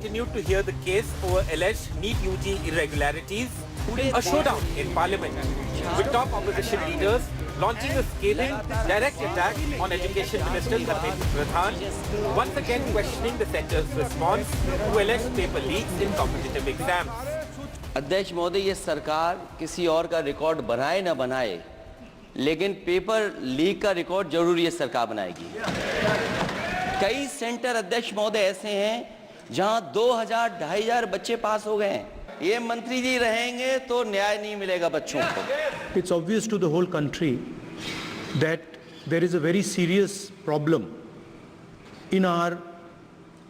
Continued to hear the case over alleged NEET UG irregularities, a showdown in Parliament, with top opposition leaders launching a scathing, direct attack on Education Minister Nirmala Sitharaman, once again questioning the sector's response to alleged paper leaks in competitive exams. अध्यक्ष महोदय, ये सरकार किसी और का record बनाए ना बनाए, लेकिन पेपर लीक का रिकॉर्ड जरूर ये सरकार बनाएगी। कई सेंटर अध्यक्ष महोदय ऐसे हैं जहां 2000-2500 बच्चे पास हो गए हैं। ये मंत्री जी रहेंगे तो न्याय नहीं मिलेगा बच्चों को। It's obvious to the whole country that there is a very serious problem in our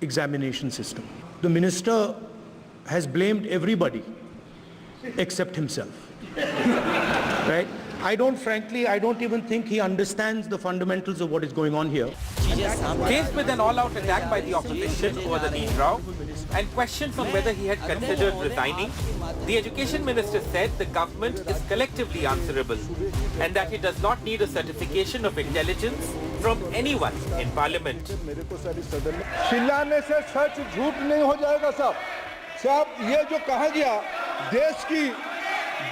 examination system. The minister has blamed everybody except himself. Right? I don't even think he understands the fundamentals of what is going on here. Faced with an all-out attack by the opposition over the NEET row and questions on whether he had considered resigning, the Education Minister said the government is collectively answerable and that he does not need a certification of intelligence from anyone in Parliament. चिल्लाने से सच झूठ नहीं हो जाएगा साहब, ये जो कहा गया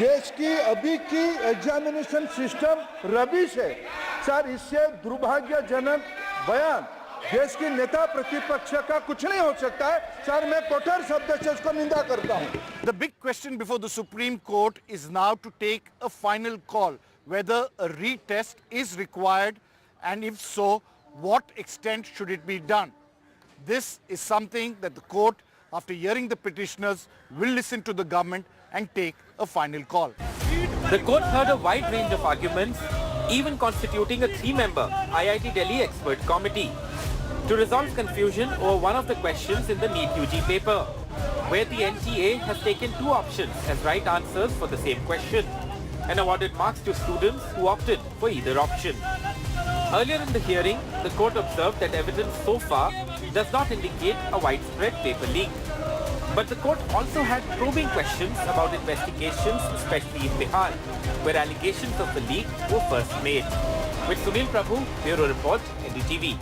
देश की अभी की एग्जामिनेशन सिस्टम रबिश है सर, इससे दुर्भाग्यजनक बयान देश की नेता प्रतिपक्ष का कुछ नहीं हो सकता है सर, मैं कठोर शब्द से इसको निंदा करता हूं। The big question before the Supreme Court is now to take a final call whether a retest is required, and if so, what extent should it be done. This is something that the court, after hearing the petitioners, will listen to the government and take a final call. The court heard a wide range of arguments, even constituting a 3-member IIT Delhi expert committee to resolve confusion over one of the questions in the NEET UG paper, where the NTA has taken 2 options as right answers for the same question and awarded marks to students who opted for either option. Earlier in the hearing, the court observed that evidence so far does not indicate a widespread paper leak. But the court also had probing questions about investigations, especially in Bihar, where allegations of the leak were first made. With Sunil Prabhu, Bureau Report, NDTV.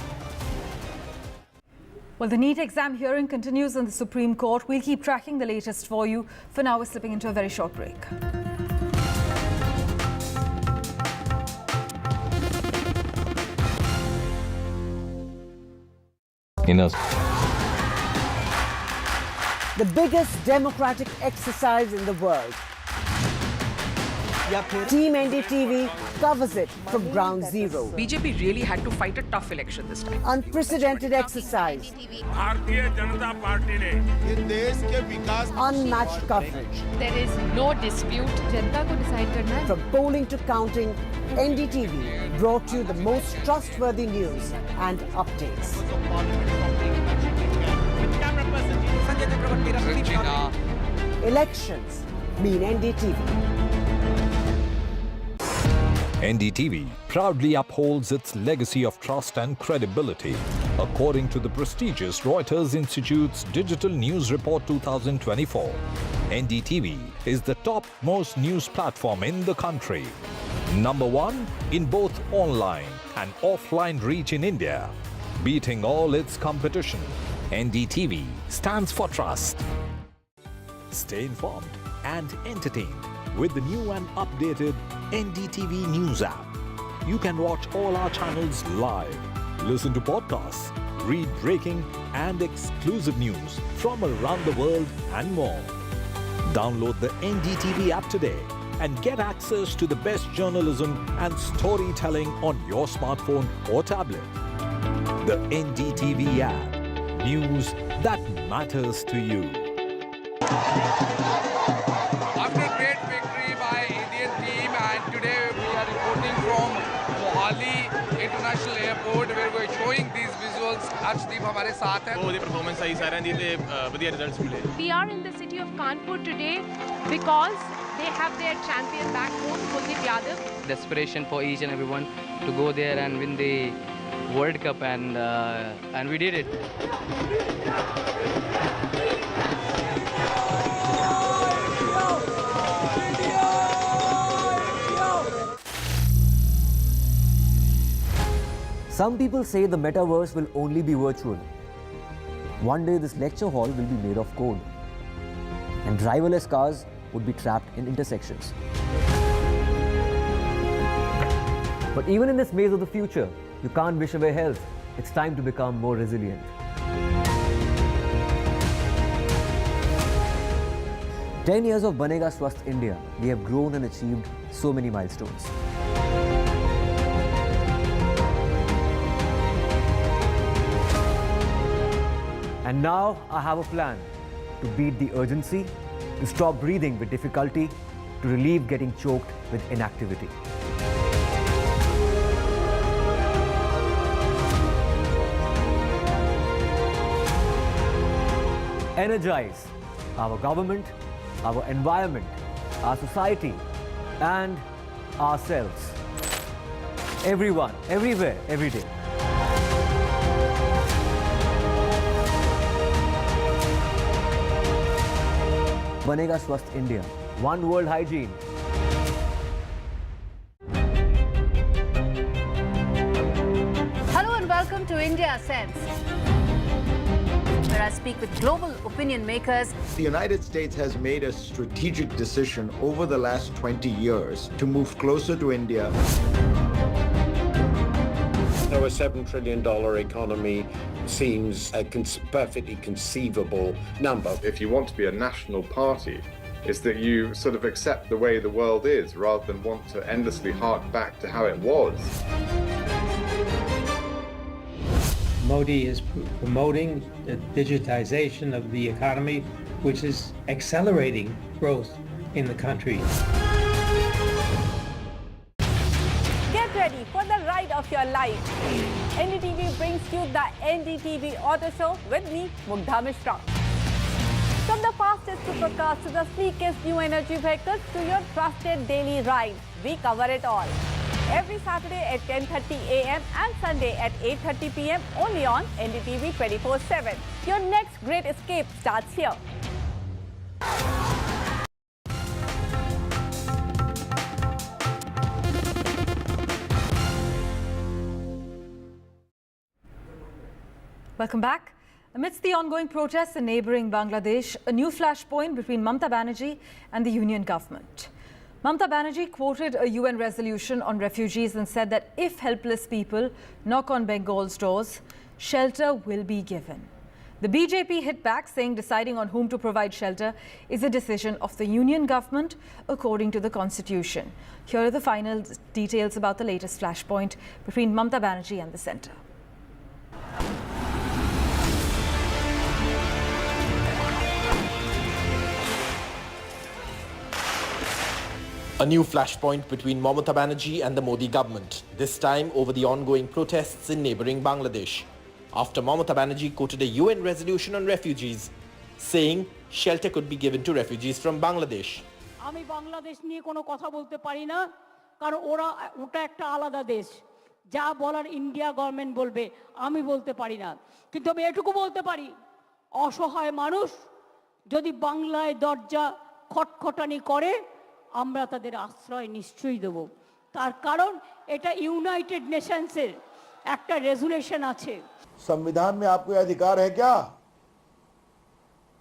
Well, the NEET exam hearing continues in the Supreme Court. We'll keep tracking the latest for you. For now, we're slipping into a very short break. The biggest democratic exercise in the world. Team NDTV covers it from ground zero. BJP really had to fight a tough election this time. Unprecedented exercise. Unmatched coverage. There is no dispute. जनता को decide करना है. From polling to counting, NDTV brought you the most trustworthy news and updates. Elections mean NDTV. NDTV proudly upholds its legacy of trust and credibility. According to the prestigious Reuters Institute's Digital News Report 2024, NDTV is the top-most news platform in the country. Number 1 in both online and offline reach in India. Beating all its competition, NDTV stands for trust. Stay informed and entertained with the new and updated NDTV News app. You can watch all our channels live, listen to podcasts, read breaking and exclusive news from around the world and more. Download the NDTV app today and get access to the best journalism and storytelling on your smartphone or tablet. The NDTV app. News that matters to you. After great victory by Indian team, and today we are reporting from Mohali International Airport where we are showing these visuals. Arshdeep हमारे साथ हैं. बहुत ही performance सही सारे दी थे, बढ़िया results मिले. We are in the city of Kanpur today because they have their champion back home, Kuldeep Yadav. Desperation for each and everyone to go there and win the World Cup, and we did it. Some people say the metaverse will only be virtual. One day this lecture hall will be made of code, and driverless cars would be trapped in intersections. But even in this maze of the future, you can't wish away health. It's time to become more resilient. "10 years of Banega Swasth India, we have grown and achieved so many milestones. And now I have a plan to beat the urgency, to stop breathing with difficulty, to relieve getting choked with inactivity. Energize our government, our environment, our society, and ourselves. Everyone, everywhere, every day. Banega Swasth India. One world hygiene. Hello and welcome to India Sense, where I speak with global opinion makers. The United States has made a strategic decision over the last 20 years to move closer to India. So a $7 trillion economy seems a perfectly conceivable number. If you want to be a national party, it's that you sort of accept the way the world is rather than want to endlessly hark back to how it was. Modi is promoting the digitization of the economy, which is accelerating growth in the country. Get ready for the ride of your life. NDTV brings you the NDTV Auto Show with me, Mugdha Mishra. From the fastest supercars to the sleekest new energy vehicles to your trusted daily ride, we cover it all. Every Saturday at 10:30 a.m. and Sunday at 8:30 p.m. only on NDTV 24/7. Your next great escape starts here. Welcome back. Amidst the ongoing protests in neighbouring Bangladesh, a new flashpoint between Mamata Banerjee and the union government. Mamata Banerjee quoted a UN resolution on refugees and said that if helpless people knock on Bengal's doors, shelter will be given. The BJP hit back, saying deciding on whom to provide shelter is a decision of the union government according to the constitution. Here are the final details about the latest flashpoint between Mamata Banerjee and the centre. A new flashpoint between Mamata Banerjee and the Modi government, this time over the ongoing protests in neighbouring Bangladesh. After Mamata Banerjee quoted a UN resolution on refugees, saying shelter could be given to refugees from Bangladesh. আমি বাংলাদেশ নিয়ে কোনো কথা বলতে পারি না কারণ ওটা একটা আলাদা দেশ যা বলার ইন্ডিয়া গভর্নমেন্ট বলবে আমি বলতে পারি না কিন্তু আমি এটুকু বলতে পারি অসহায় মানুষ যদি বাংলায় দরজা খটখটানি করে আমরা তাদের আশ্রয় নিশ্চয়ই দেব তার কারণ এটা ইউনাইটেড নেশনসের একটা রেজুলেশন আছে संविधान में आपको यह अधिकार है क्या?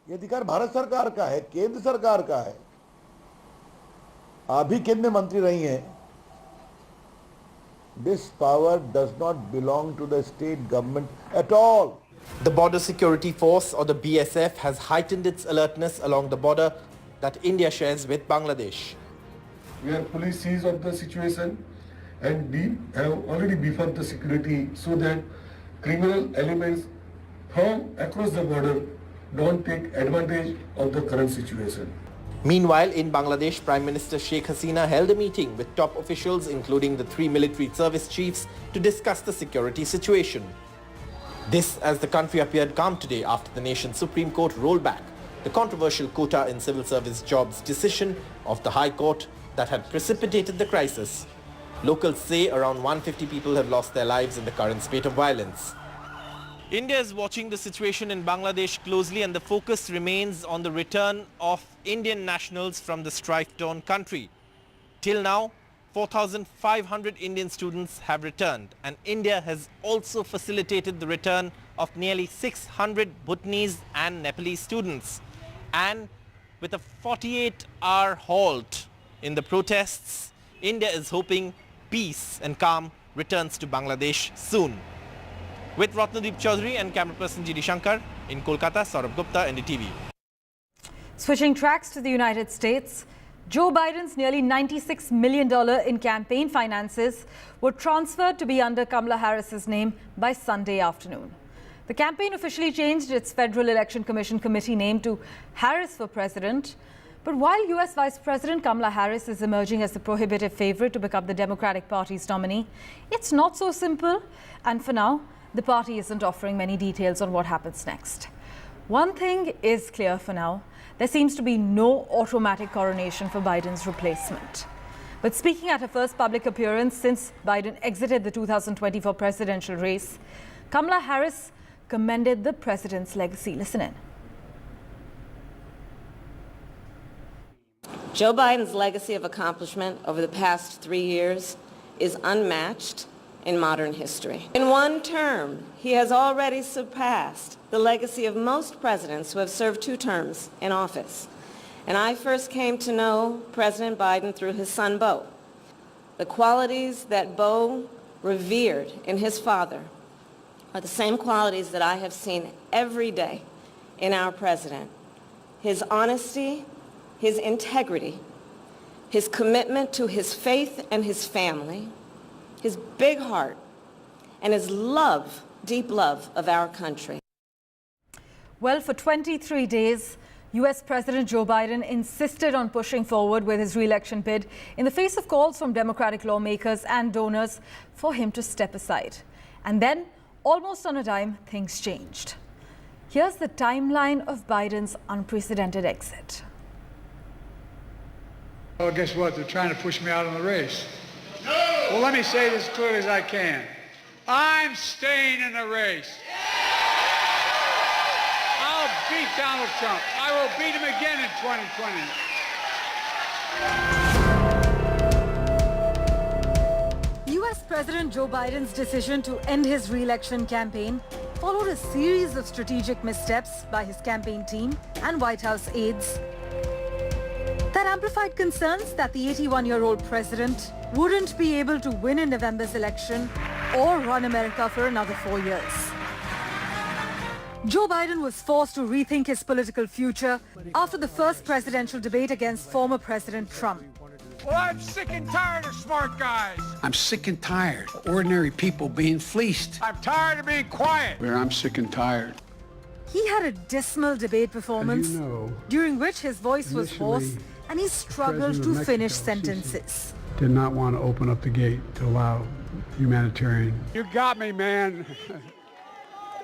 ये अधिकार भारत सरकार का है, केंद्र सरकार का है। आप भी केंद्र मंत्री रही हैं। This power does not belong to the state government at all. The Border Security Force, or the BSF, has heightened its alertness along the border that India shares with Bangladesh. We are fully seized of the situation and we have already beefed up the security so that criminal elements from across the border don't take advantage of the current situation. Meanwhile, in Bangladesh, Prime Minister Sheikh Hasina held a meeting with top officials, including the 3 military service chiefs, to discuss the security situation. This as the country appeared calm today after the nation's Supreme Court rolled back the controversial quota in civil service jobs decision of the High Court that had precipitated the crisis. Locals say around 150 people have lost their lives in the current spate of violence. India is watching the situation in Bangladesh closely, and the focus remains on the return of Indian nationals from the strife-torn country. Till now, 4,500 Indian students have returned, and India has also facilitated the return of nearly 600 Bhutanese and Nepalese students. And with a 48-hour halt in the protests, India is hoping peace and calm returns to Bangladesh soon. With Ratnadeep Chaudhary and camera person G.D. Shankar in Kolkata, Saurabh Gupta, NDTV. Switching tracks to the United States, Joe Biden's nearly $96 million in campaign finances were transferred to be under Kamala Harris's name by Sunday afternoon. The campaign officially changed its Federal Election Commission committee name to Harris for President. But while U.S. Vice President Kamala Harris is emerging as the prohibitive favorite to become the Democratic Party's nominee, it's not so simple. And for now, the party isn't offering many details on what happens next. One thing is clear for now. There seems to be no automatic coronation for Biden's replacement. But speaking at her first public appearance since Biden exited the 2024 presidential race, Kamala Harris commended the president's legacy. Listen in. Joe Biden's legacy of accomplishment over the past 3 years is unmatched in modern history. In one term, he has already surpassed the legacy of most presidents who have served 2 terms in office. And I first came to know President Biden through his son, Beau. The qualities that Beau revered in his father are the same qualities that I have seen every day in our president. His honesty, his integrity, his commitment to his faith and his family, his big heart, and his love, deep love of our country. Well, for 23 days, U.S. President Joe Biden insisted on pushing forward with his re-election bid in the face of calls from Democratic lawmakers and donors for him to step aside. And then, almost on a dime, things changed. Here's the timeline of Biden's unprecedented exit. Well, guess what? They're trying to push me out of the race. No! Well, let me say this as clearly as I can. I'm staying in the race. I'll beat Donald Trump. I will beat him again in 2020. U.S. President Joe Biden's decision to end his re-election campaign followed a series of strategic missteps by his campaign team and White House aides that amplified concerns that the 81-year-old president wouldn't be able to win in November's election or run America for another 4 years. Joe Biden was forced to rethink his political future after the first presidential debate against former President Trump. Well, I'm sick and tired of smart guys. I'm sick and tired of ordinary people being fleeced. I'm tired of being quiet. Where I'm sick and tired. He had a dismal debate performance during which his voice was hoarse and he struggled to finish sentences. Did not want to open up the gate to allow humanitarian. You got me, man.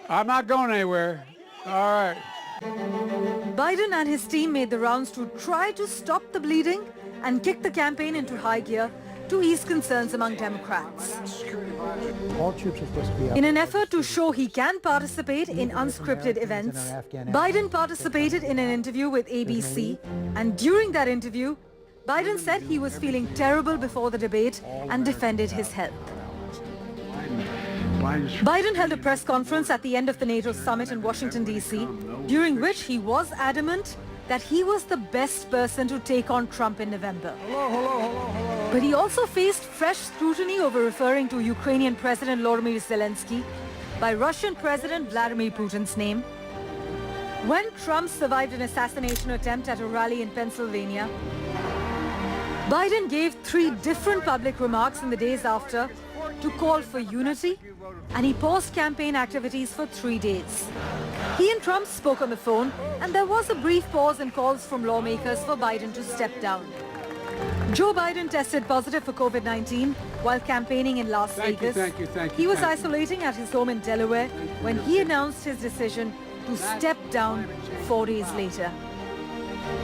I'm not going anywhere. All right. Biden and his team made the rounds to try to stop the bleeding and kick the campaign into high gear to ease concerns among Democrats. All troops are supposed to be up. In an effort to show he can participate in unscripted events, Biden participated in an interview with ABC, and during that interview, Biden said he was feeling terrible before the debate and defended his health. Biden held a press conference at the end of the NATO summit in Washington, D.C., during which he was adamant that he was the best person to take on Trump in November. But he also faced fresh scrutiny over referring to Ukrainian President Volodymyr Zelensky by Russian President Vladimir Putin's name. When Trump survived an assassination attempt at a rally in Pennsylvania, Biden gave 3 different public remarks in the days after to call for unity, and he paused campaign activities for 3 days. He and Trump spoke on the phone, and there was a brief pause in calls from lawmakers for Biden to step down. Joe Biden tested positive for COVID-19 while campaigning in Las Vegas. He was isolating at his home in Delaware when he announced his decision to step down 4 days later.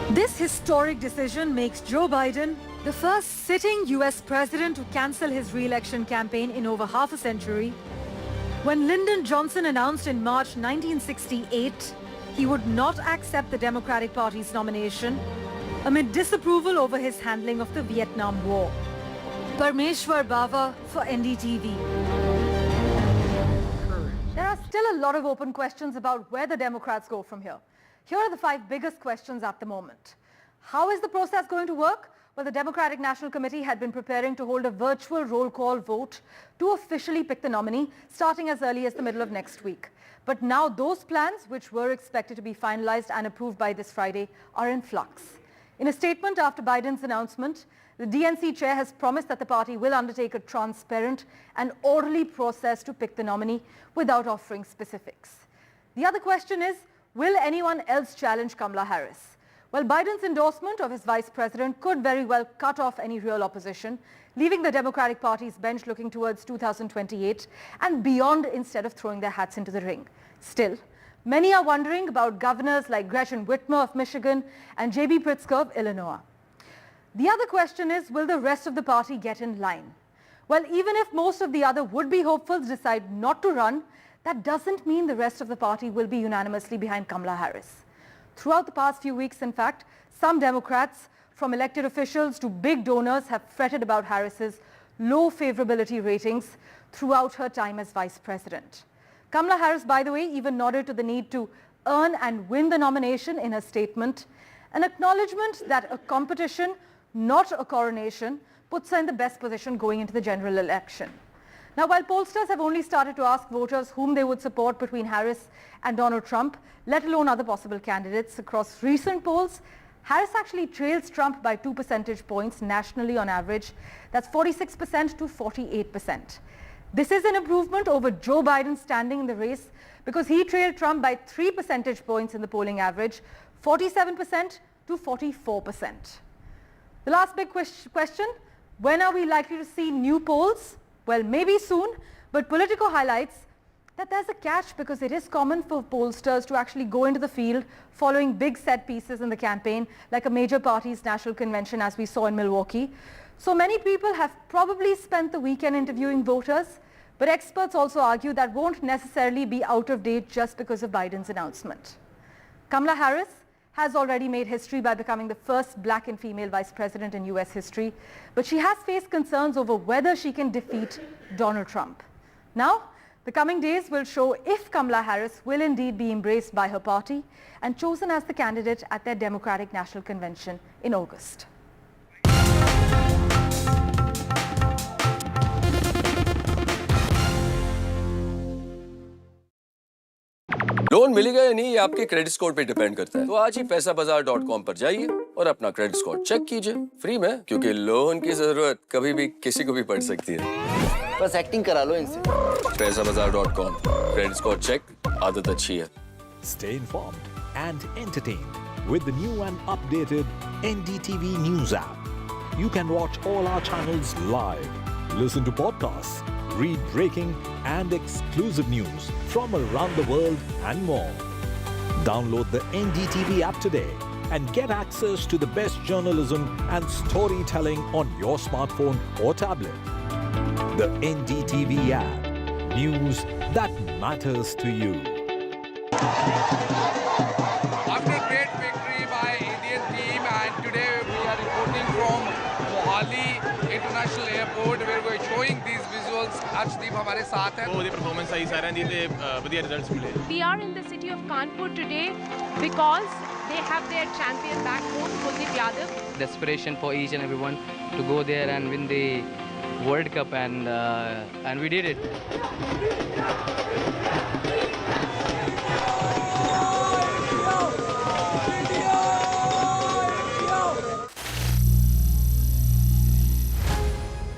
This historic decision makes Joe Biden the first sitting U.S. president to cancel his re-election campaign in over half a century. When Lyndon Johnson announced in March 1968 he would not accept the Democratic Party's nomination amid disapproval over his handling of the Vietnam War. Parmeshwar Bava for NDTV. There are still a lot of open questions about where the Democrats go from here. Here are the 5 biggest questions at the moment. How is the process going to work? Well, the Democratic National Committee had been preparing to hold a virtual roll call vote to officially pick the nominee starting as early as the middle of next week. But now those plans, which were expected to be finalized and approved by this Friday, are in flux. In a statement after Biden's announcement, the DNC chair has promised that the party will undertake a transparent and orderly process to pick the nominee without offering specifics. The other question is, will anyone else challenge Kamala Harris? Well, Biden's endorsement of his vice president could very well cut off any real opposition, leaving the Democratic Party's bench looking towards 2028 and beyond instead of throwing their hats into the ring. Still, many are wondering about governors like Gretchen Whitmer of Michigan and J.B. Pritzker of Illinois. The other question is, will the rest of the party get in line? Well, even if most of the other would-be hopefuls decide not to run, that doesn't mean the rest of the party will be unanimously behind Kamala Harris. Throughout the past few weeks, in fact, some Democrats, from elected officials to big donors, have fretted about Harris's low favorability ratings throughout her time as vice president. Kamala Harris, by the way, even nodded to the need to earn and win the nomination in her statement, an acknowledgement that a competition, not a coronation, puts her in the best position going into the general election. Now, while pollsters have only started to ask voters whom they would support between Harris and Donald Trump, let alone other possible candidates, across recent polls, Harris actually trails Trump by 2 percentage points nationally on average. That's 46% to 48%. This is an improvement over Joe Biden's standing in the race because he trailed Trump by 3 percentage points in the polling average, 47% to 44%. The last big question, when are we likely to see new polls? Well, maybe soon, but Politico highlights that there's a catch because it is common for pollsters to actually go into the field following big set pieces in the campaign, like a major party's national convention as we saw in Milwaukee. So many people have probably spent the weekend interviewing voters, but experts also argue that won't necessarily be out of date just because of Biden's announcement. Kamala Harris has already made history by becoming the first black and female vice president in US history, but she has faced concerns over whether she can defeat Donald Trump. Now, the coming days will show if Kamala Harris will indeed be embraced by her party and chosen as the candidate at their Democratic National Convention in August. Loan मिलेगा या नहीं ये आपके credit score पे depend करता है। तो आज ही पैसाबाजार.com पर जाइए और अपना क्रेडिट स्कोर चेक कीजिए फ्री में, क्योंकि लोन की जरूरत कभी भी किसी को भी पड़ सकती है। बस एक्टिंग करा लो इनसे। पैसाबाजार.com, क्रेडिट स्कोर चेक, आदत अच्छी है। Stay informed and entertained with the new and updated NDTV News app. You can watch all our channels live, listen to podcasts, read breaking and exclusive news from around the world and more. Download the NDTV app today and get access to the best journalism and storytelling on your smartphone or tablet. The NDTV app. News that matters to you. After great victory by Indian team, and today we are reporting from Mohali International Airport. We are showing these visuals. Arshdeep हमारे साथ हैं. The performance सही सारे नहीं थे, बढ़िया results मिले. We are in the city of Kanpur today because they have their champion back home, Kuldeep Yadav. Desperation for each and everyone to go there and win the World Cup, and we did it.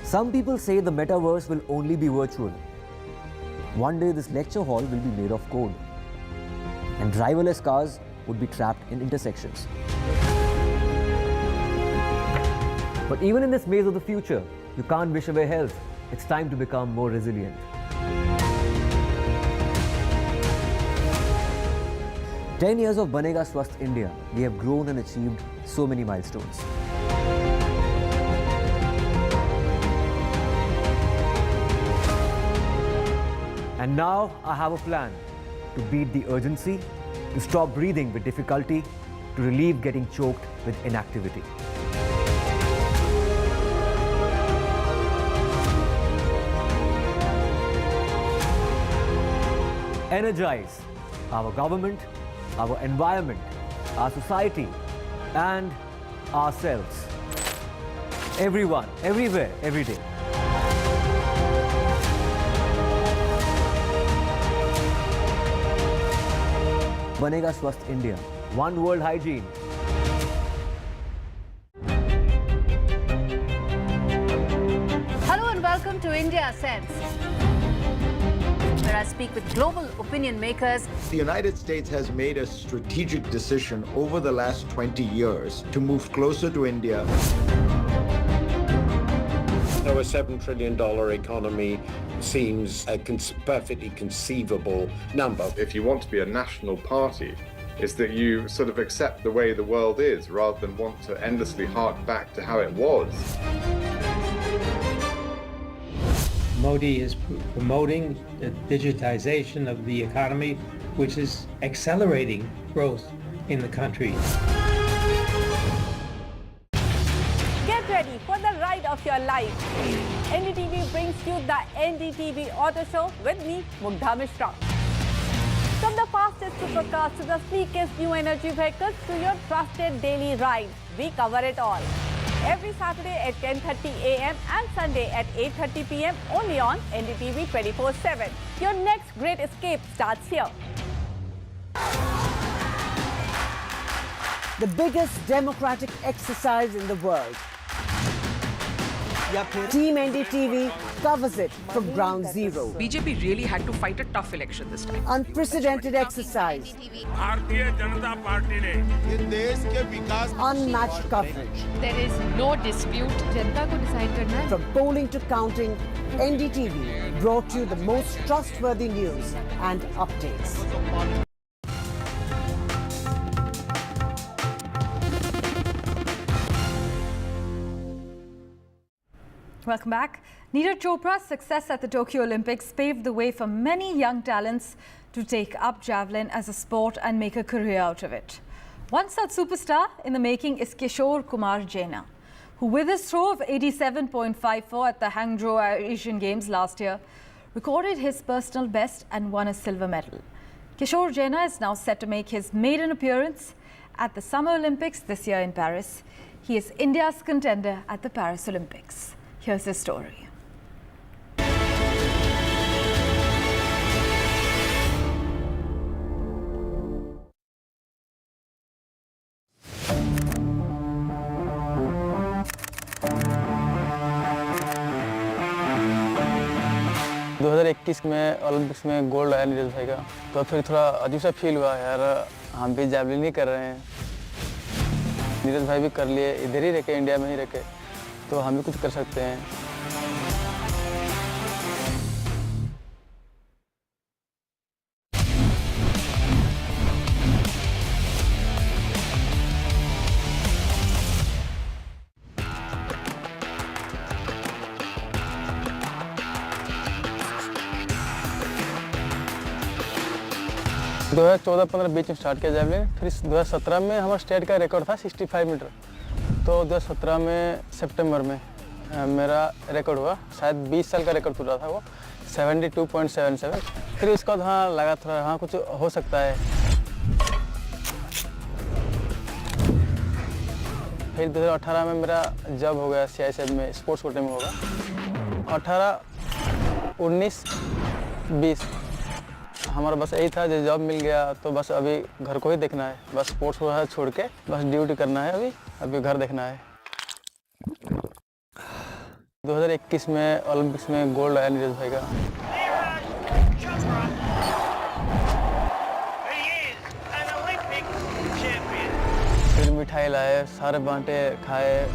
Some people say the metaverse will only be virtual. One day this lecture hall will be made of code, and driverless cars would be trapped in intersections. But even in this maze of the future, you can't wish away health. It's time to become more resilient. "10 years of Banega Swasth India, we have grown and achieved so many milestones. And now I have a plan to beat the urgency, to stop breathing with difficulty, to relieve getting choked with inactivity." energize our government, our environment, our society, and ourselves. Everyone, everywhere, every day. Banega Swasth India. One world hygiene. Hello and welcome to India Sense, where I speak with global opinion makers. The United States has made a strategic decision over the last 20 years to move closer to India. So a $7 trillion economy seems a perfectly conceivable number. If you want to be a national party, is that you sort of accept the way the world is rather than want to endlessly hark back to how it was. Modi is promoting the digitization of the economy, which is accelerating growth in the country. Get ready for the ride of your life. NDTV brings you the NDTV Auto Show with me, Mugdha Mishra. From the fastest supercars to the sleekest new energy vehicles to your trusted daily ride, we cover it all. Every Saturday at 10:30 a.m. and Sunday at 8:30 p.m. only on NDTV 24/7. Your next great escape starts here. The biggest democratic exercise in the world. Team NDTV covers it from ground zero. BJP really had to fight a tough election this time. Unprecedented exercise. Unmatched coverage. There is no dispute. जनता को decide करना है. From polling to counting, NDTV brought you the most trustworthy news and updates. Welcome back. Neeraj Chopra's success at the Tokyo Olympics paved the way for many young talents to take up javelin as a sport and make a career out of it. One such superstar in the making is Kishore Kumar Jaina, who with his throw of 87.54 at the Hangzhou Asian Games last year, recorded his personal best and won a silver medal. Kishore Jaina is now set to make his maiden appearance at the Summer Olympics this year in Paris. He is India's contender at the Paris Olympics. Here's his story. में Olympics में gold आया नीरज भाई का, तो फिर थोड़ा अजीब सा फील हुआ यार, हम भी जैवलिन ही कर रहे हैं, नीरज भाई भी कर लिए, इधर ही रखे, इंडिया में ही रखे, तो हम भी कुछ कर सकते हैं। दो 2014-15 बीच में स्टार्ट किया जैवलिन, फिर 2017 में हमारा स्टेट का रिकॉर्ड था 65 मीटर, तो 2017 में सितंबर में मेरा रिकॉर्ड हुआ, शायद 20 साल का रिकॉर्ड पूरा था वो 72.77। फिर उसके बाद हाँ लगा थोड़ा हाँ कुछ हो सकता है। फिर 2018 में मेरा जॉब हो गया CISF में, स्पोर्ट्स कोटे में होगा। 18, 19, 20 हमारा बस यही था, जो जॉब मिल गया तो बस अभी घर को ही देखना है, बस स्पोर्ट्स वगैरह छोड़ के बस ड्यूटी करना है, अभी घर देखना है। 2021 में ओलंपिक्स में गोल्ड आया नीरज भाई का। फिर मिठाई लाए, सारे बांटे, खाए,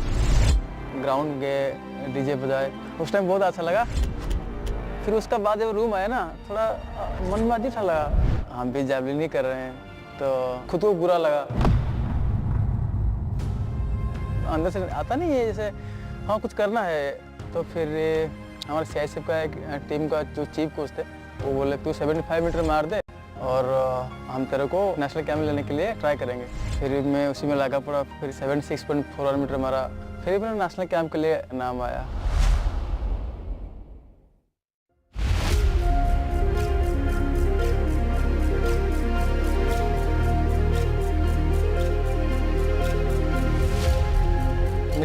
ग्राउंड गए, डीजे बजाए, उस टाइम बहुत अच्छा लगा। फिर उसका बाद जब रूम आया ना, थोड़ा मन में अजीब सा लगा, हम भी जैवलिन ही कर रहे हैं, तो खुद को बुरा लगा, अंदर से आता नहीं है जैसे हाँ कुछ करना है। तो फिर हमारे CISF का एक टीम का जो चीफ कोच थे, वो बोले तू 75 मीटर मार दे और हम तेरे को नेशनल कैंप लेने के लिए ट्राई करेंगे। फिर मैं उसी में लगा पड़ा, फिर 76.41 मीटर मारा, फिर मेरा नेशनल कैंप के लिए नाम आया।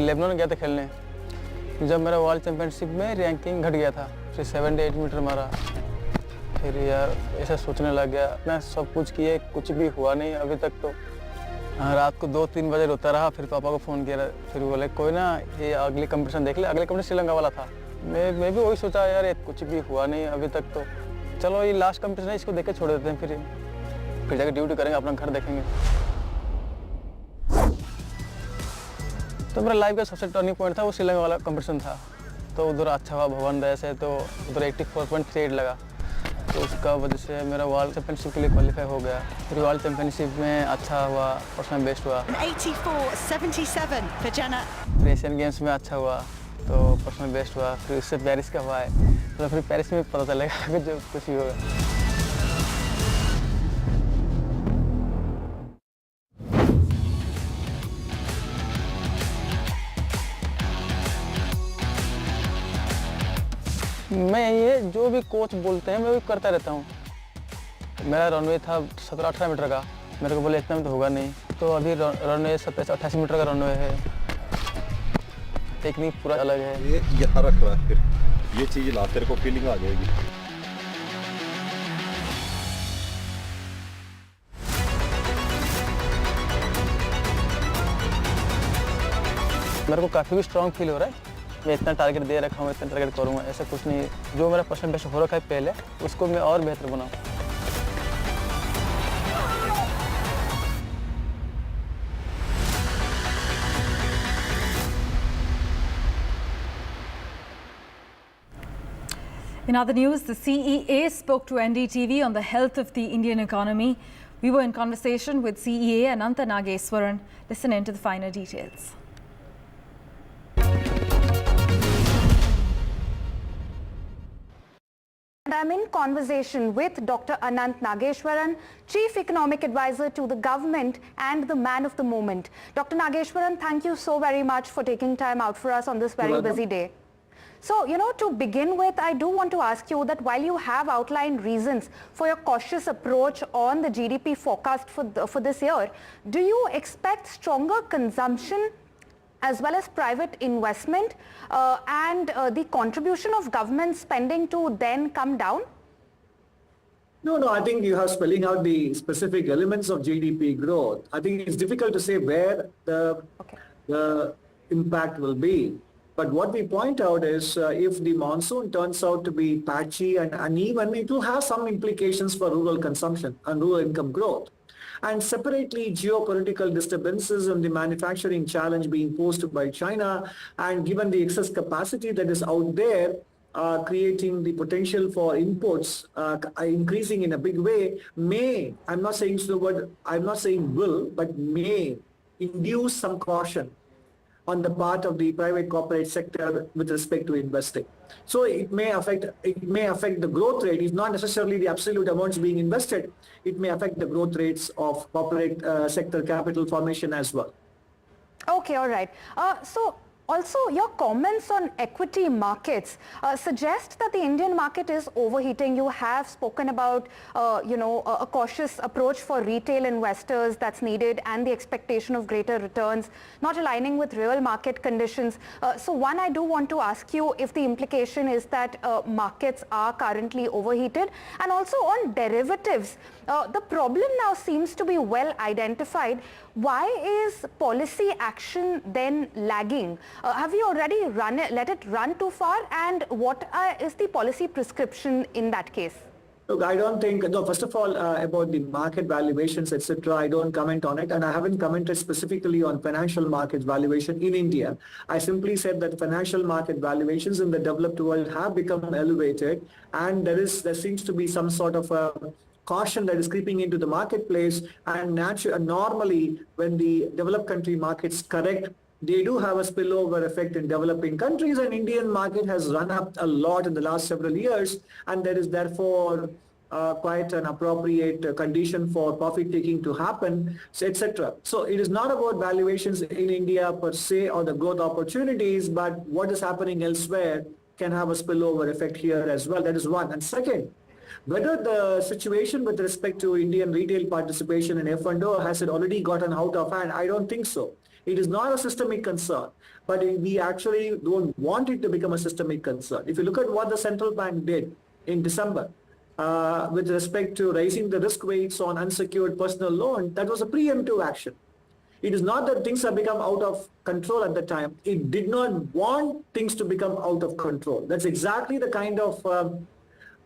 फिर लेबनान गया था खेलने, जब मेरा वर्ल्ड चैम्पियनशिप में रैंकिंग घट गया था, फिर 78 मीटर मारा। फिर यार ऐसा सोचने लग गया, मैं सब कुछ किए, कुछ भी हुआ नहीं अभी तक। तो रात को 2-3 बजे रोता रहा, फिर पापा को फ़ोन किया, फिर बोले कोई ना ये अगली कंपटीशन देख ले। अगले कंपटीशन श्रीलंका वाला था। मैं भी वही सोचा यार ये कुछ भी हुआ नहीं अभी तक, तो चलो ये लास्ट कंपटीशन है, इसको देख के छोड़ देते हैं, फिर जाके ड्यूटी करेंगे, अपना घर देखेंगे। तो मेरा लाइफ का सबसे टर्निंग पॉइंट था वो श्रीलंका वाला कंपटीशन था। तो उधर अच्छा हुआ भगवान दया से, तो उधर 84.38 लगा, तो उसका वजह से मेरा वर्ल्ड चैम्पियनशिप के लिए क्वालिफाई हो गया। फिर वर्ल्ड चैम्पियनशिप में अच्छा हुआ, पर्सनल बेस्ट हुआ। 84.77 for Jenna। फिर एशियन गेम्स में अच्छा हुआ, तो पर्सनल बेस्ट हुआ। फिर उससे पेरिस का हुआ है, तो फिर पेरिस में पता चलेगा कि जो कुछ भी होगा। मैं ये जो भी कोच बोलते हैं मैं भी करता रहता हूँ। मेरा रनवे था 17-18 मीटर का, मेरे को बोले इतना में तो होगा नहीं, तो अभी रनवे 27-28 मीटर का रनवे है। टेक्निक पूरा अलग है। ये यहाँ रख रहा है, फिर ये चीज़ ला, तेरे को फीलिंग आ जाएगी। मेरे को काफ़ी भी स्ट्रॉन्ग फील हो रहा है। मैं इतना टारगेट दे रखा हूँ, इतना टारगेट करूँगा, ऐसा कुछ नहीं। जो मेरा पर्सनल बेस्ट हो रखा है पहले, उसको मैं और बेहतर बनाऊँ। In other news, the CEA spoke to NDTV on the health of the Indian economy. We were in conversation with CEA Anantha Nageswaran. Listen in to the finer details. And I'm in conversation with Dr. Anant Nageswaran, Chief Economic Advisor to the government and the man of the moment. Dr. Nageswaran, thank you so very much for taking time out for us on this very busy day. So, to begin with, I do want to ask you that while you have outlined reasons for your cautious approach on the GDP forecast for this year, do you expect stronger consumption as well as private investment and the contribution of government spending to then come down? No, I think you have spelling out the specific elements of GDP growth. I think it's difficult to say where the impact will be. But what we point out is if the monsoon turns out to be patchy and uneven, it will have some implications for rural consumption and rural income growth. And separately, geopolitical disturbances and the manufacturing challenge being posed by China, and given the excess capacity that is out there, creating the potential for imports increasing in a big way, may, I'm not saying will, but may induce some caution on the part of the private corporate sector with respect to investing. So it may affect the growth rate. It's not necessarily the absolute amounts being invested. It may affect the growth rates of corporate sector capital formation as well. Okay, all right. So also your comments on equity markets suggest that the Indian market is overheating. You have spoken about, a cautious approach for retail investors that's needed and the expectation of greater returns, not aligning with real market conditions. So one, I do want to ask you if the implication is that markets are currently overheated, and also on derivatives. The problem now seems to be well identified. Why is policy action then lagging? Have you already let it run too far? And what is the policy prescription in that case? Look, I don't think, no, first of all, about the market valuations, etc., I don't comment on it, and I haven't commented specifically on financial market valuation in India. I simply said that financial market valuations in the developed world have become elevated, and there seems to be some sort of a caution that is creeping into the marketplace, and normally when the developed country markets correct, they do have a spillover effect in developing countries, and Indian market has run up a lot in the last several years, and there is therefore quite an appropriate condition for profit taking to happen, etc. So it is not about valuations in India per se or the growth opportunities, but what is happening elsewhere can have a spillover effect here as well. That is one. And second, Whether the situation with respect to Indian retail participation in F&O has it already gotten out of hand, I don't think so. It is not a systemic concern, but we actually don't want it to become a systemic concern. If you look at what the central bank did in December with respect to raising the risk weights on unsecured personal loan, that was a preemptive action. It is not that things have become out of control at the time. It did not want things to become out of control. That's exactly the kind of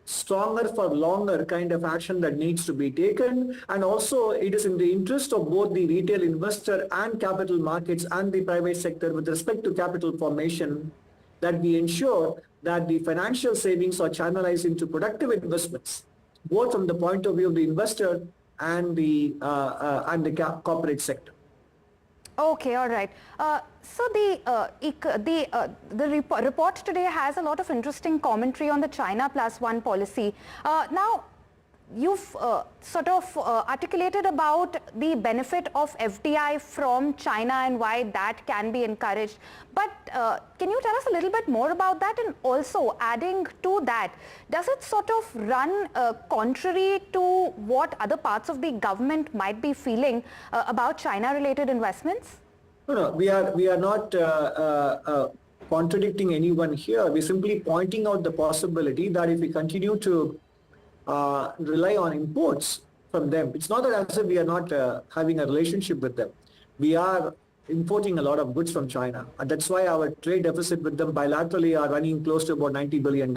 stronger for longer kind of action that needs to be taken. And also it is in the interest of both the retail investor and capital markets and the private sector with respect to capital formation that we ensure that the financial savings are channelized into productive investments, both from the point of view of the investor and the corporate sector. Okay, all right. So the report today has a lot of interesting commentary on the China +1 policy. Now, you've sort of articulated about the benefit of FDI from China and why that can be encouraged. But can you tell us a little bit more about that? And also adding to that, does it sort of run contrary to what other parts of the government might be feeling about China-related investments? No, we are not contradicting anyone here. We're simply pointing out the possibility that if we continue to rely on imports from them, it's not that as if we are not having a relationship with them. We are importing a lot of goods from China, and that's why our trade deficit with them bilaterally are running close to about $90 billion.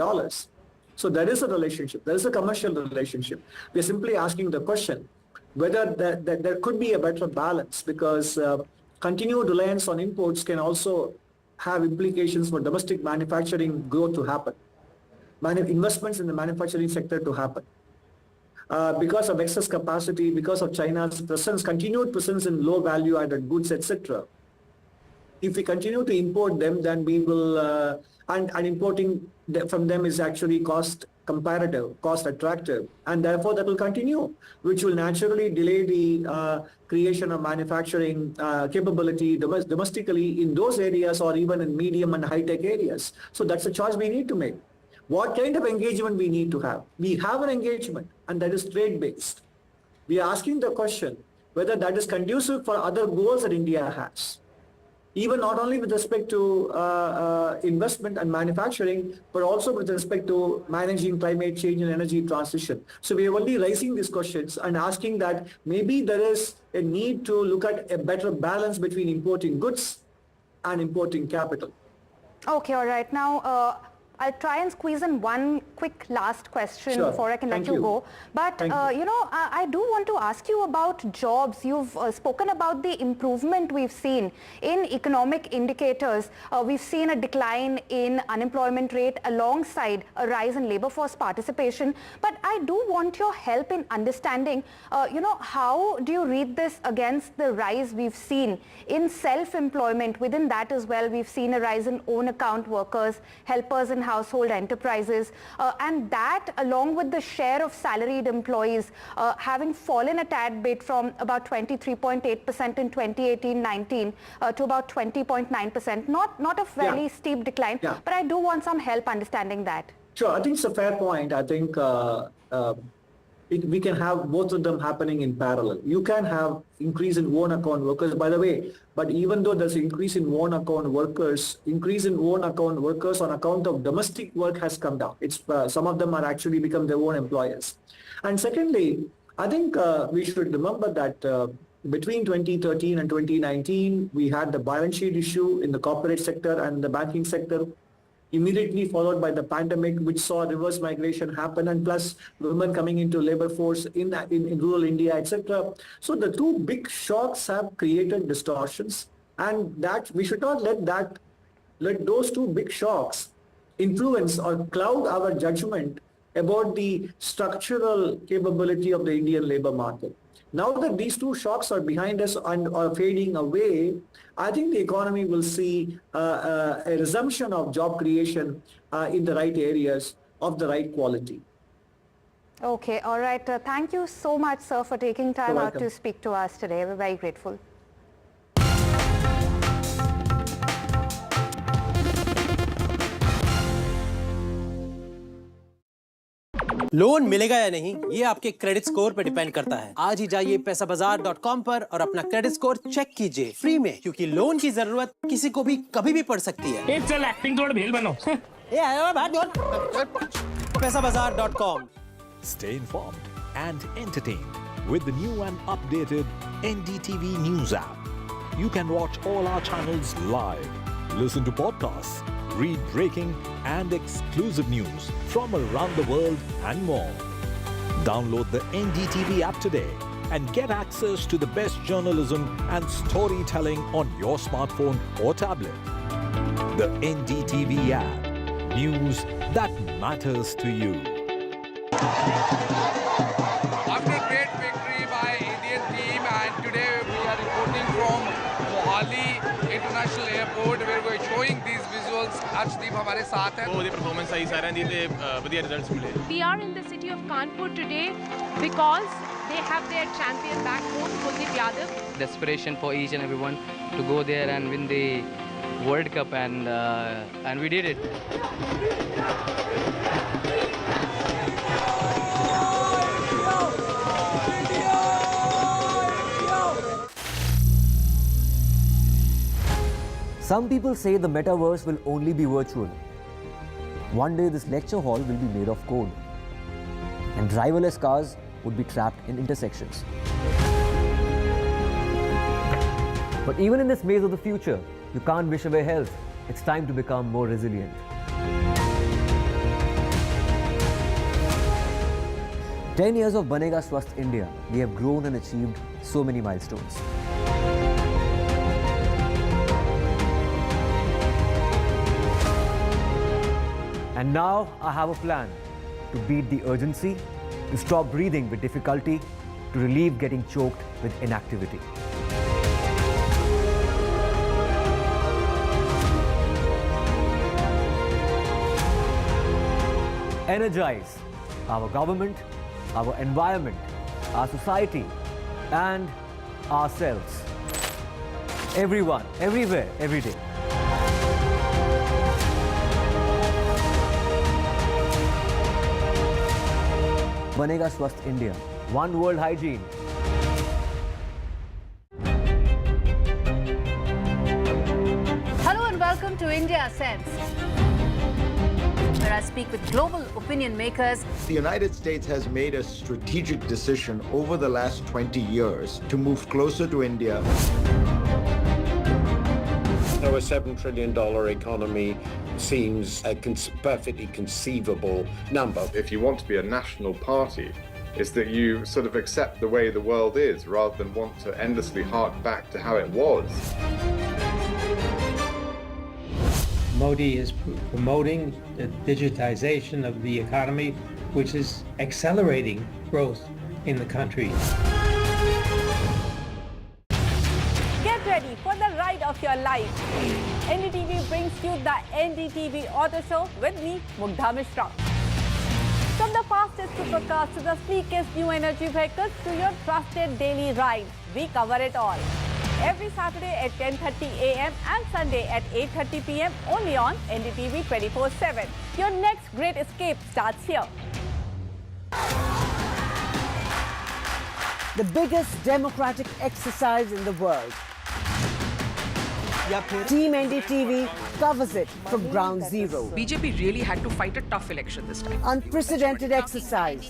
So there is a relationship, there is a commercial relationship. We're simply asking the question whether there could be a better balance, because continued reliance on imports can also have implications for domestic manufacturing growth to happen, investments in the manufacturing sector to happen. Because of excess capacity, because of China's continued presence in low value added goods, etc. If we continue to import them, then we will, and importing from them is actually cost comparative, cost attractive, and therefore that will continue, which will naturally delay the creation of manufacturing capability domestically in those areas or even in medium and high-tech areas. So that's a choice we need to make. What kind of engagement we need to have? We have an engagement, and that is trade-based. We are asking the question whether that is conducive for other goals that India has, even not only with respect to investment and manufacturing, but also with respect to managing climate change and energy transition. So we are only raising these questions and asking that maybe there is a need to look at a better balance between importing goods and importing capital. Okay, all right. Now, I'll try and squeeze in one quick last question before I can let you go. But, you know, I do want to ask you about jobs. You've spoken about the improvement we've seen in economic indicators. We've seen a decline in unemployment rate alongside a rise in labor force participation. But I do want your help in understanding, you know, how do you read this against the rise we've seen in self-employment? Within that as well, we've seen a rise in own account workers, helpers in household enterprises, and that along with the share of salaried employees having fallen a tad bit from about 23.8% in 2018-19 to about 20.9%. Not a fairly steep decline, but I do want some help understanding that. Sure, I think it's a fair point. I think we can have both of them happening in parallel. You can have increase in own account workers, by the way, but even though there's increase in own account workers, on account of domestic work has come down. It's some of them are actually become their own employers. And secondly, I think we should remember that between 2013 and 2019, we had the balance sheet issue in the corporate sector and the banking sector, immediately followed by the pandemic, which saw reverse migration happen, and plus women coming into labor force in rural India, etc. So the two big shocks have created distortions, and that we should not let those two big shocks influence or cloud our judgment about the structural capability of the Indian labor market. Now that these two shocks are behind us and are fading away, I think the economy will see a resumption of job creation in the right areas of the right quality. Okay, all right. Thank you so much, sir, for taking time out to speak to us today. We're very grateful. Loan मिलेगा या नहीं ये आपके credit score पर depend करता है। आज ही जाइए पैसाबाजार.com पर और अपना क्रेडिट स्कोर चेक कीजिए फ्री में, क्योंकि लोन की जरूरत किसी को भी कभी भी पड़ सकती है। चल एक्टिंग थोड़ा भेल बनो। पैसाबाजार.com। Stay informed and entertained with the new and updated NDTV News app. You can watch all our channels live, listen to podcasts, read breaking and exclusive news from around the world and more. Download the NDTV app today and get access to the best journalism and storytelling on your smartphone or tablet. The NDTV app. News that matters to you. After great victory by Indian team, and today we are reporting from Mohali International Airport where we are showing these visuals. Arshdeep हमारे साथ हैं। वो performance सही सारे दी थे बढ़िया results मिले। We are in the city of Kanpur today because they have their champion back home, Kuldeep Yadav. Desperation for each and everyone to go there and win the World Cup, and we did it. Some people say the metaverse will only be virtual. One day this lecture hall will be made of code, and driverless cars would be trapped in intersections. But even in this maze of the future, you can't wish away health. It's time to become more resilient. "10 years of Banega Swasth India, we have grown and achieved so many milestones. And now I have a plan to beat the urgency, to stop breathing with difficulty, to relieve getting choked with inactivity. Energize our government, our environment, our society, and ourselves. Everyone, everywhere, every day. Banega Swasth India. One world hygiene. Hello and welcome to India Sense, where I speak with global opinion makers. The United States has made a strategic decision over the last 20 years to move closer to India. So a $7 trillion economy seems a perfectly conceivable number. If you want to be a national party, is that you sort of accept the way the world is rather than want to endlessly hark back to how it was. Modi is promoting the digitization of the economy, which is accelerating growth in the country. Get ready for the ride of your life. NDTV brings you the NDTV Auto Show with me, Mugdha Mishra. From the fastest supercars to the sleekest new energy vehicles to your trusted daily ride, we cover it all. Every Saturday at 10:30 a.m. and Sunday at 8:30 p.m. only on NDTV 24/7. Your next great escape starts here. The biggest democratic exercise in the world. Team NDTV covers it from ground zero. BJP really had to fight a tough election this time. Unprecedented exercise.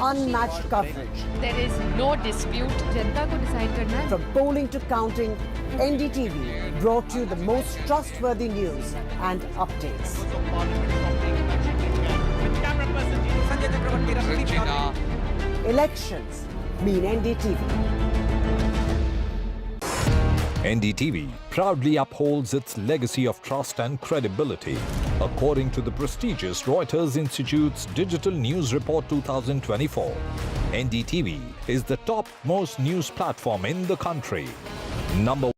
Unmatched coverage. There is no dispute. जनता को decide करना है. From polling to counting, NDTV brought you the most trustworthy news and updates. Elections mean NDTV. NDTV proudly upholds its legacy of trust and credibility. According to the prestigious Reuters Institute's Digital News Report 2024, NDTV is the top-most news platform in the country. Number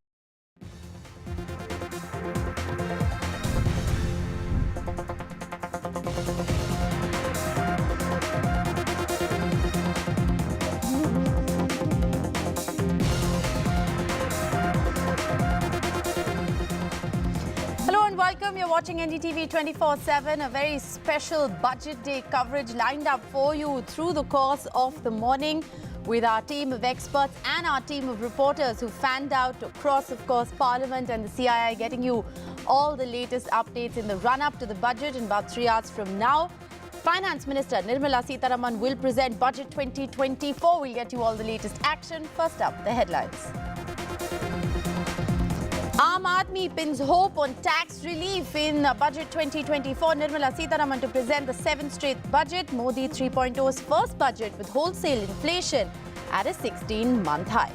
watching NDTV 24/7, a very special budget day coverage lined up for you through the course of the morning with our team of experts and our team of reporters who fanned out across, of course, Parliament and the CII, getting you all the latest updates in the run-up to the budget. In about 3 hours from now, Finance Minister Nirmala Sitharaman will present Budget 2024. We'll get you all the latest action. First up, the headlines. Aam Aadmi pins hope on tax relief in Budget 2024. Nirmala Sitharaman to present the 7th straight budget, Modi 3.0's first budget with wholesale inflation at a 16-month high.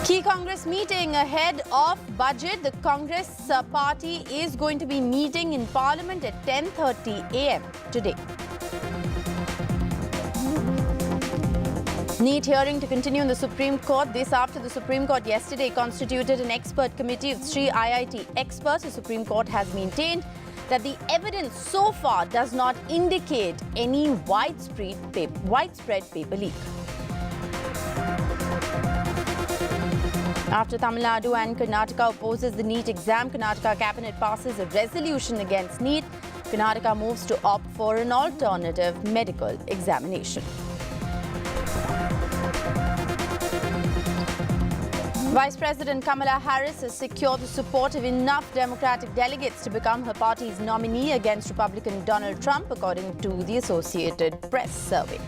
Key Congress meeting ahead of budget. The Congress party is going to be meeting in Parliament at 10:30 a.m. today. NEET hearing to continue in the Supreme Court. This after the Supreme Court yesterday constituted an expert committee of 3 IIT experts. The Supreme Court has maintained that the evidence so far does not indicate any widespread paper leak. After Tamil Nadu and Karnataka opposes the NEET exam, Karnataka cabinet passes a resolution against NEET. Karnataka moves to opt for an alternative medical examination. Vice President Kamala Harris has secured the support of enough Democratic delegates to become her party's nominee against Republican Donald Trump, according to the Associated Press survey.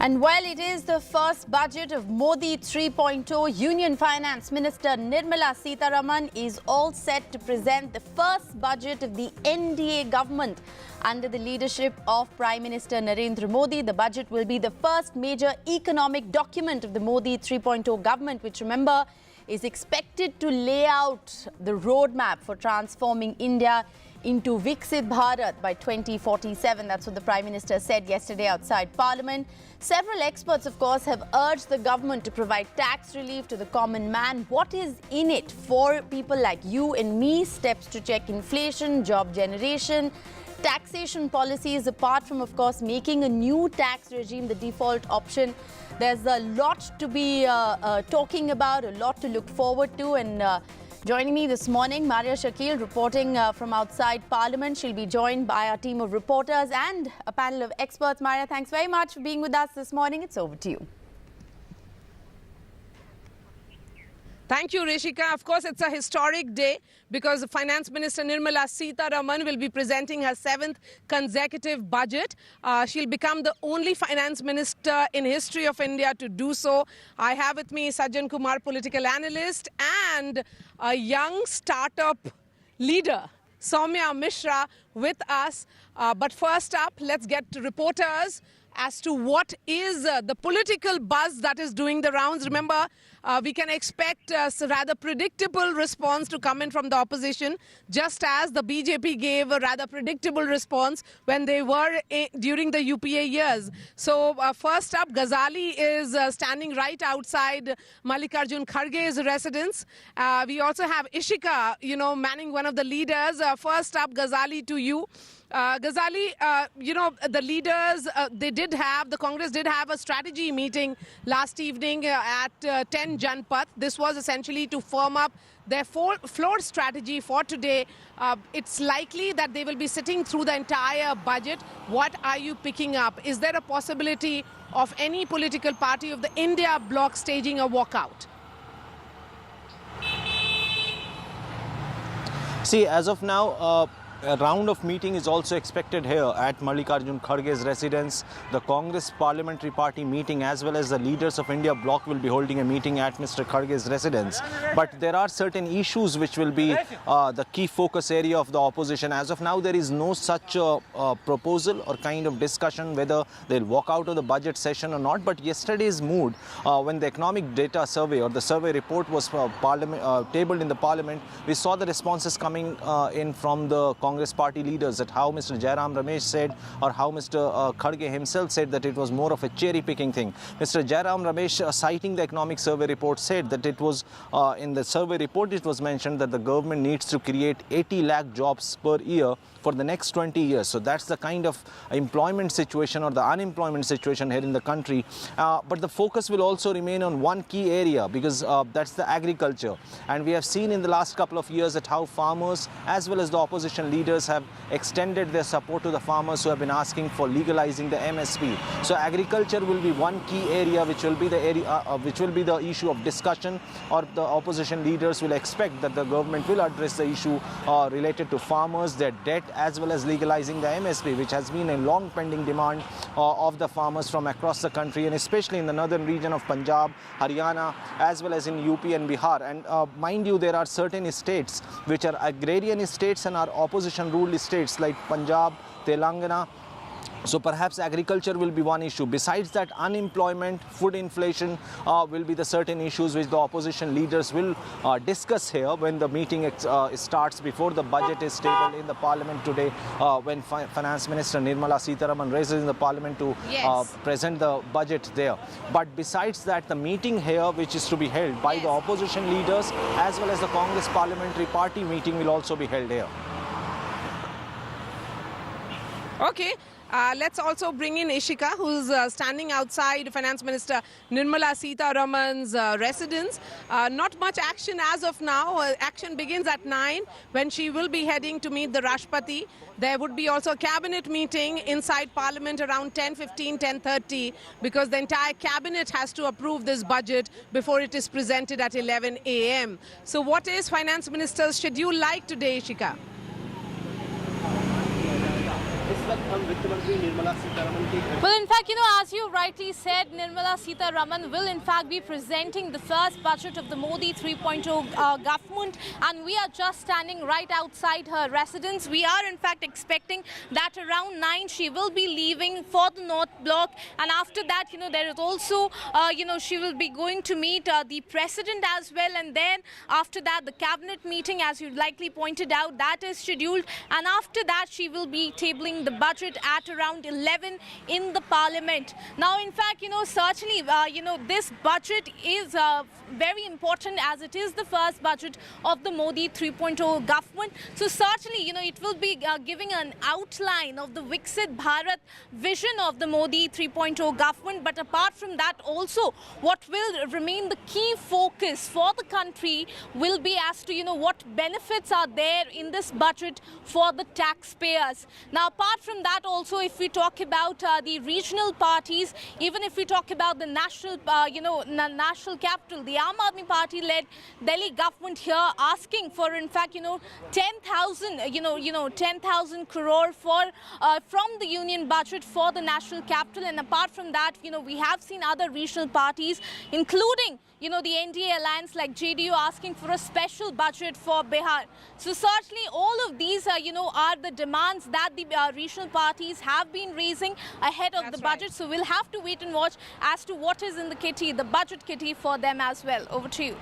And while it is the first budget of Modi 3.0, Union Finance Minister Nirmala Sitharaman is all set to present the first budget of the NDA government under the leadership of Prime Minister Narendra Modi. The budget will be the first major economic document of the Modi 3.0 government, which, remember, is expected to lay out the roadmap for transforming India into Viksit Bharat by 2047. That's what the Prime Minister said yesterday outside Parliament. Several experts, of course, have urged the government to provide tax relief to the common man. What is in it for people like you and me? Steps to check inflation, job generation, taxation policies, apart from, of course, making a new tax regime the default option. There's a lot to be talking about, a lot to look forward to. And joining me this morning, Maria Shakil, reporting from outside Parliament. She'll be joined by our team of reporters and a panel of experts. Maria, thanks very much for being with us this morning. It's over to you. Thank you, Rishika. Of course, it's a historic day because Finance Minister Nirmala Sitharaman will be presenting her 7th consecutive budget. She'll become the only finance minister in history of India to do so. I have with me Sajjan Kumar, political analyst, and a young startup leader, Soumya Mishra, with us. But first up, let's get to reporters as to what is the political buzz that is doing the rounds. Remember, we can expect a rather predictable response to come in from the opposition, just as the BJP gave a rather predictable response when they were during the UPA years. So first up, Ghazali is standing right outside Mallikarjun Kharge's residence. We also have Ishika, manning one of the leaders. First up, Ghazali, to you. Ghazali, the leaders, the Congress did have a strategy meeting last evening at 10 Janpath. This was essentially to firm up their floor strategy for today. It's likely that they will be sitting through the entire budget. What are you picking up? Is there a possibility of any political party of the India bloc staging a walkout? See, as of now, a round of meeting is also expected here at Mallikarjun Kharge's residence. The Congress Parliamentary Party meeting as well as the leaders of India bloc will be holding a meeting at Mr. Kharge's residence. But there are certain issues which will be the key focus area of the opposition. As of now, there is no such proposal or kind of discussion whether they'll walk out of the budget session or not. But yesterday's mood, when the economic data survey or the survey report was tabled in the Parliament, we saw the responses coming in from the Congress Congress party leaders, that how Mr. Jairam Ramesh said or how Mr. Kharge himself said that it was more of a cherry-picking thing. Mr. Jairam Ramesh, citing the economic survey report, said that it was, in the survey report, it was mentioned that the government needs to create 80 lakh jobs per year for the next 20 years. So that's the kind of employment situation or the unemployment situation here in the country. But the focus will also remain on one key area, because that's the agriculture. And we have seen in the last couple of years that how farmers as well as the opposition leaders have extended their support to the farmers who have been asking for legalizing the MSP. So agriculture will be one key area which will be the the issue of discussion, or the opposition leaders will expect that the government will address the issue related to farmers, their debt, as well as legalizing the MSP, which has been a long pending demand of the farmers from across the country, and especially in the northern region of Punjab, Haryana, as well as in UP and Bihar. And mind you, there are certain states which are agrarian states and are opposition ruled states like Punjab, Telangana. So perhaps agriculture will be one issue. Besides that, unemployment, food inflation will be the certain issues which the opposition leaders will discuss here when the meeting starts, before the budget is tabled in the parliament today, when Finance Minister Nirmala Sitharaman raises in the parliament to present the budget there. But besides that, the meeting here, which is to be held by the opposition leaders as well as the Congress Parliamentary Party meeting, will also be held here. Okay. Let's also bring in Ishika, who's standing outside Finance Minister Nirmala Sitharaman's residence. Not much action as of now. Action begins at 9 when she will be heading to meet the Rashtrapati. There would be also a cabinet meeting inside Parliament around 10:15, 10:30, because the entire cabinet has to approve this budget before it is presented at 11 a.m. So what is Finance Minister's schedule like today, Ishika? Well, in fact, as you rightly said, Nirmala Sitharaman will in fact be presenting the first budget of the Modi 3.0 government, and we are just standing right outside her residence. We are in fact expecting that around 9 she will be leaving for the North Block, and after that, there is also, she will be going to meet the President as well, and then after that the cabinet meeting, as you likely pointed out, that is scheduled, and after that she will be tabling the budget at around 11 in the Parliament. Now, in fact, certainly, this budget is very important, as it is the first budget of the Modi 3.0 government. So certainly, it will be giving an outline of the Viksit Bharat vision of the Modi 3.0 government. But apart from that, also what will remain the key focus for the country will be as to, what benefits are there in this budget for the taxpayers. Now, apart from that, also, if we talk about the regional parties, even if we talk about the national, national capital, the Aam Aadmi Party-led Delhi government here asking for, in fact, 10,000 crore for from the union budget for the national capital. And apart from that, we have seen other regional parties, including the NDA alliance like JDU, asking for a special budget for Bihar. So certainly all of these, are the demands that the regional parties have been raising ahead of the budget. So we'll have to wait and watch as to what is in the kitty, the budget kitty for them as well. Over to you.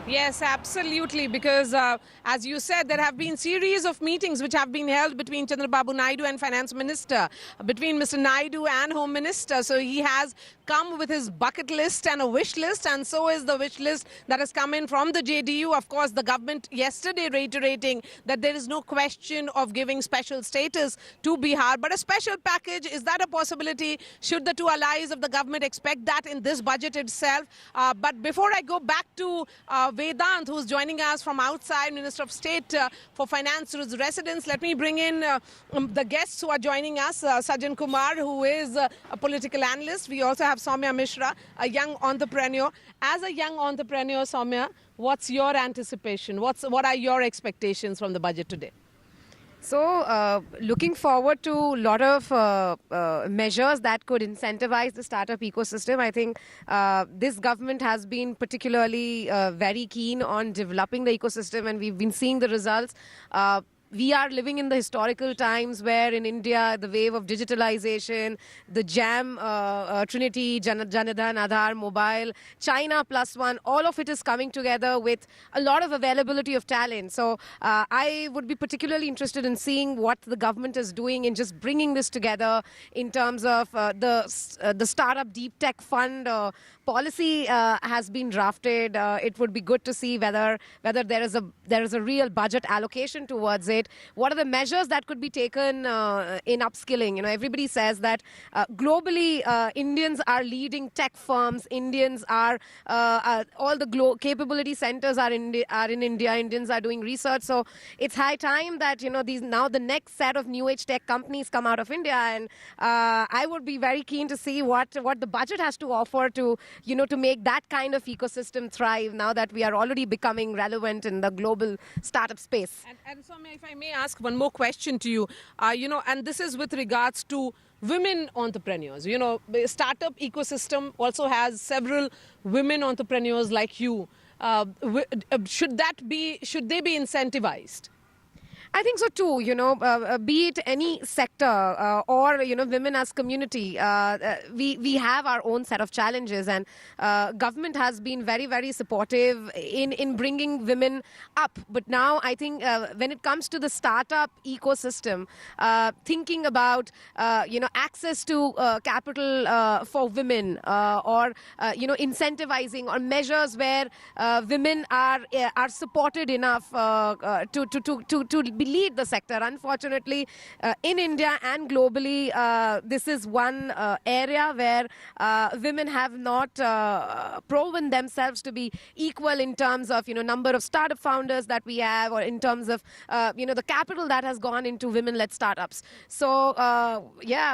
Yes, absolutely, because as you said, there have been series of meetings which have been held between Chandrababu Naidu and Finance Minister, between Mr. Naidu and Home Minister. So he has come with his bucket list and a wish list, and so is the wish list that has come in from the JDU. Of course, the government yesterday reiterating that there is no question of giving special status to Bihar, but a special package, is that a possibility? Should the two allies of the government expect that in this budget itself? But before I go back to Vedant, who's joining us from outside, Minister of State for Finance, whose residence, let me bring in the guests who are joining us. Sajjan Kumar, who is a political analyst. We also have Soumya Mishra, a young entrepreneur. As a young entrepreneur, Soumya, what's your anticipation? What are your expectations from the budget today? So, looking forward to a lot of measures that could incentivize the startup ecosystem. I think this government has been particularly very keen on developing the ecosystem, and we've been seeing the results. we are living in the historical times where in India, the wave of digitalization, the JAM, Trinity, Janadhan, Aadhaar, Mobile, China +1, all of it is coming together with a lot of availability of talent. So I would be particularly interested in seeing what the government is doing in just bringing this together in terms of the Startup Deep Tech Fund policy has been drafted. It would be good to see whether there is a real budget allocation towards it. What are the measures that could be taken in upskilling? You know, everybody says that globally Indians are leading tech firms. Indians are all the capability centers are in India. Indians are doing research. So it's high time that now the next set of new age tech companies come out of India, and I would be very keen to see what the budget has to offer to make that kind of ecosystem thrive now that we are already becoming relevant in the global startup space. And Soumya, if I may ask one more question to you, and this is with regards to women entrepreneurs. You know, the startup ecosystem also has several women entrepreneurs like you. Should they be incentivized? I think so too, be it any sector or, women as community, we have our own set of challenges, and government has been very, very supportive in bringing women up. But now I think when it comes to the startup ecosystem, thinking about, access to capital for women or, incentivizing or measures where women are supported enough to lead the sector. Unfortunately, in India and globally, this is one area where women have not proven themselves to be equal in terms of number of startup founders that we have, or in terms of the capital that has gone into women-led startups. So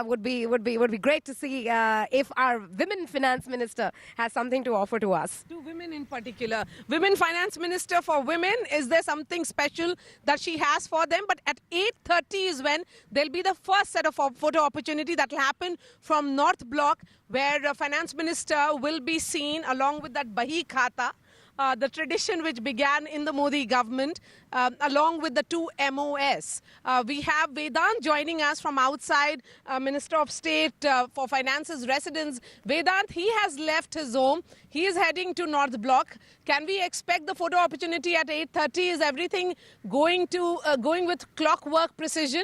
would be great to see if our women finance minister has something to offer to us. To women in particular, women finance minister for women, is there something special that she has for them? But at 8:30 is when there'll be the first set of photo opportunity that will happen from North Block, where finance minister will be seen along with that Bahi Khata, the tradition which began in the Modi government, along with the 2.0's. We have Vedant joining us from outside, Minister of State for Finance's residence. Vedant, he has left his home. He is heading to North Block. Can we expect the photo opportunity at 8:30? Is everything going with clockwork precision?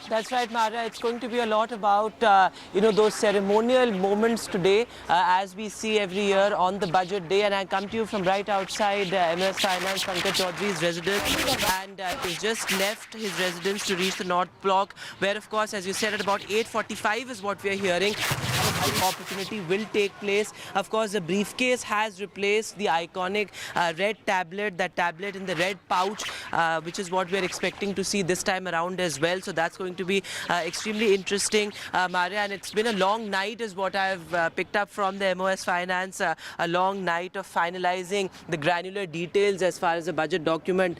That's right, Mara. It's going to be a lot about, those ceremonial moments today, as we see every year on the budget day. And I come to you from right outside MS Finance, Pankaj Chaudhary's residence. And he's just left his residence to reach the North Block, where, of course, as you said, at about 8:45 is what we're hearing. Opportunity will take place. Of course, the briefcase has replaced the iconic red tablet, that tablet in the red pouch, which is what we're expecting to see this time around as well. So that's going to be extremely interesting, Maria. And it's been a long night is what I've picked up from the MOS Finance, a long night of finalizing the granular details as far as the budget document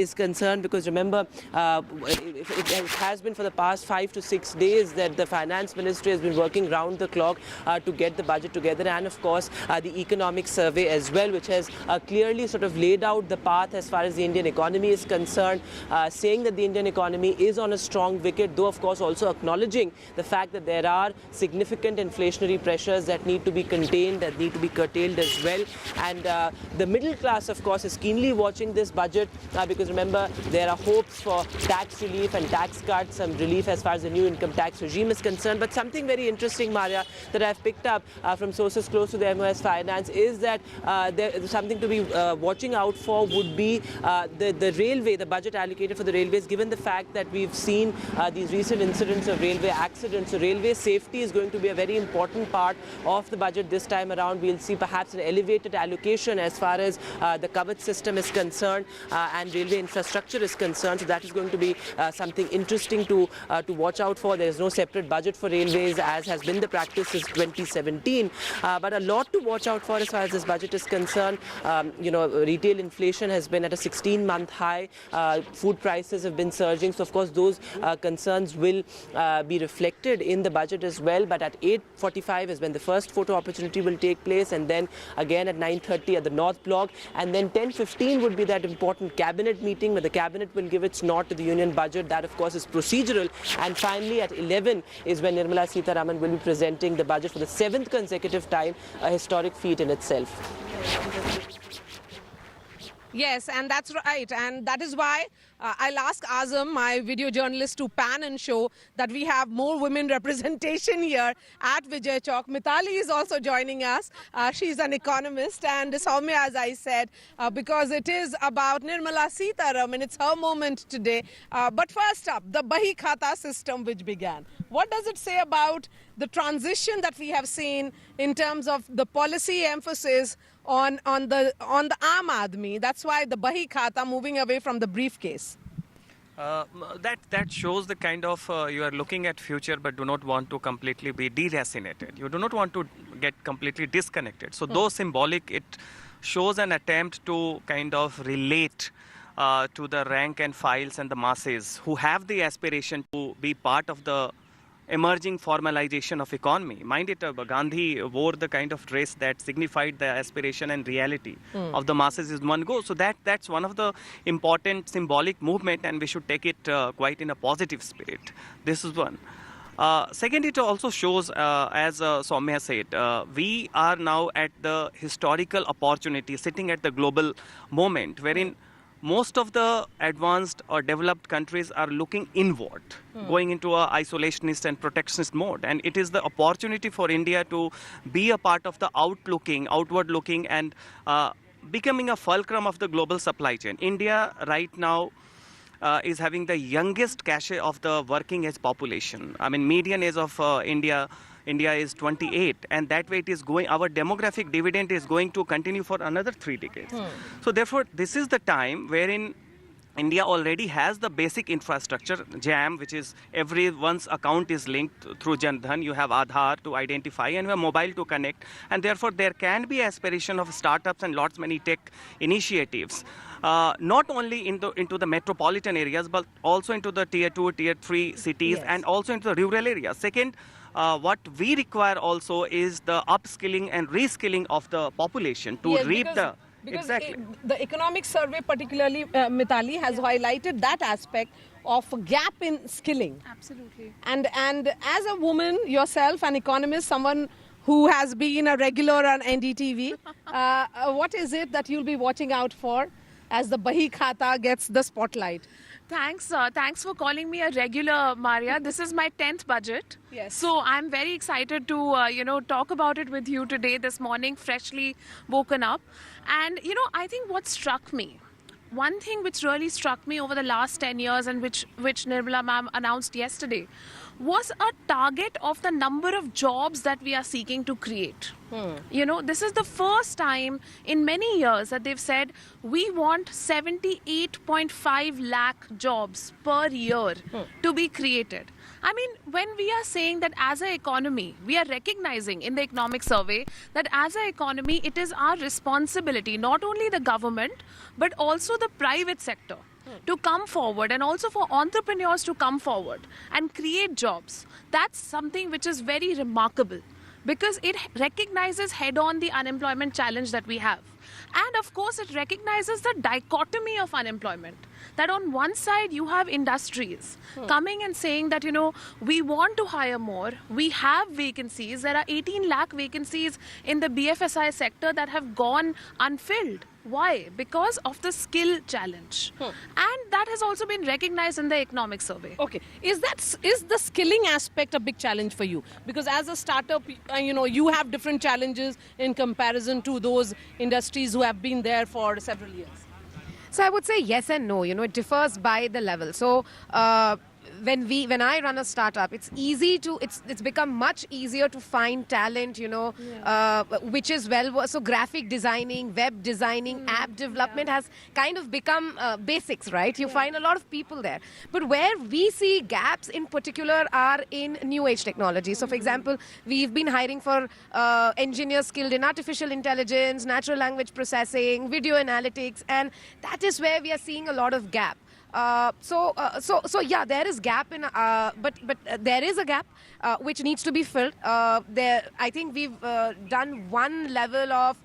is concerned. Because remember, it has been for the past 5 to 6 days that the Finance Ministry has been working round the clock to get the budget together, and of course the economic survey as well, which has clearly sort of laid out the path as far as the Indian economy is concerned, saying that the Indian economy is on a strong wicket, though of course also acknowledging the fact that there are significant inflationary pressures that need to be contained, that need to be curtailed as well. And the middle class, of course, is keenly watching this budget because remember, there are hopes for tax relief and tax cuts, some relief as far as the new income tax regime is concerned. But something very interesting, Maria, that I've picked up from sources close to the MOS Finance is that there's something to be watching out for would be the railway, the budget allocated for the railways, given the fact that we've seen these recent incidents of railway accidents. So railway safety is going to be a very important part of the budget this time around. We'll see perhaps an elevated allocation as far as the Kavach system is concerned and railway infrastructure is concerned. So that is going to be something interesting to watch out for. There is no separate budget for railways, as has been the practice practice since 2017. But a lot to watch out for as far as this budget is concerned. Retail inflation has been at a 16-month high. Food prices have been surging. So, of course, those concerns will be reflected in the budget as well. But at 8:45 is when the first photo opportunity will take place, and then again at 9:30 at the North Block, and then 10:15 would be that important cabinet meeting where the cabinet will give its nod to the union budget. That, of course, is procedural. And finally at 11 is when Nirmala Sitharaman will be presenting the budget for the 7th consecutive time, a historic feat in itself. Yes, and that's right. And that is why I'll ask Azam, my video journalist, to pan and show that we have more women representation here at Vijay Chowk. Mithali is also joining us. She's an economist. And Soumya, as I said, because it is about Nirmala Sitharaman, it's her moment today. But first up, the Bahi Khata system which began. What does it say about the transition that we have seen in terms of the policy emphasis on the Aam Aadmi? That's why the Bahi Khata moving away from the briefcase. That shows the kind of you are looking at future but do not want to completely be deracinated. You do not want to get completely disconnected. So though symbolic, it shows an attempt to kind of relate to the rank and files and the masses who have the aspiration to be part of the emerging formalization of economy. Mind it, Gandhi wore the kind of dress that signified the aspiration and reality of the masses in one go. So that's one of the important symbolic movement, and we should take it quite in a positive spirit. This is one. Second, it also shows, as Soumya said, we are now at the historical opportunity, sitting at the global moment, wherein most of the advanced or developed countries are looking inward, going into a isolationist and protectionist mode. And it is the opportunity for India to be a part of the outward looking and becoming a fulcrum of the global supply chain. India right now is having the youngest cachet of the working age population. I mean, median age of India is 28, and that way it is going, our demographic dividend is going to continue for another 3 decades. So therefore, this is the time wherein India already has the basic infrastructure, JAM, which is everyone's account is linked through Jan Dhan. You have Aadhaar to identify and you have mobile to connect. And therefore, there can be aspiration of startups and lots many tech initiatives. Not only into the metropolitan areas, but also into the tier 2, tier 3 cities, and also into the rural areas. Second, what we require also is the upskilling and reskilling of the population to reap the... Because the economic survey, particularly Mithali, has highlighted that aspect of a gap in skilling. Absolutely. And as a woman yourself, an economist, someone who has been a regular on NDTV, what is it that you'll be watching out for as the Bahi Khata gets the spotlight? Thanks for calling me a regular, Maria. This is my 10th budget. Yes. So I'm very excited to, talk about it with you today, this morning, freshly woken up. And, I think what struck me, one thing which really struck me over the last 10 years and which Nirmala ma'am announced yesterday was a target of the number of jobs that we are seeking to create. This is the first time in many years that they've said we want 78.5 lakh jobs per year to be created. I mean, when we are saying that as an economy, we are recognizing in the economic survey that as an economy, it is our responsibility, not only the government, but also the private sector to come forward, and also for entrepreneurs to come forward and create jobs. That's something which is very remarkable, because it recognizes head-on the unemployment challenge that we have. And of course, it recognizes the dichotomy of unemployment. That on one side, you have industries coming and saying that, we want to hire more. We have vacancies. There are 18 lakh vacancies in the BFSI sector that have gone unfilled. Why? Because of the skill challenge. And that has also been recognized in the economic survey. Okay. Is the skilling aspect a big challenge for you? Because as a startup, you have different challenges in comparison to those industries who have been there for several years. So I would say yes and no. It differs by the level. So when I run a startup, it's become much easier to find talent, which is so graphic designing, web designing, app development has kind of become basics, right? You find a lot of people there. But where we see gaps in particular are in new age technology. So for example, we've been hiring for engineers skilled in artificial intelligence, natural language processing, video analytics, and that is where we are seeing a lot of gap. So yeah, there is gap in, but there is a gap which needs to be filled. I think we've done one level of,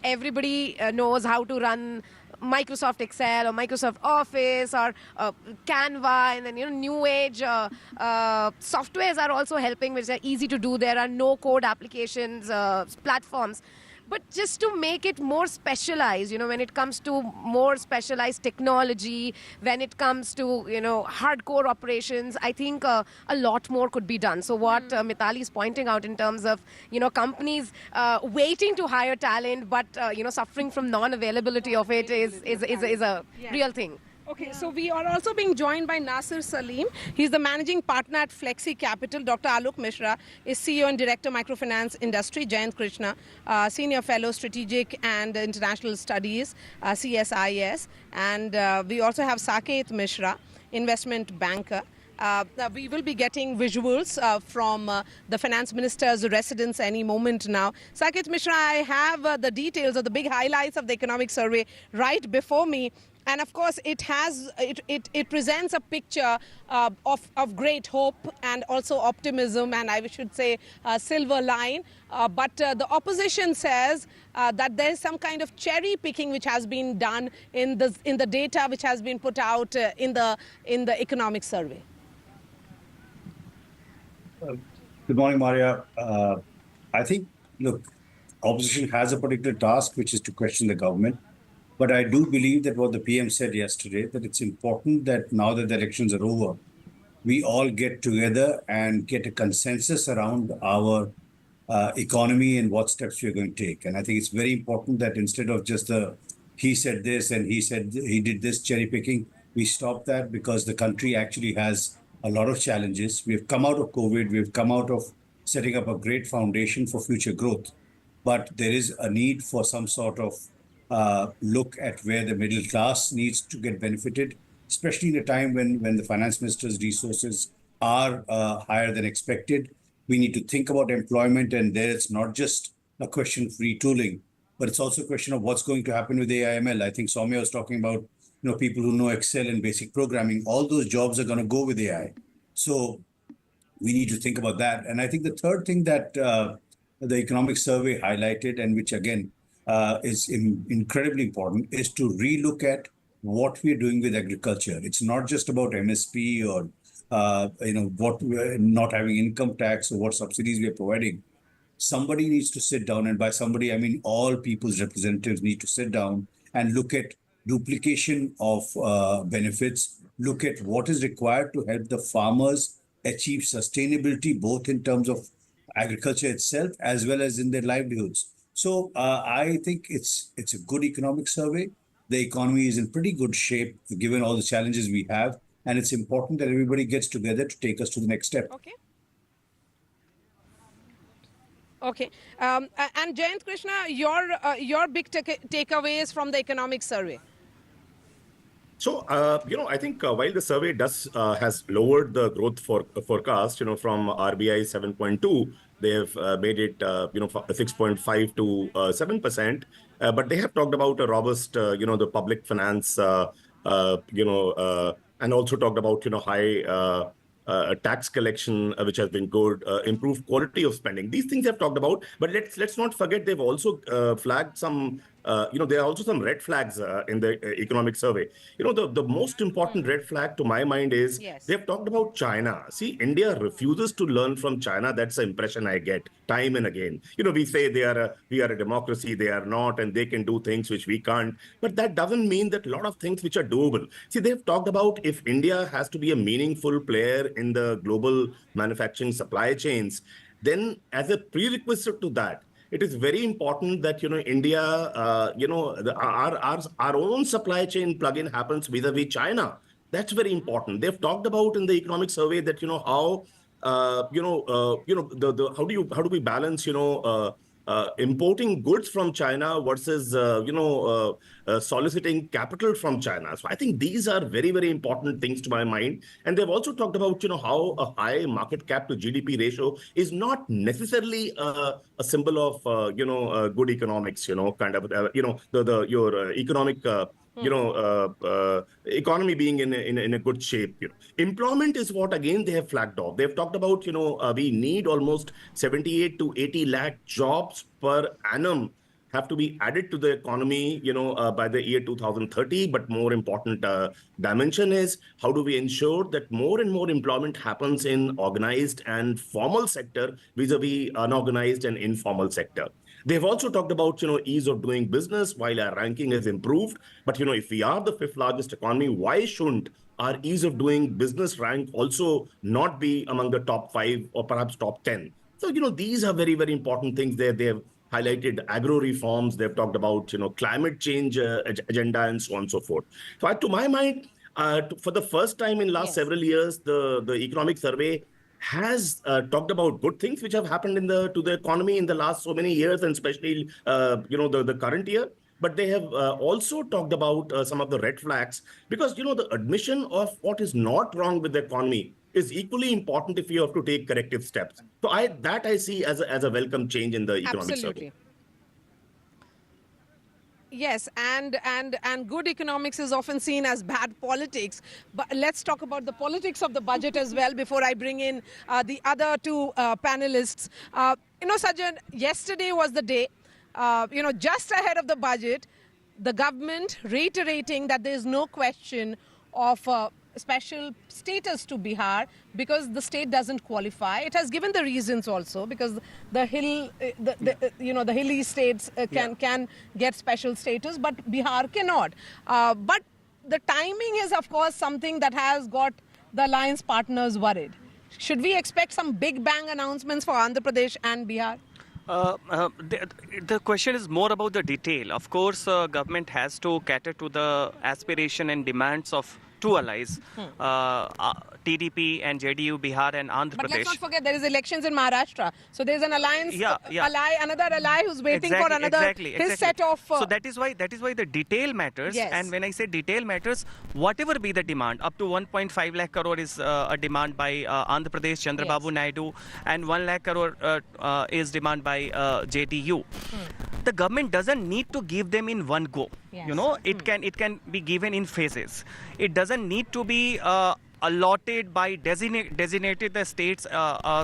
everybody knows how to run Microsoft Excel or Microsoft Office or Canva, and then new age softwares are also helping, which are easy to do. There are no code applications, platforms. But just to make it more specialized, when it comes to more specialized technology, when it comes to, hardcore operations, I think a lot more could be done. So what Mithali is pointing out in terms of, companies waiting to hire talent, but, suffering from non-availability of it is a real thing. Okay, so we are also being joined by Nasir Salim. He's the managing partner at Flexi Capital. Dr. Alok Mishra is CEO and Director Microfinance Industry. Jayant Krishna, Senior Fellow Strategic and International Studies, CSIS. And we also have Saket Mishra, Investment Banker. We will be getting visuals from the Finance Minister's residence any moment now. Saket Mishra, I have the details of the big highlights of the economic survey right before me. And of course, it presents a picture of great hope and also optimism, and I should say silver line. But the opposition says that there is some kind of cherry picking which has been done in the data which has been put out in the economic survey. Good morning, Maria. I think, look, opposition has a particular task, which is to question the government. But I do believe that what the PM said yesterday, that it's important that now that the elections are over, we all get together and get a consensus around our economy and what steps we're going to take. And I think it's very important that instead of just he said this and he said he did this cherry picking, we stop that, because the country actually has a lot of challenges. We've come out of COVID, we've come out of setting up a great foundation for future growth. But there is a need for some sort of look at where the middle class needs to get benefited, especially in a time when the finance minister's resources are higher than expected. We need to think about employment, and there it's not just a question of retooling, but it's also a question of what's going to happen with AIML. I think Soumya was talking about, people who know Excel and basic programming. All those jobs are going to go with AI. So we need to think about that. And I think the third thing that the economic survey highlighted, and which again is incredibly important, is to relook at what we're doing with agriculture. It's not just about MSP or what not having income tax or what subsidies we are providing. Somebody needs to sit down, and by somebody I mean all people's representatives need to sit down and look at duplication of benefits, look at what is required to help the farmers achieve sustainability, both in terms of agriculture itself as well as in their livelihoods. So I think it's a good economic survey. The economy is in pretty good shape given all the challenges we have, and it's important that everybody gets together to take us to the next step. Okay. Okay. And Jayant Krishna, your big takeaways from the economic survey. So, I think while the survey has lowered the growth forecast, from RBI 7.2, they have made it, 6.5 to 7%. But they have talked about a robust, the public finance, and also talked about, high tax collection, which has been good, improved quality of spending. These things they've talked about, but let's not forget they've also flagged some, there are also some red flags in the economic survey. The most important red flag to my mind is they've talked about China. See, India refuses to learn from China. That's the impression I get time and again. We say we are a democracy, they are not, and they can do things which we can't. But that doesn't mean that a lot of things which are doable. See, they've talked about if India has to be a meaningful player in the global manufacturing supply chains, then as a prerequisite to that, it is very important that, India, our own supply chain plug-in happens vis-a-vis China. That's very important. They've talked about in the economic survey that, how, how do we balance, importing goods from China versus, soliciting capital from China. So I think these are very, very important things to my mind. And they've also talked about, how a high market cap to GDP ratio is not necessarily a symbol of, good economics, kind of, your economic, economy being in a good shape. Employment is what, again, they have flagged off. They've talked about, we need almost 78 to 80 lakh jobs per annum have to be added to the economy, by the year 2030. But more important dimension is how do we ensure that more and more employment happens in organized and formal sector vis-a-vis unorganized and informal sector. They've also talked about, ease of doing business while our ranking has improved. But, if we are the 5th largest economy, why shouldn't our ease of doing business rank also not be among the top 5 or perhaps top 10? So, these are very, very important things there. They've highlighted agro reforms. They've talked about, climate change agenda and so on and so forth. So to my mind, for the first time in last several years, the economic survey has talked about good things which have happened to the economy in the last so many years, and especially, the current year. But they have also talked about some of the red flags, because, the admission of what is not wrong with the economy is equally important if you have to take corrective steps. So I see as a welcome change in the economic survey. Yes, and good economics is often seen as bad politics. But let's talk about the politics of the budget as well before I bring in the other two panelists. Sajjan, yesterday was the day, just ahead of the budget, the government reiterating that there is no question of special status to Bihar because the state doesn't qualify. It has given the reasons also, because the hilly states can get special status, but Bihar cannot. But the timing is, of course, something that has got the alliance partners worried. Should we expect some big bang announcements for Andhra Pradesh and Bihar? The question is more about the detail. Of course, government has to cater to the aspiration and demands of two allies, TDP and JDU, Bihar and Andhra Pradesh. But let's not forget there is elections in Maharashtra. So there's an alliance, another ally who's waiting for another his set of. So that is why the detail matters. Yes. And when I say detail matters, whatever be the demand, up to 1.5 lakh crore is a demand by Andhra Pradesh, Chandrababu Naidu, and 1 lakh crore is demand by JDU. The government doesn't need to give them in one go. Yes. It can be given in phases. It doesn't need to be allotted by designated the states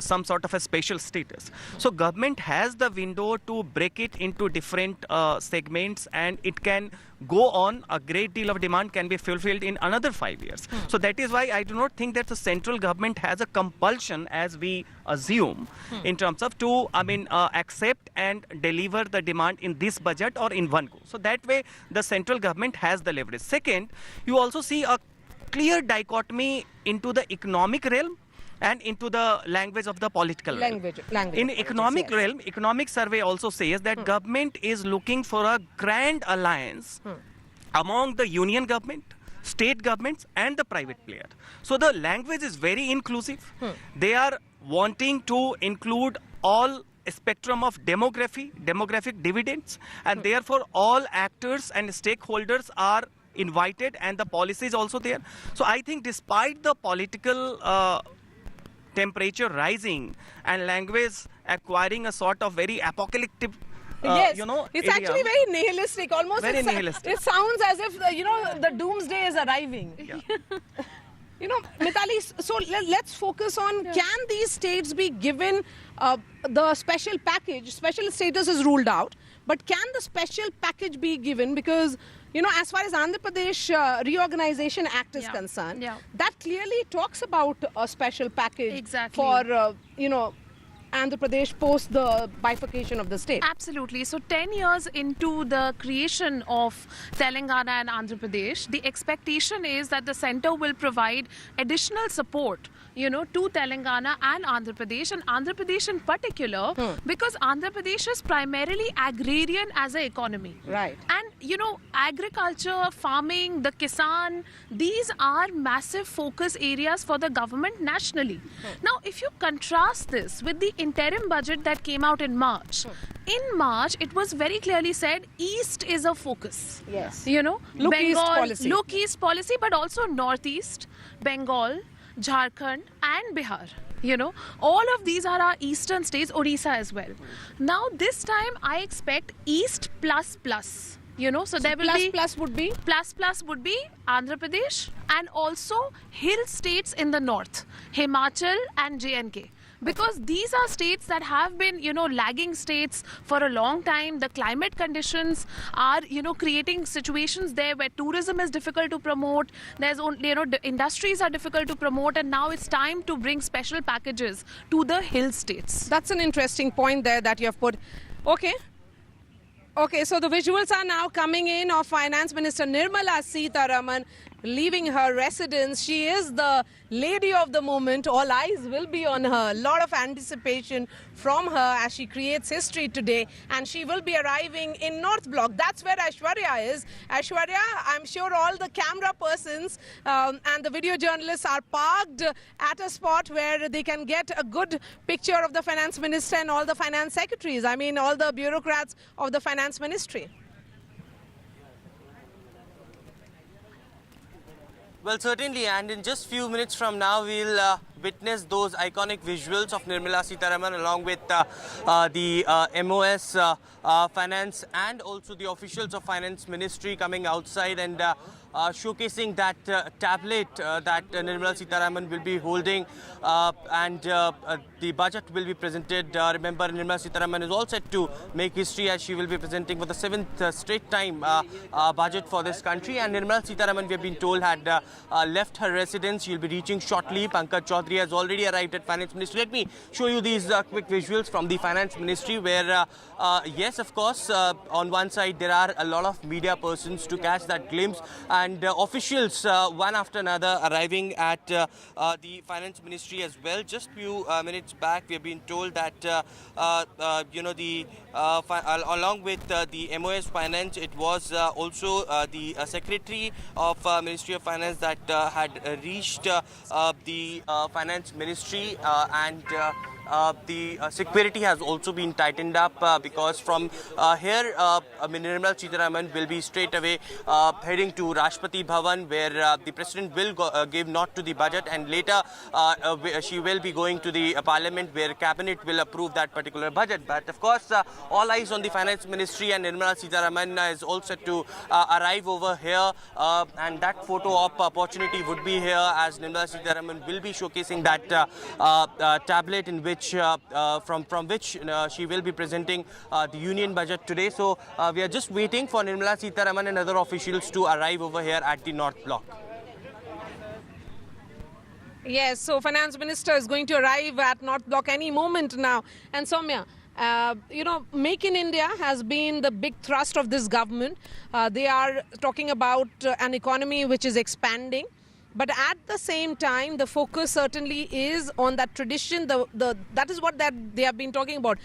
some sort of a special status. So government has the window to break it into different segments, and it can go on. A great deal of demand can be fulfilled in another 5 years. So that is why I do not think that the central government has a compulsion, as we assume, in terms of to accept and deliver the demand in this budget or in one go. So that way the central government has the leverage. Second, you also see a clear dichotomy into the economic realm and into the language of the political realm. In economic realm, economic survey also says that government is looking for a grand alliance among the union government, state governments and the private player. So the language is very inclusive. They are wanting to include all spectrum of demographic dividends, and therefore all actors and stakeholders are invited, and the policy is also there. So I think despite the political temperature rising and language acquiring a sort of very apocalyptic it's area. actually very nihilistic, almost. Very nihilistic. It sounds as if the doomsday is arriving. Mithali, so let's focus on, can these states be given the special package? Special status is ruled out, but can the special package be given? Because as far as Andhra Pradesh Reorganization Act is concerned, that clearly talks about a special package for Andhra Pradesh post the bifurcation of the state. Absolutely. So 10 years into the creation of Telangana and Andhra Pradesh, the expectation is that the centre will provide additional support, you know, to Telangana and Andhra Pradesh, and Andhra Pradesh in particular, because Andhra Pradesh is primarily agrarian as an economy. Right. And, you know, agriculture, farming, the Kisan, these are massive focus areas for the government nationally. Now, if you contrast this with the interim budget that came out in March, it was very clearly said East is a focus. Yes. You know, Look East policy. Look East policy, but also Northeast, Bengal, Jharkhand and Bihar. You know, all of these are our eastern states, Odisha as well. Now, this time I expect East plus plus. You know, so there will be plus would be Andhra Pradesh and also hill states in the north, Himachal and J&K. Because these are states that have been, you know, lagging states for a long time. The climate conditions are, you know, creating situations there where tourism is difficult to promote. There's only, you know, the industries are difficult to promote, and now it's time to bring special packages to the hill states. That's an interesting point there that you have put. Okay, so the visuals are now coming in of Finance Minister Nirmala Sitharaman leaving her residence. She is the lady of the moment. All eyes will be on her. A lot of anticipation from her as she creates history today. And she will be arriving in North Block. That's where Aishwarya is. Aishwarya, I'm sure all the camera persons and the video journalists are parked at a spot where they can get a good picture of the Finance Minister and all the Finance Secretaries. I mean, all the bureaucrats of the Finance Ministry. Well, certainly, and in just few minutes from now, we'll witness those iconic visuals of Nirmala Sitharaman along with the MOS Finance and also the officials of Finance Ministry coming outside and showcasing that tablet that Nirmala Sitharaman will be holding, and the budget will be presented. Remember, Nirmala Sitharaman is all set to make history as she will be presenting for the 7th straight time budget for this country. And Nirmala Sitharaman, we have been told, had left her residence. She'll be reaching shortly. Pankaj Chaudhary has already arrived at Finance Ministry. Let me show you these quick visuals from the Finance Ministry where, yes, of course, on one side there are a lot of media persons to catch that glimpse, and officials one after another arriving at the Finance Ministry as well. Just few minutes back, we have been told that you know, the along with the MOS Finance, it was also the Secretary of Ministry of Finance that had reached the Finance Ministry, and the security has also been tightened up because from here Nirmala Sitharaman will be straight away heading to Rashtrapati Bhavan, where the President will give nod to the budget, and later she will be going to the Parliament where Cabinet will approve that particular budget. But of course, all eyes on the Finance Ministry, and Nirmala Sitharaman is all set to arrive over here, and that photo op opportunity would be here as Nirmala Sitharaman will be showcasing that tablet in which from which she will be presenting the union budget today. So we are just waiting for Nirmala Sitharaman and other officials to arrive over here at the North Block. Yes, so Finance Minister is going to arrive at North Block any moment now. And Soumya, you know, Make in India has been the big thrust of this government. They are talking about an economy which is expanding. But at the same time, the focus certainly is on that tradition. That is what they have been talking about.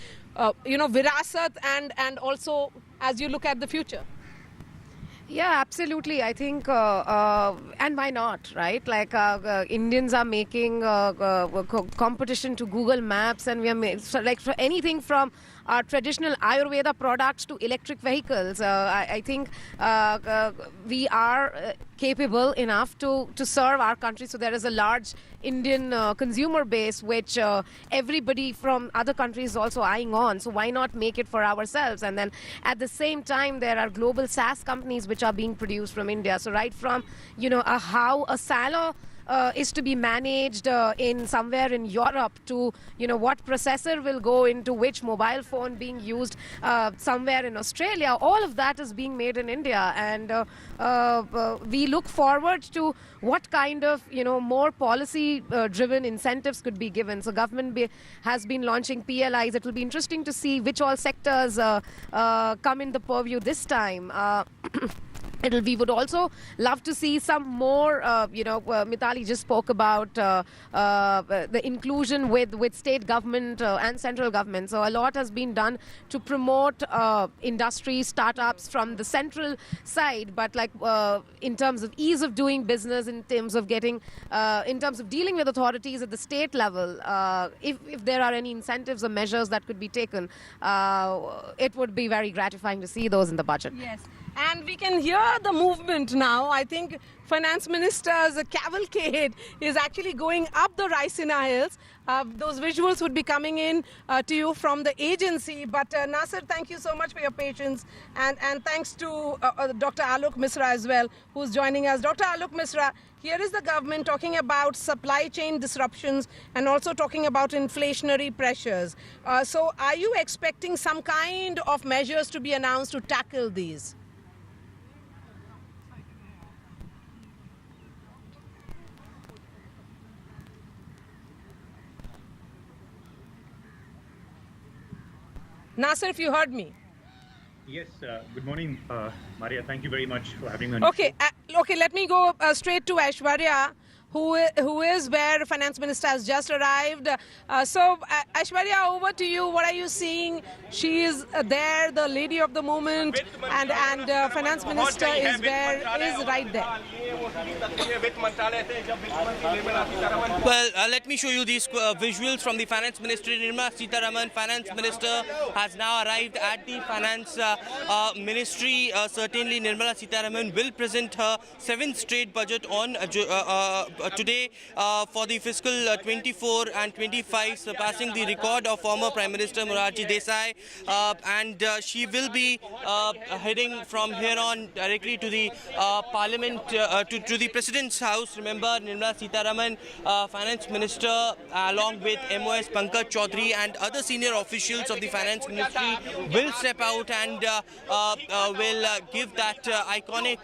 You know, virasat and also as you look at the future. Yeah, absolutely. I think, and why not, right? Like Indians are making competition to Google Maps, and we are like for anything from traditional Ayurveda products to electric vehicles. I think we are capable enough to serve our country. So there is a large Indian consumer base which everybody from other countries is also eyeing on. So why not make it for ourselves? And then at the same time, there are global SaaS companies which are being produced from India. So right from, you know, how a salon is to be managed in somewhere in Europe, to what processor will go into which mobile phone being used somewhere in Australia. All of that is being made in India, and we look forward to what kind of more policy driven incentives could be given. So government has been launching PLIs. It will be interesting to see which all sectors come in the purview this time. We would also love to see some more, Mitali just spoke about the inclusion with state government and central government. So a lot has been done to promote industry, startups from the central side, but in terms of ease of doing business, in terms of dealing with authorities at the state level, if there are any incentives or measures that could be taken, it would be very gratifying to see those in the budget. Yes. And we can hear the movement now. I think Finance Minister's cavalcade is actually going up the Raisina Hills. Those visuals would be coming in to you from the agency. But Nasser, thank you so much for your patience. And thanks to Dr. Alok Misra as well, who's joining us. Dr. Alok Misra, here is the government talking about supply chain disruptions and also talking about inflationary pressures. So are you expecting some kind of measures to be announced to tackle these? Nasser, if you heard me. Yes, good morning, Maria. Thank you very much for having me on. Okay, let me go straight to Aishwarya, who is where Finance Minister has just arrived. So, Aishwarya, over to you. What are you seeing? She is there, the lady of the moment, and Finance Minister is right there. Well, let me show you these visuals from the Finance Ministry. Nirmala Sitharaman, Finance Minister, has now arrived at the Finance Ministry. Certainly, Nirmala Sitharaman will present her 7th straight budget on today for the fiscal 24 and 25, surpassing the record of former Prime Minister Morarji Desai, and she will be heading from here on directly to the Parliament, to the President's house. Remember, Nirmala Sitharaman, Finance Minister, along with MOS Pankaj Chaudhary and other senior officials of the Finance Ministry will step out and will give that iconic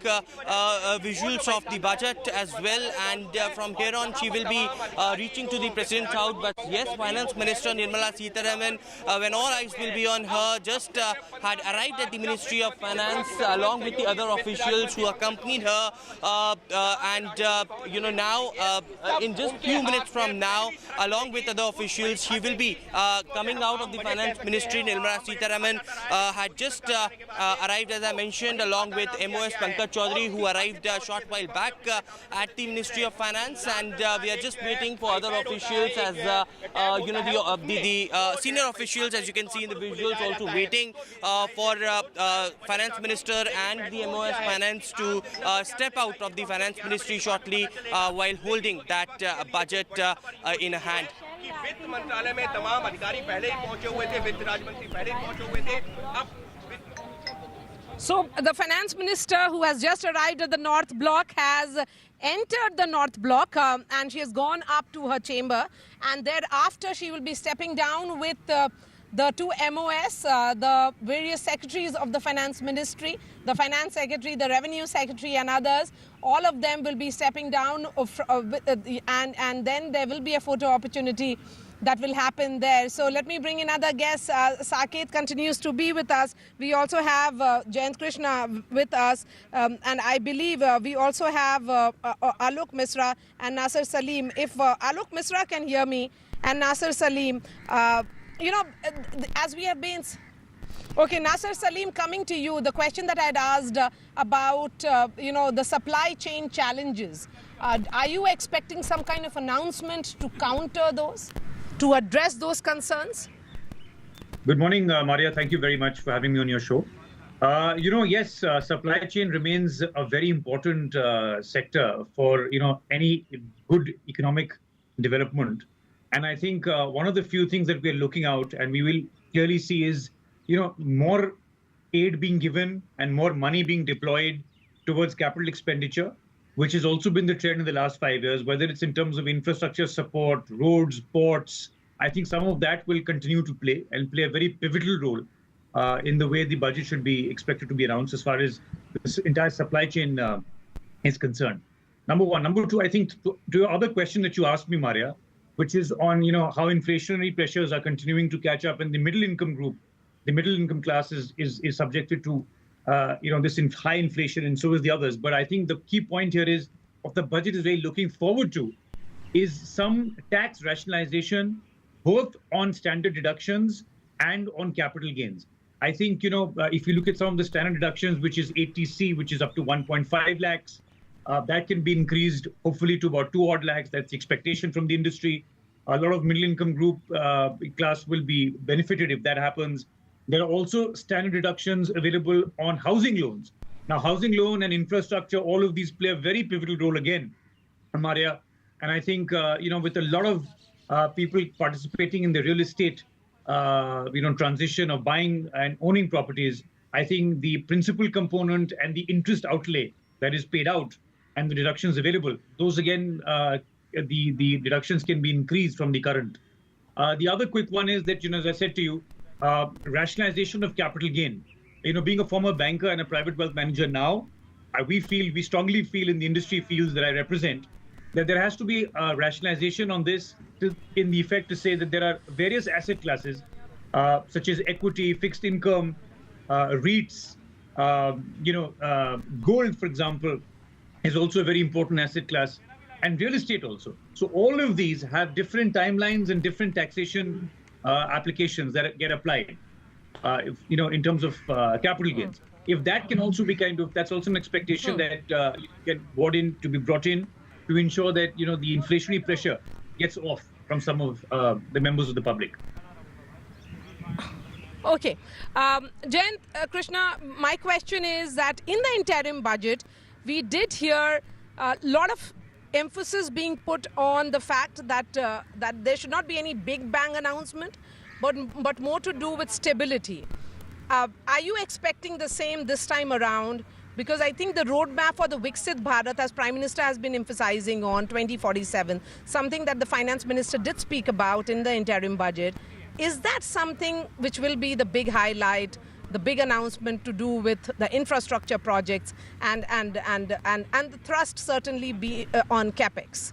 visuals of the budget as well, and from here on she will be reaching to the President's house. But yes, Finance Minister Nirmala Sitharaman, when all eyes will be on her, just had arrived at the Ministry of Finance along with the other officials who accompanied her, and now in just few minutes from now, along with other officials, she will be coming out of the Finance Ministry. Nirmala Sitharaman had just arrived, as I mentioned, along with MOS Pankaj Chaudhary, who arrived a short while back at the Ministry of Finance, and we are just waiting for other officials, as the senior officials, as you can see in the visuals, also waiting for Finance Minister and the MOS Finance to step out of the Finance Ministry shortly while holding that budget in hand. So the Finance Minister, who has just arrived at the North Block, has entered the North Block and she has gone up to her chamber, and thereafter she will be stepping down with the two MOS, the various secretaries of the Finance Ministry, the Finance Secretary, the Revenue Secretary and others. All of them will be stepping down and then there will be a photo opportunity that will happen there. So let me bring another guest. Saket continues to be with us. We also have Jayant Krishna with us, and I believe we also have Alok Misra and Nasser Salim. If Alok Misra can hear me and Nasser Salim, as we have been... Okay, Nasser Salim, coming to you, the question that I had asked about, the supply chain challenges. Are you expecting some kind of announcement to counter those, to address those concerns? Good morning, Maria. Thank you very much for having me on your show. Yes, supply chain remains a very important sector for, any good economic development. And I think one of the few things that we're looking out and we will clearly see is, more aid being given and more money being deployed towards capital expenditure. which has also been the trend in the last 5 years, whether it's in terms of infrastructure support, roads, ports. I think some of that will continue to play a very pivotal role in the way the budget should be expected to be announced as far as this entire supply chain is concerned. Number one. Number two, I think to your other question that you asked me, Maria, which is on how inflationary pressures are continuing to catch up, and the middle income group, the middle income class is subjected to this high inflation, and so is the others. But I think the key point here is what the budget is really looking forward to is some tax rationalization, both on standard deductions and on capital gains. I think, if you look at some of the standard deductions, which is 80C, which is up to 1.5 lakhs, that can be increased hopefully to about 2 odd lakhs. That's the expectation from the industry. A lot of middle income group class will be benefited if that happens. There are also standard deductions available on housing loans. Now, housing loan and infrastructure, all of these play a very pivotal role again, Maria. And I think, with a lot of people participating in the real estate, transition of buying and owning properties, I think the principal component and the interest outlay that is paid out and the deductions available, those again, the deductions can be increased from the current. The other quick one is that, as I said to you, rationalization of capital gain. Being a former banker and a private wealth manager now, we strongly feel in the industry fields that I represent, that there has to be a rationalization on this in the effect to say that there are various asset classes, such as equity, fixed income, REITs, gold, for example, is also a very important asset class, and real estate also. So all of these have different timelines and different taxation applications that get applied, in terms of capital gains. If that can also be that's also an expectation that get brought in to ensure that, the inflationary pressure gets off from some of the members of the public. Okay. Jayant, Krishna, my question is that in the interim budget, we did hear a lot of emphasis being put on the fact that that there should not be any big bang announcement, but more to do with stability. Are you expecting the same this time around? Because I think the roadmap for the Viksit Bharat, as Prime Minister has been emphasizing on 2047, something that the Finance Minister did speak about in the interim budget, is that something which will be the big highlight, the big announcement to do with the infrastructure projects and the thrust certainly be on capex?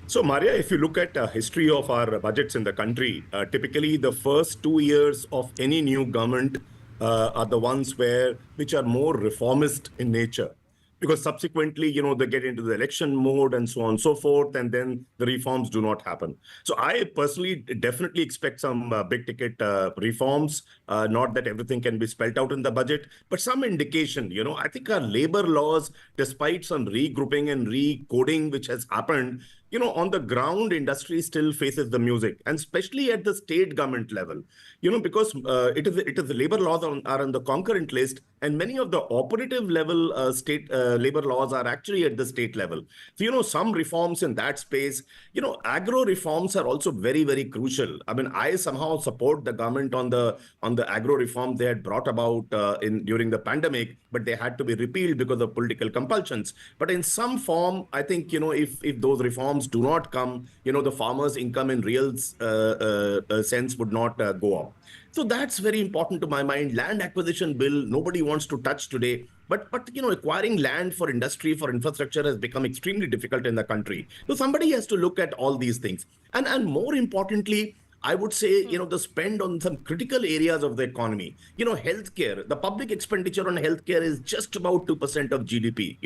So, Maria, if you look at history of our budgets in the country, typically the first 2 years of any new government are the ones which are more reformist in nature, because subsequently, they get into the election mode and so on and so forth, and then the reforms do not happen. So I personally definitely expect some big ticket reforms, not that everything can be spelled out in the budget, but some indication. I think our labor laws, despite some regrouping and recoding which has happened, on the ground, industry still faces the music, and especially at the state government level, because it is the labor laws are on the concurrent list, and many of the operative level state labor laws are actually at the state level. So, some reforms in that space, agro reforms are also very, very crucial. I mean, I somehow support the government on the agro reform they had brought about during the pandemic, but they had to be repealed because of political compulsions. But in some form, I think, if those reforms do not come, the farmers' income in real sense would not go up. So that's very important to my mind. Land acquisition bill, nobody wants to touch today. But acquiring land for industry, for infrastructure has become extremely difficult in the country. So somebody has to look at all these things. And more importantly, I would say, the spend on some critical areas of the economy. Healthcare, the public expenditure on healthcare is just about 2% of GDP.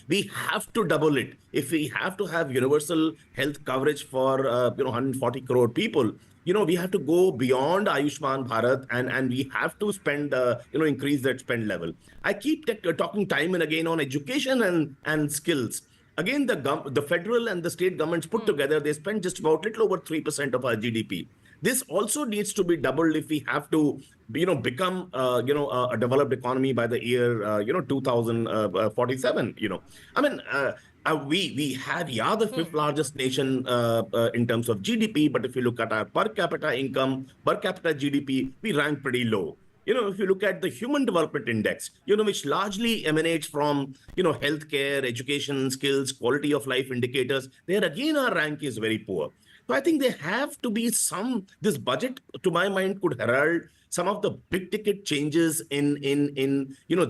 We have to double it. If we have to have universal health coverage for, 140 crore people, we have to go beyond Ayushman Bharat and we have to spend, increase that spend level. I keep talking time and again on education and skills. Again, the federal and the state governments put together, they spend just about little over 3% of our GDP. This also needs to be doubled if we have to, become, a developed economy by the year, 2047. I mean, we have the fifth largest nation in terms of GDP, but if you look at our per capita income, per capita GDP, we rank pretty low. if you look at the Human Development Index, which largely emanates from, healthcare, education, skills, quality of life indicators, there again our rank is very poor. So I think there have to be this budget, to my mind, could herald some of the big ticket changes in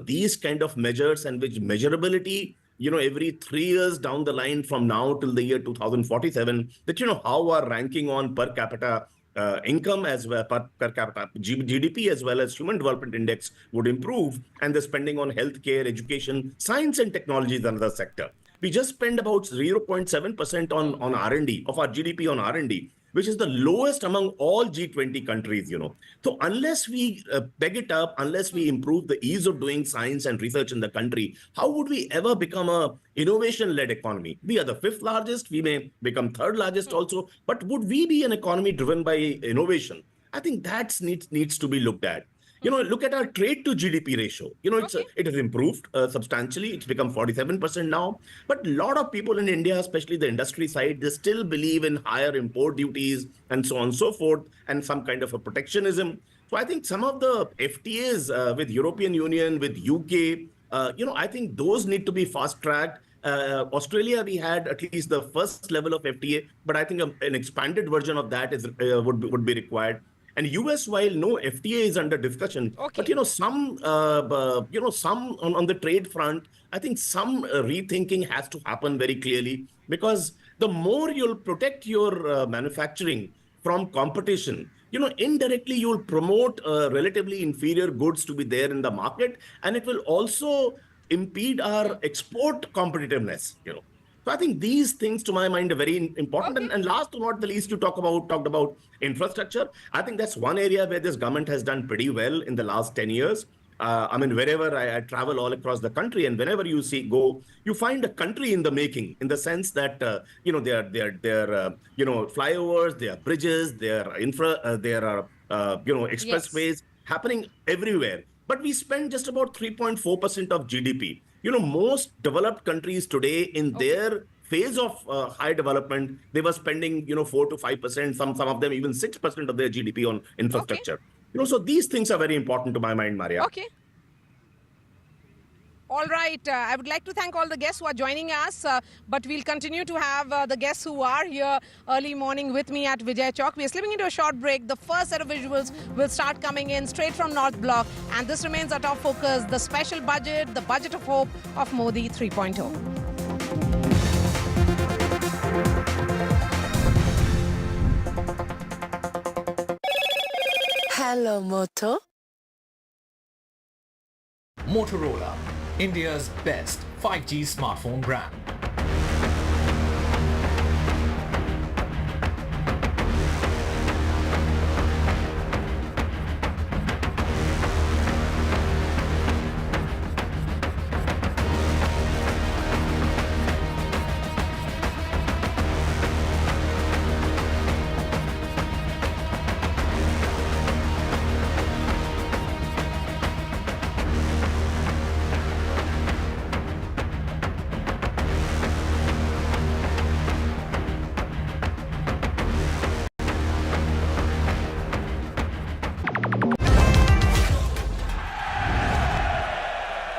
these kind of measures, and which measurability, every 3 years down the line from now till the year 2047, that, how our ranking on per capita income as well, per capita GDP as well as Human Development Index would improve, and the spending on healthcare, education, science and technology is another sector. We just spend about 0.7% on R&D, of our GDP on R&D, which is the lowest among all G20 countries, So unless we peg it up, unless we improve the ease of doing science and research in the country, how would we ever become a innovation-led economy? We are the 5th largest, we may become 3rd largest also, but would we be an economy driven by innovation? I think that needs to be looked at. Look at our trade to GDP ratio. It has improved substantially. It's become 47% now. But a lot of people in India, especially the industry side, they still believe in higher import duties and so on and so forth, and some kind of a protectionism. So I think some of the FTAs with European Union, with UK, I think those need to be fast-tracked. Australia, we had at least the first level of FTA, but I think an expanded version of that would be required. And US, while no FTA is under discussion, but some on the trade front, I think some rethinking has to happen very clearly, because the more you'll protect your manufacturing from competition, indirectly you'll promote relatively inferior goods to be there in the market, and it will also impede our export competitiveness. So I think these things, to my mind, are very important. And last but not the least, you talked about infrastructure. I think that's one area where this government has done pretty well in the last 10 years. Wherever I travel all across the country, and whenever you you find a country in the making, in the sense that, there are flyovers, there are bridges, there are expressways happening everywhere. But we spend just about 3.4% of GDP. Most developed countries today, in their phase of high development, they were spending, 4 to 5%, some of them even 6% of their GDP on infrastructure. So these things are very important to my mind, Maria. Okay. All right. I would like to thank all the guests who are joining us, but we'll continue to have the guests who are here early morning with me at Vijay Chowk. We are slipping into a short break. The first set of visuals will start coming in straight from North Block, and this remains our top focus, the special budget, the budget of hope of Modi 3.0. Hello, Moto. Motorola, India's best 5G smartphone brand.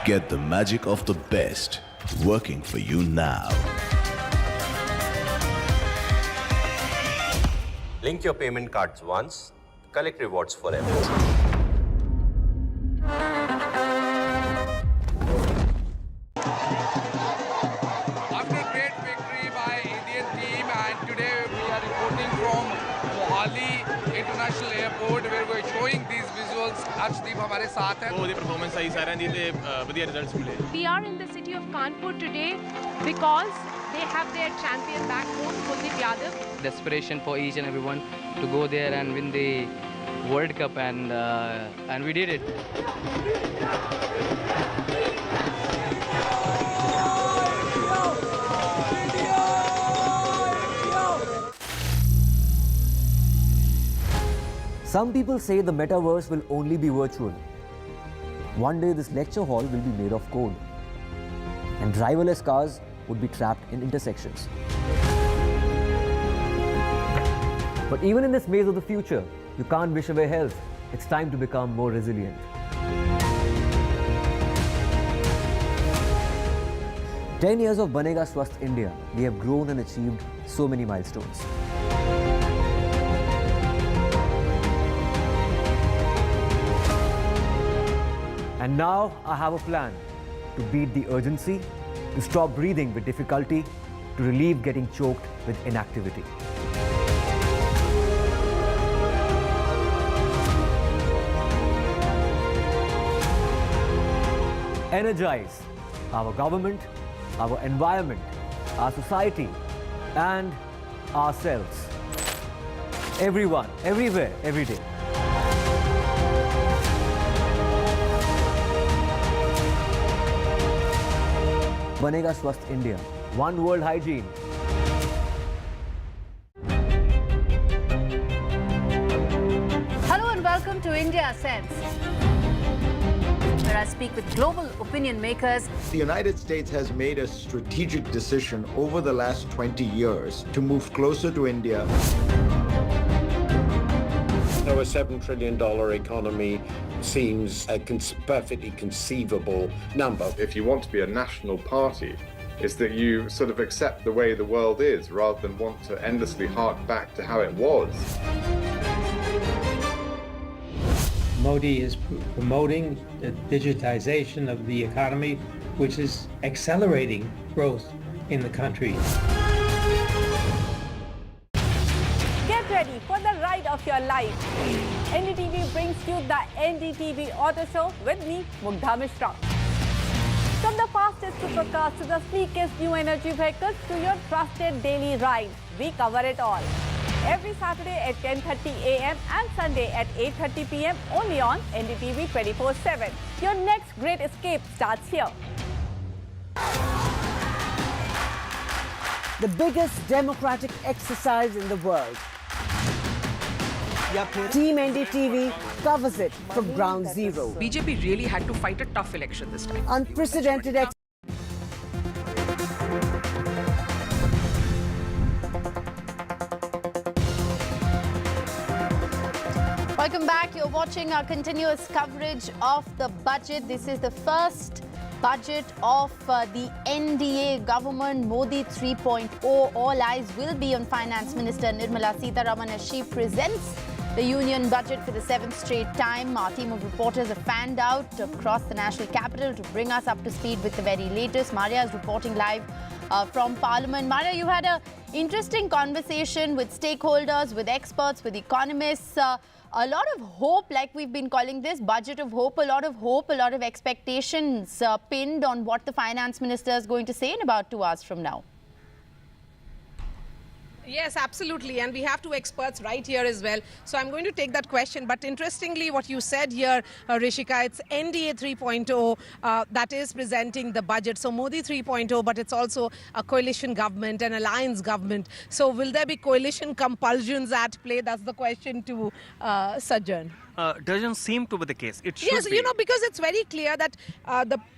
Get the magic of the best working for you now. Link your payment cards once, collect rewards forever. After great victory by Indian team, and today we are reporting from Mohali International Airport, where we are showing these visuals. Arshdeep हमारे साथ हैं. The performance सही सारे दी थे बढ़िया results मिले. We are in the city of Kanpur today because they have their champion back home, Kuldeep Yadav. Desperation for each and everyone to go there and win the World Cup, and we did it. Some people say the metaverse will only be virtual. One day this lecture hall will be made of code, and driverless cars would be trapped in intersections. But even in this maze of the future, you can't wish away health. it's time to become more resilient. 10 years of Banega Swasth India, we have grown and achieved so many milestones. And now I have a plan to beat the urgency, to stop breathing with difficulty, to relieve getting choked with inactivity. Energize our government, our environment, our society, and ourselves. Everyone, everywhere, every day. Banega Swasth India. One world hygiene. Hello and welcome to India Sense, where I speak with global opinion makers. The United States has made a strategic decision over the last 20 years to move closer to India. So a $7 trillion economy seems a perfectly conceivable number. If you want to be a national party, it's that you sort of accept the way the world is rather than want to endlessly hark back to how it was. Modi is promoting the digitization of the economy, which is accelerating growth in the country. Get ready for the ride of your life. NDTV brings you the NDTV Auto Show with me, Mugdha Mishra. From the fastest supercars to the sleekest new energy vehicles to your trusted daily ride, we cover it all. Every Saturday at 10:30 a.m. and Sunday at 8:30 p.m. only on NDTV 24/7. Your next great escape starts here. The biggest democratic exercise in the world. Team NDTV covers it from ground zero. BJP really had to fight a tough election this time. Unprecedented Welcome back. You're watching our continuous coverage of the budget. This is the first budget of the NDA government, Modi 3.0. All eyes will be on Finance Minister Nirmala Sitharaman as she presents the union budget for the 7th straight time. Our team of reporters have fanned out across the national capital to bring us up to speed with the very latest. Maria is reporting live from Parliament. Maria, you had an interesting conversation with stakeholders, with experts, with economists. A lot of hope, like we've been calling this, budget of hope, a lot of expectations pinned on what the finance minister is going to say in about 2 hours from now. Yes, absolutely. And we have two experts right here as well. So I'm going to take that question. But interestingly, what you said here, Rishika, it's NDA 3.0 that is presenting the budget. So Modi 3.0, but it's also a coalition government, an alliance government. So will there be coalition compulsions at play? That's the question to Sajjan. Doesn't seem to be the case. It should yes, be. you know, because it's very clear that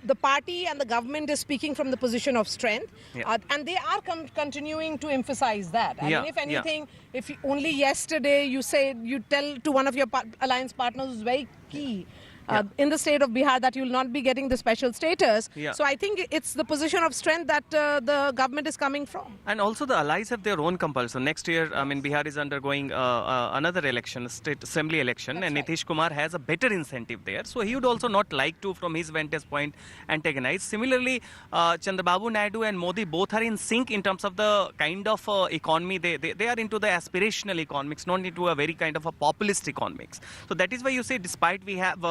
the party and the government is speaking from the position of strength, and they are continuing to emphasize that. I mean, if anything, if only yesterday you tell to one of your alliance partners who's very key in the state of Bihar that you will not be getting the special status. So I think it's the position of strength that the government is coming from. And also the allies have their own compulsion. Next year, I mean, Bihar is undergoing another election, state assembly election, and Nitish Kumar has a better incentive there. So he would also not like to, from his vantage point, antagonize. Similarly, Chandrababu Naidu and Modi both are in sync in terms of the kind of economy. They are into the aspirational economics, not into a very kind of a populist economics. So that is why you say, despite we have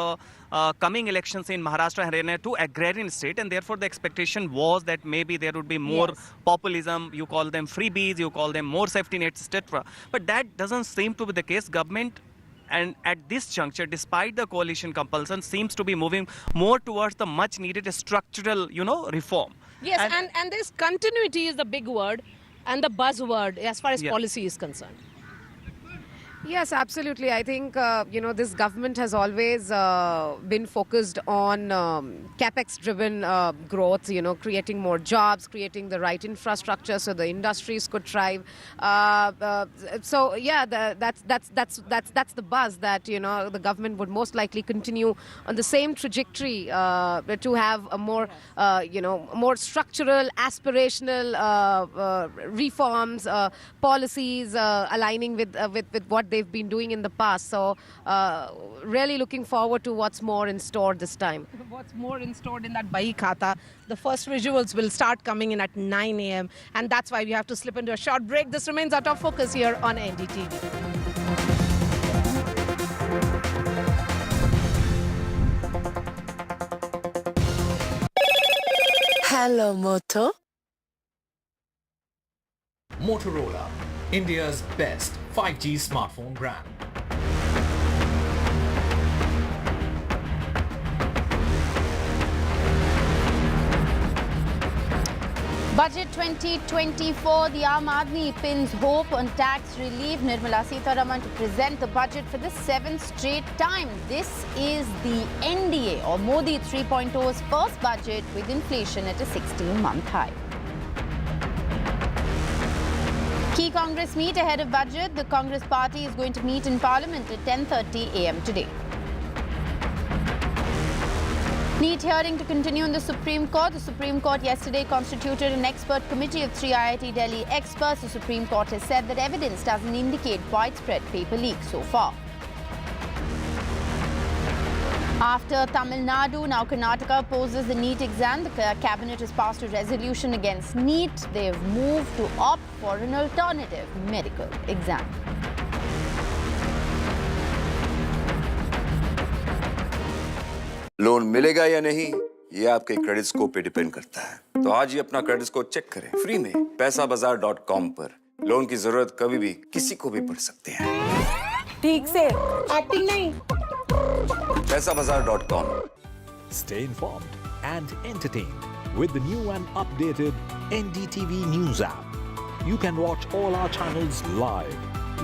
coming elections in Maharashtra and Haryana, two agrarian state, and therefore the expectation was that maybe there would be more populism. You call them freebies, you call them more safety nets, etc. But that doesn't seem to be the case. Government, and at this juncture, despite the coalition compulsion, seems to be moving more towards the much needed structural, reform. Yes, and this continuity is the big word and the buzzword as far as policy is concerned. Yes, absolutely. I think, this government has always been focused on capex-driven growth, creating more jobs, creating the right infrastructure so the industries could thrive. That's the buzz that, the government would most likely continue on the same trajectory to have a more, more structural, aspirational reforms, policies aligning with what they've been doing in the past. So really looking forward to what's more in store this time. What's more in store in that Bai Khata? The first visuals will start coming in at 9 a.m. and that's why we have to slip into a short break. This remains our top focus here on NDTV. Hello, Moto. Motorola, India's best 5G smartphone brand. Budget 2024, the Aam Aadmi pins hope on tax relief. Nirmala Sitharaman to present the budget for the 7th straight time. This is the NDA or Modi 3.0's first budget with inflation at a 16-month high. Key Congress meet ahead of budget. The Congress party is going to meet in Parliament at 10:30 a.m. today. NEET hearing to continue in the Supreme Court. The Supreme Court yesterday constituted an expert committee of 3 IIT Delhi experts. The Supreme Court has said that evidence doesn't indicate widespread paper leaks so far. After Tamil Nadu, now Karnataka poses the NEET exam. The cabinet has passed a resolution against NEET. They have moved to opt for an alternative medical exam. Loan मिलेगा या नहीं ये आपके credit score पे depend करता है। तो आज ही अपना क्रेडिट स्कोर चेक करें फ्री में पैसाबाजार.com पर। लोन की जरूरत कभी भी किसी को भी पड़ सकती है। ठीक से एक्टिंग नहीं। पैसाबाजार.com। Stay informed and entertained with the new and updated NDTV News app. You can watch all our channels live,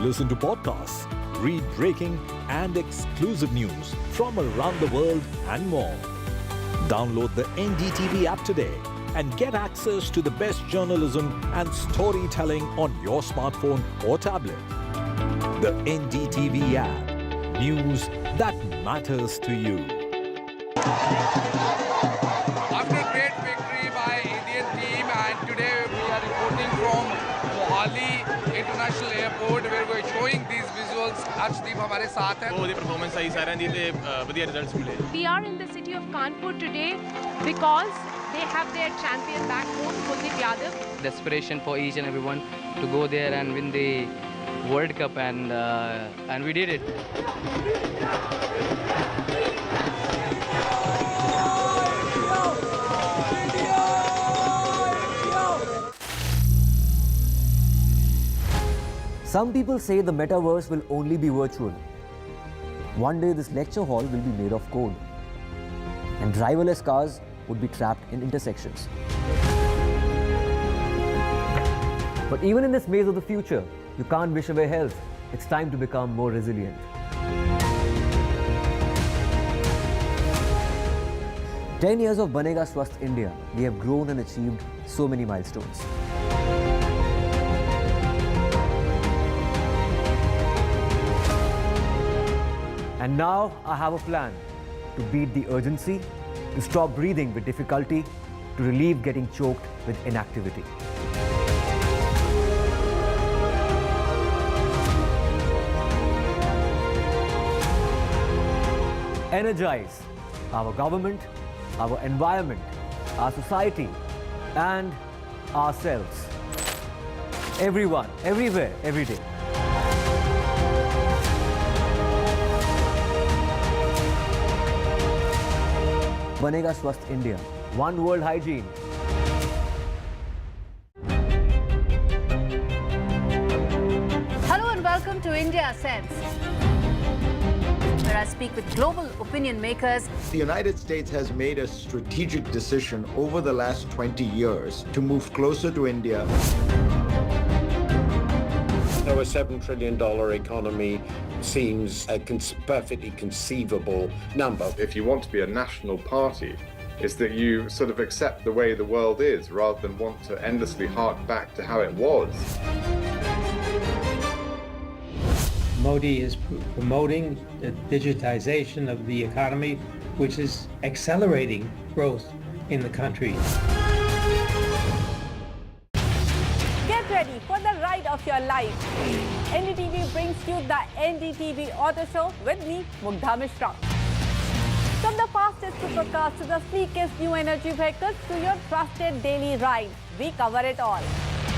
listen to podcasts, read breaking and exclusive news from around the world and more. Download the NDTV app today and get access to the best journalism and storytelling on your smartphone or tablet. The NDTV app. News that matters to you. After great victory by Indian team, and today we are reporting from Mohali International Airport where we are showing these visuals. Arshdeep हमारे साथ हैं। बहुत ही performance आई सारे दी थे बढ़िया results मिले। We are in the city of Kanpur today because they have their champion back home, Kuldeep Yadav. The aspiration for each and everyone to go there and win the World Cup, and we did it. Some people say the metaverse will only be virtual. One day this lecture hall will be made of code, and driverless cars would be trapped in intersections. But even in this maze of the future, you can't wish away health. It's time to become more resilient. 10 years of Banega Swasth India, we have grown and achieved so many milestones. And now I have a plan to beat the urgency, to stop breathing with difficulty, to relieve getting choked with inactivity. Energize our government, our environment, our society, and ourselves. Everyone, everywhere, every day. Banega Swasth India. One world hygiene. Hello and welcome to India Sense, where I speak with global opinion makers. The United States has made a strategic decision over the last 20 years to move closer to India. So a $7 trillion economy seems a perfectly conceivable number. If you want to be a national party, it's that you sort of accept the way the world is rather than want to endlessly hark back to how it was. Modi is promoting the digitization of the economy, which is accelerating growth in the country. Get ready for the ride of your life. NDTV brings you the NDTV Auto Show with me, Mugdha Mishra. From the fastest supercars to the sleekest new energy vehicles to your trusted daily ride, we cover it all.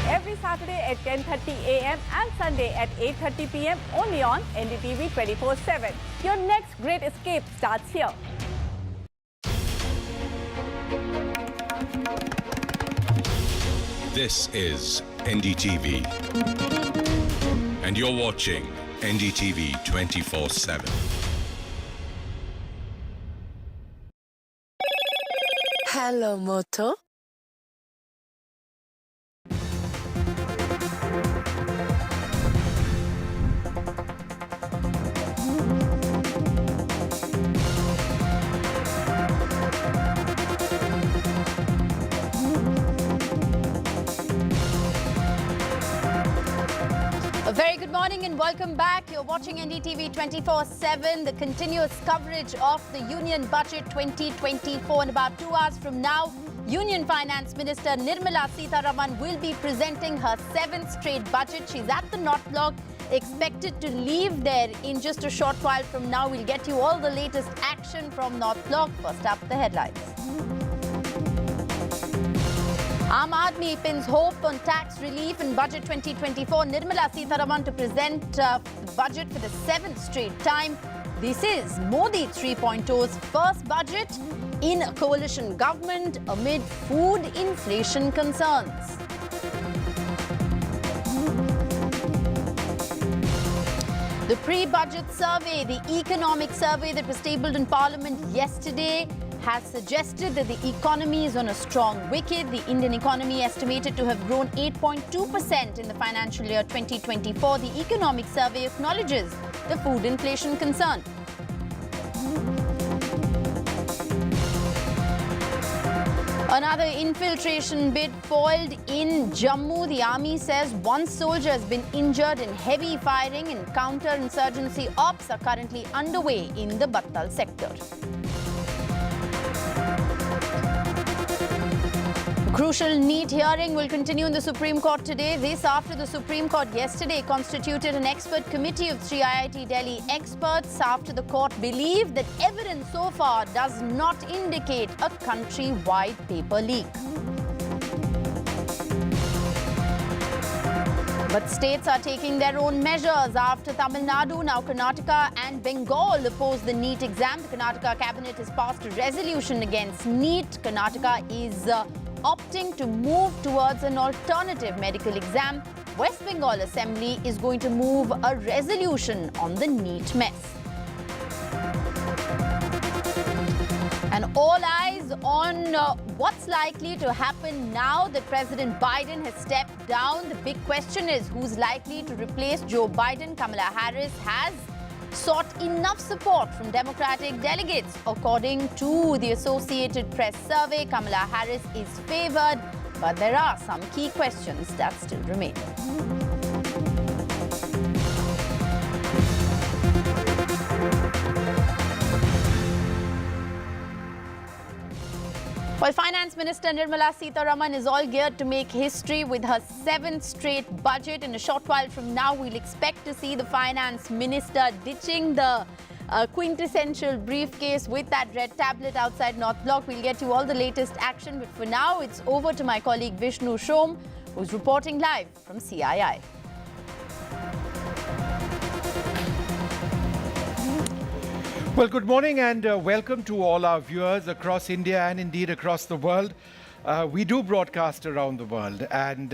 Every Saturday at 10:30 a.m. and Sunday at 8:30 p.m. only on NDTV 24/7. Your next great escape starts here. This is NDTV, and you're watching NDTV 24/7. Hello, Moto. A very good morning and welcome back. You're watching NDTV 24/7, the continuous coverage of the Union Budget 2024. In about 2 hours from now, Union Finance Minister Nirmala Sitharaman will be presenting her 7th straight budget. She's at the North Block, expected to leave there in just a short while from now. We'll get you all the latest action from North Block. First up, the headlines. Aam Aadmi pins hope on tax relief in Budget 2024. Nirmala Sitharaman to present the budget for the 7th straight time. This is Modi 3.0's first budget in a coalition government amid food inflation concerns. The pre-budget survey, the economic survey that was tabled in Parliament yesterday, has suggested that the economy is on a strong wicket. The Indian economy estimated to have grown 8.2% in the financial year 2024. The economic survey acknowledges the food inflation concern. Another infiltration bid foiled in Jammu. The army says one soldier has been injured in heavy firing, and counter-insurgency ops are currently underway in the Battal sector. Crucial NEET hearing will continue in the Supreme Court today. This after the Supreme Court yesterday constituted an expert committee of 3 IIT Delhi experts after the court believed that evidence so far does not indicate a country-wide paper leak. But states are taking their own measures. After Tamil Nadu, now Karnataka and Bengal oppose the NEET exam. The Karnataka cabinet has passed a resolution against NEET. Karnataka is opting to move towards an alternative medical exam. West Bengal Assembly is going to move a resolution on the NEET mess. And all eyes on what's likely to happen now that President Biden has stepped down. The big question is who's likely to replace Joe Biden. Kamala Harris has sought enough support from Democratic delegates. According to the Associated Press survey, Kamala Harris is favored, but there are some key questions that still remain. Well, Finance Minister Nirmala Sitharaman is all geared to make history with her 7th straight budget. In a short while from now, we'll expect to see the Finance Minister ditching the quintessential briefcase with that red tablet outside North Block. We'll get you all the latest action. But for now, it's over to my colleague Vishnu Shom, who's reporting live from CII. Well, good morning and welcome to all our viewers across India and indeed across the world. We do broadcast around the world, and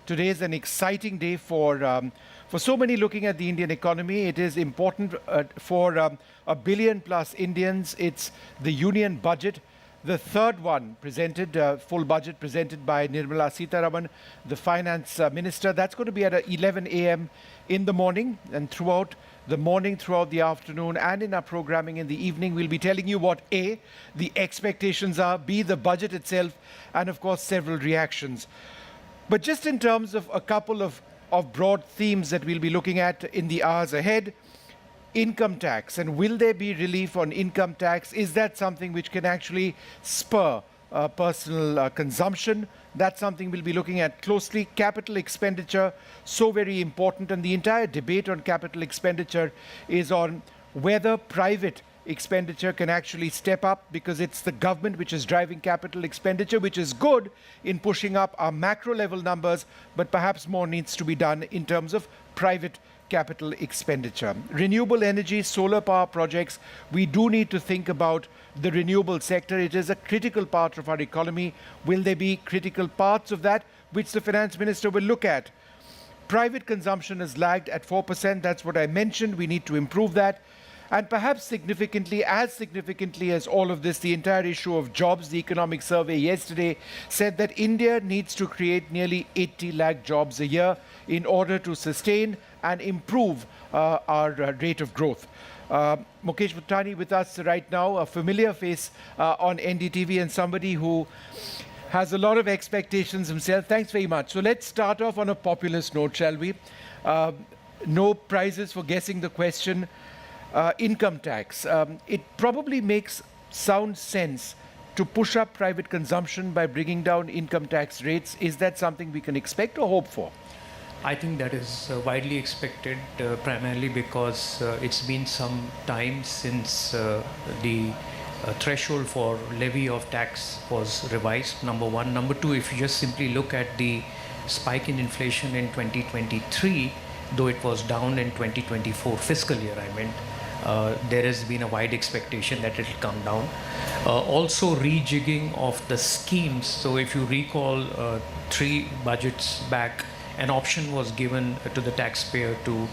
today is an exciting day for so many looking at the Indian economy. It is important for 1 billion plus Indians. It's the union budget the third one presented, full budget presented by Nirmala Sitharaman, the finance minister. That's going to be at 11 a.m. in the morning, and throughout the morning, throughout the afternoon, and in our programming in the evening, we'll be telling you what A, the expectations are, B, the budget itself, and of course several reactions. But just in terms of a couple of broad themes that we'll be looking at in the hours ahead, income tax, and will there be relief on income tax? Is that something which can actually spur personal consumption? That's something we'll be looking at closely. Capital expenditure, so very important, and the entire debate on capital expenditure is on whether private expenditure can actually step up, because it's the government which is driving capital expenditure, which is good in pushing up our macro level numbers, but perhaps more needs to be done in terms of private capital expenditure. Renewable energy, solar power projects, we do need to think about the renewable sector. It is a critical part of our economy. Will there be critical parts of that which the finance minister will look at? Private consumption has lagged at 4%. That's what I mentioned. We need to improve that. And perhaps significantly as all of this, the entire issue of jobs. The economic survey yesterday said that India needs to create nearly 80 lakh jobs a year in order to sustain and improve our rate of growth. Mukesh Bhuttani with us right now, a familiar face on NDTV and somebody who has a lot of expectations himself. Thanks very much. So let's start off on a populist note, shall we? No prizes for guessing the question. Income tax. It probably makes sound sense to push up private consumption by bringing down income tax rates. Is that something we can expect or hope for? I think that is widely expected, primarily because it's been some time since the threshold for levy of tax was revised, number one. Number two, if you just simply look at the spike in inflation in 2023, though it was down in 2024 fiscal year, there has been a wide expectation that it will come down. Also rejigging of the schemes. So if you recall, 3 budgets back, an option was given to the taxpayer to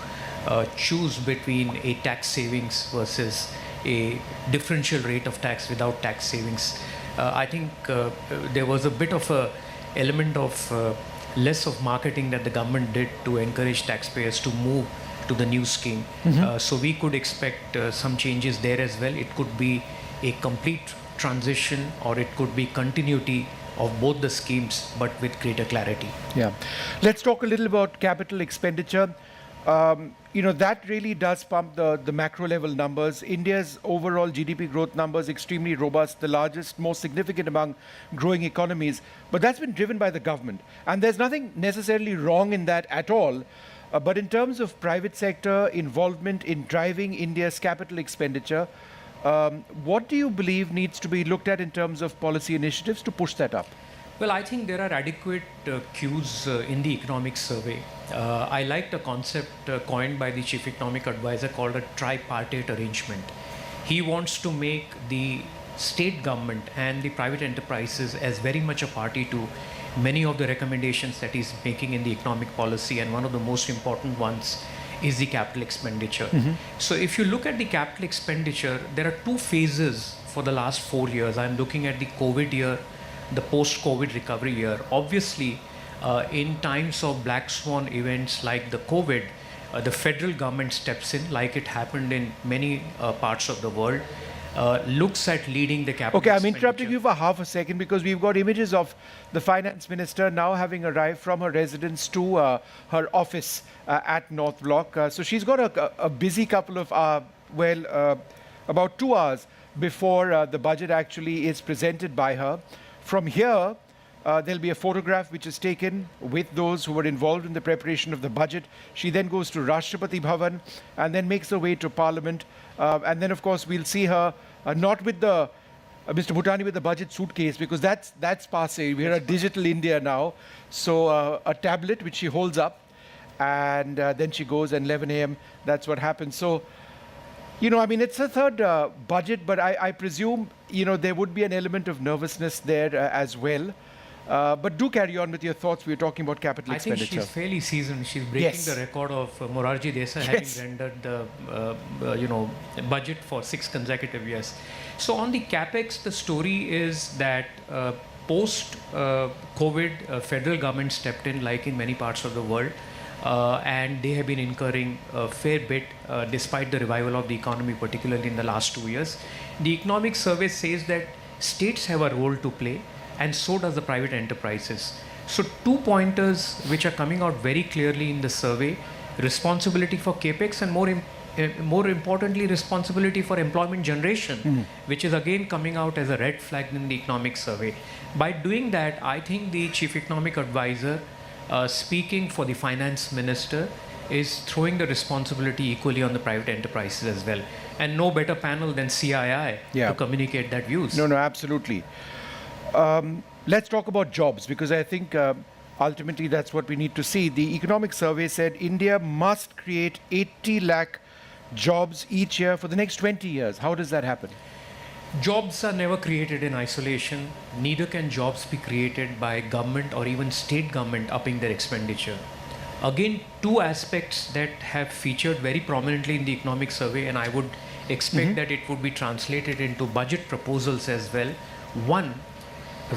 choose between a tax savings versus a differential rate of tax without tax savings. I think there was a bit of a element of less of marketing that the government did to encourage taxpayers to move to the new scheme. So we could expect some changes there as well. It could be a complete transition, or it could be continuity of both the schemes, but with greater clarity. Yeah. Let's talk a little about capital expenditure. That really does pump the macro level numbers. India's overall GDP growth numbers extremely robust, the largest, most significant among growing economies. But that's been driven by the government. And there's nothing necessarily wrong in that at all. But in terms of private sector involvement in driving India's capital expenditure, what do you believe needs to be looked at in terms of policy initiatives to push that up? Well, I think there are adequate cues in the economic survey. I liked a concept coined by the chief economic advisor called a tripartite arrangement. He wants to make the state government and the private enterprises as very much a party to many of the recommendations that he's making in the economic policy, and one of the most important ones is the capital expenditure. So if you look at the capital expenditure, there are 2 phases for the last 4 years. I'm looking at the COVID year, the post-COVID recovery year. Obviously, in times of black swan events like the COVID, the federal government steps in, like it happened in many parts of the world, looks at leading the capital expenditure. I'm interrupting you for half a second because we've got images of the finance minister now having arrived from her residence to her office at North Block. So she's got a busy couple of about 2 hours before the budget actually is presented by her. From here, there'll be a photograph which is taken with those who were involved in the preparation of the budget. She then goes to Rashtrapati Bhavan and then makes her way to Parliament. And then, of course, we'll see her not with the Mr. Bhuttani with the budget suitcase, because that's passé. We're a digital India now. So a tablet which she holds up, and then she goes, and 11 a.m. that's what happens. So, it's a third budget, but I presume, there would be an element of nervousness there as well. But do carry on with your thoughts. We were talking about capital expenditure. I think she's fairly seasoned. She's breaking the record of Morarji Desai having rendered the budget for 6 consecutive years. So on the capex, the story is that post-COVID, federal government stepped in, like in many parts of the world, and they have been incurring a fair bit despite the revival of the economy, particularly in the last 2 years. The economic survey says that states have a role to play, and so does the private enterprises. So 2 pointers which are coming out very clearly in the survey: responsibility for capex, and more importantly, responsibility for employment generation, which is again coming out as a red flag in the economic survey. By doing that, I think the chief economic advisor, speaking for the finance minister, is throwing the responsibility equally on the private enterprises as well. And no better panel than CII to communicate that views. No, absolutely. Let's talk about jobs, because I think ultimately that's what we need to see. The economic survey said India must create 80 lakh jobs each year for the next 20 years. How does that happen? Jobs are never created in isolation. Neither can jobs be created by government or even state government upping their expenditure. Again, 2 aspects that have featured very prominently in the economic survey, and I would expect that it would be translated into budget proposals as well. 1,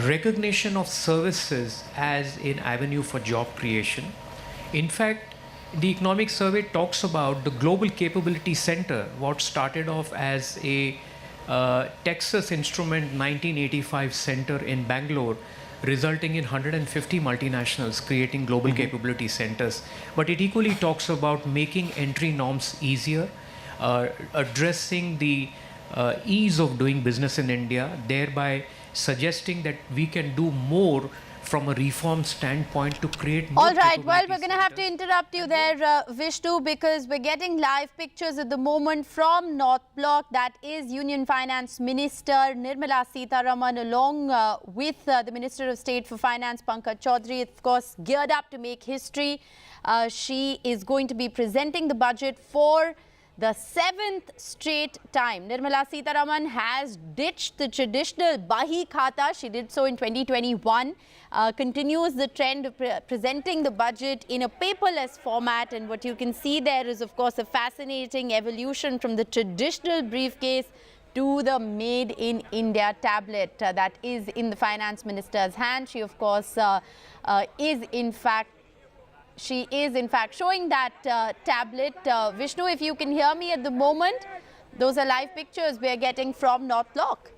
recognition of services as an avenue for job creation. In fact, the economic survey talks about the Global Capability Center, what started off as a Texas Instrument 1985 center in Bangalore, resulting in 150 multinationals creating global capability centers. But it equally talks about making entry norms easier, addressing the ease of doing business in India, thereby suggesting that we can do more from a reform standpoint to create more. All right, well, we're going to have to interrupt you there, Vishnu, because we're getting live pictures at the moment from North Block. That is Union Finance Minister Nirmala Sitharaman, along with the Minister of State for Finance, Pankaj Chaudhary, of course, geared up to make history. She is going to be presenting the budget for the 7th straight time. Nirmala Sitharaman has ditched the traditional Bahi Khata. She did so in 2021. Continues the trend of presenting the budget in a paperless format. And what you can see there is, of course, a fascinating evolution from the traditional briefcase to the Made in India tablet that is in the Finance Minister's hand. She, of course, is in fact showing that tablet. Vishnu, if you can hear me at the moment, those are live pictures we are getting from North Block.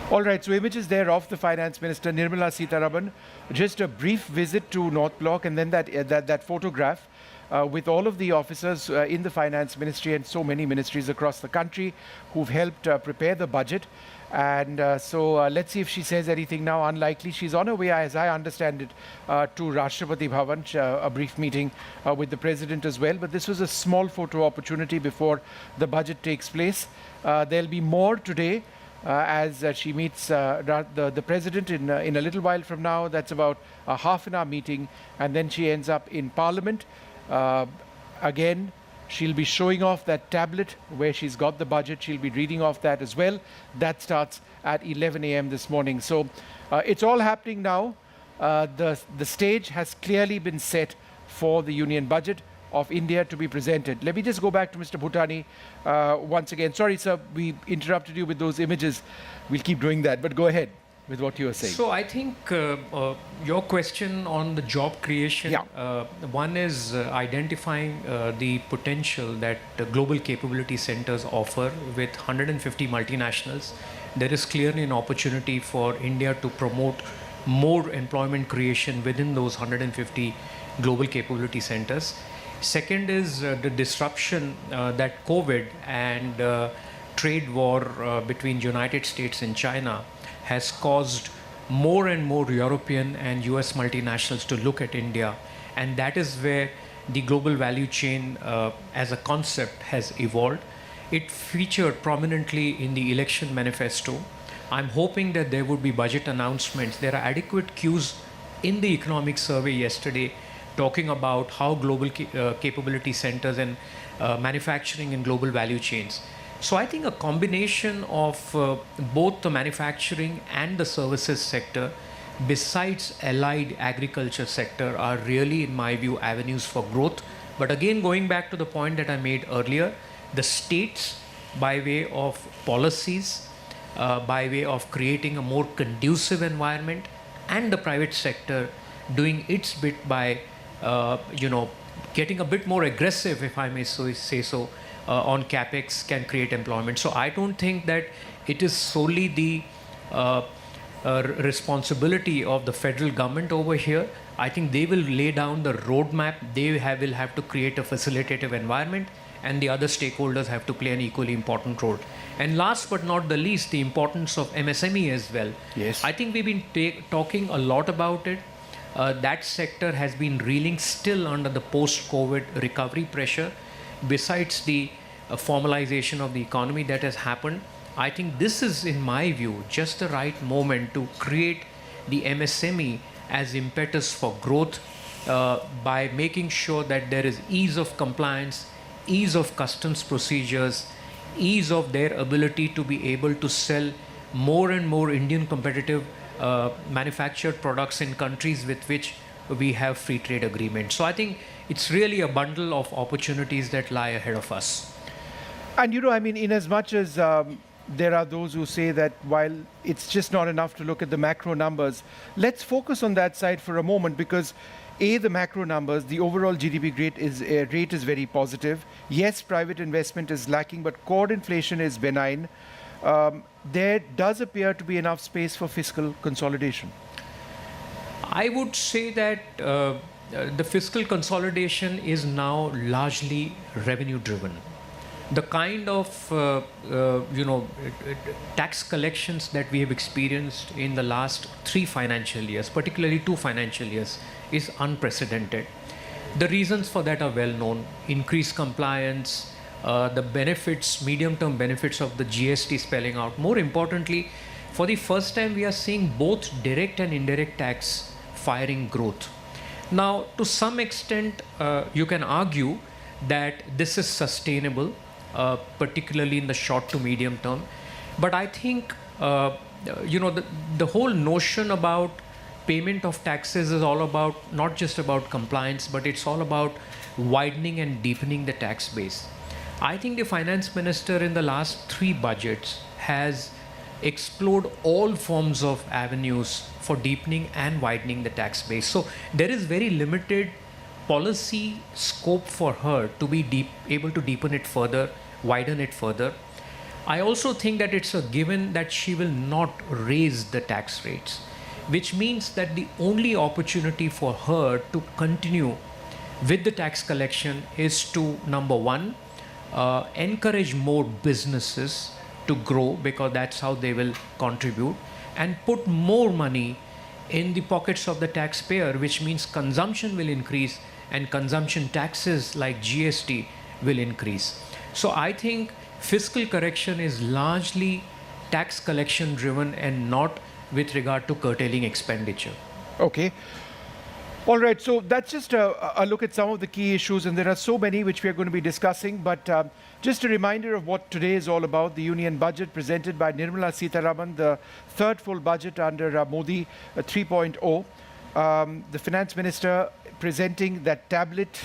All right, so images there of the Finance Minister Nirmala Sitharaman, just a brief visit to North Block, and then that photograph with all of the officers in the Finance Ministry and so many ministries across the country who've helped prepare the budget. And so let's see if she says anything now. Unlikely. She's on her way, as I understand it, to Rashtrapati Bhavan, a brief meeting with the President as well. But this was a small photo opportunity before the budget takes place. There'll be more today as she meets the President in a little while from now. That's about a half-an-hour meeting. And then she ends up in Parliament. Again, she'll be showing off that tablet where she's got the budget. She'll be reading off that as well. That starts at 11 a.m. this morning. So it's all happening now. The stage has clearly been set for the Union Budget of India to be presented. Let me just go back to Mr. Bhutani once again. Sorry, sir, we interrupted you with those images. We'll keep doing that, but go ahead with what you were saying. So I think your question on the job creation, one is identifying the potential that global capability centers offer with 150 multinationals. There is clearly an opportunity for India to promote more employment creation within those 150 global capability centers. Second is the disruption that COVID and trade war between United States and China has caused more and more European and US multinationals to look at India. And that is where the global value chain as a concept has evolved. It featured prominently in the election manifesto. I'm hoping that there would be budget announcements. There are adequate cues in the economic survey yesterday talking about how global capability centers and manufacturing and global value chains. So I think a combination of both the manufacturing and the services sector, besides allied agriculture sector, are really, in my view, avenues for growth. But again, going back to the point that I made earlier, the states, by way of policies, by way of creating a more conducive environment, and the private sector doing its bit by, getting a bit more aggressive, if I may say so, on capex, can create employment. So I don't think that it is solely the responsibility of the federal government over here. I think they will lay down the roadmap. They will have to create a facilitative environment, and the other stakeholders have to play an equally important role. And last but not the least, the importance of MSME as well. Yes. I think we've been talking a lot about it. That sector has been reeling still under the post-COVID recovery pressure. Besides the formalization of the economy that has happened, I think this is, in my view, just the right moment to create the MSME as impetus for growth by making sure that there is ease of compliance, ease of customs procedures, ease of their ability to be able to sell more and more Indian competitive manufactured products in countries with which we have free trade agreements. So I think it's really a bundle of opportunities that lie ahead of us. And in as much as there are those who say that while it's just not enough to look at the macro numbers, let's focus on that side for a moment, because the macro numbers, the overall GDP rate is very positive. Yes, private investment is lacking, but core inflation is benign. There does appear to be enough space for fiscal consolidation. I would say that the fiscal consolidation is now largely revenue driven. The kind of tax collections that we have experienced in the last 3 financial years, particularly 2 financial years, is unprecedented. The reasons for that are well known: increased compliance, the benefits, medium-term benefits of the GST spelling out. More importantly, for the first time, we are seeing both direct and indirect tax firing growth. Now, to some extent, you can argue that this is sustainable, particularly in the short to medium term. But I think, the whole notion about payment of taxes is all about, not just about compliance, but it's all about widening and deepening the tax base. I think the finance minister in the last 3 budgets has explored all forms of avenues for deepening and widening the tax base. So there is very limited policy scope for her to be able to deepen it further, widen it further. I also think that it's a given that she will not raise the tax rates, which means that the only opportunity for her to continue with the tax collection is to, number one, encourage more businesses to grow, because that's how they will contribute, and put more money in the pockets of the taxpayer, which means consumption will increase and consumption taxes like GST will increase. So I think fiscal correction is largely tax collection driven and not with regard to curtailing expenditure. Okay. All right, so that's just a look at some of the key issues, and there are so many which we are going to be discussing, but just a reminder of what today is all about: the union budget presented by Nirmala Sitharaman, the third full budget under Modi 3.0. The finance minister presenting that tablet,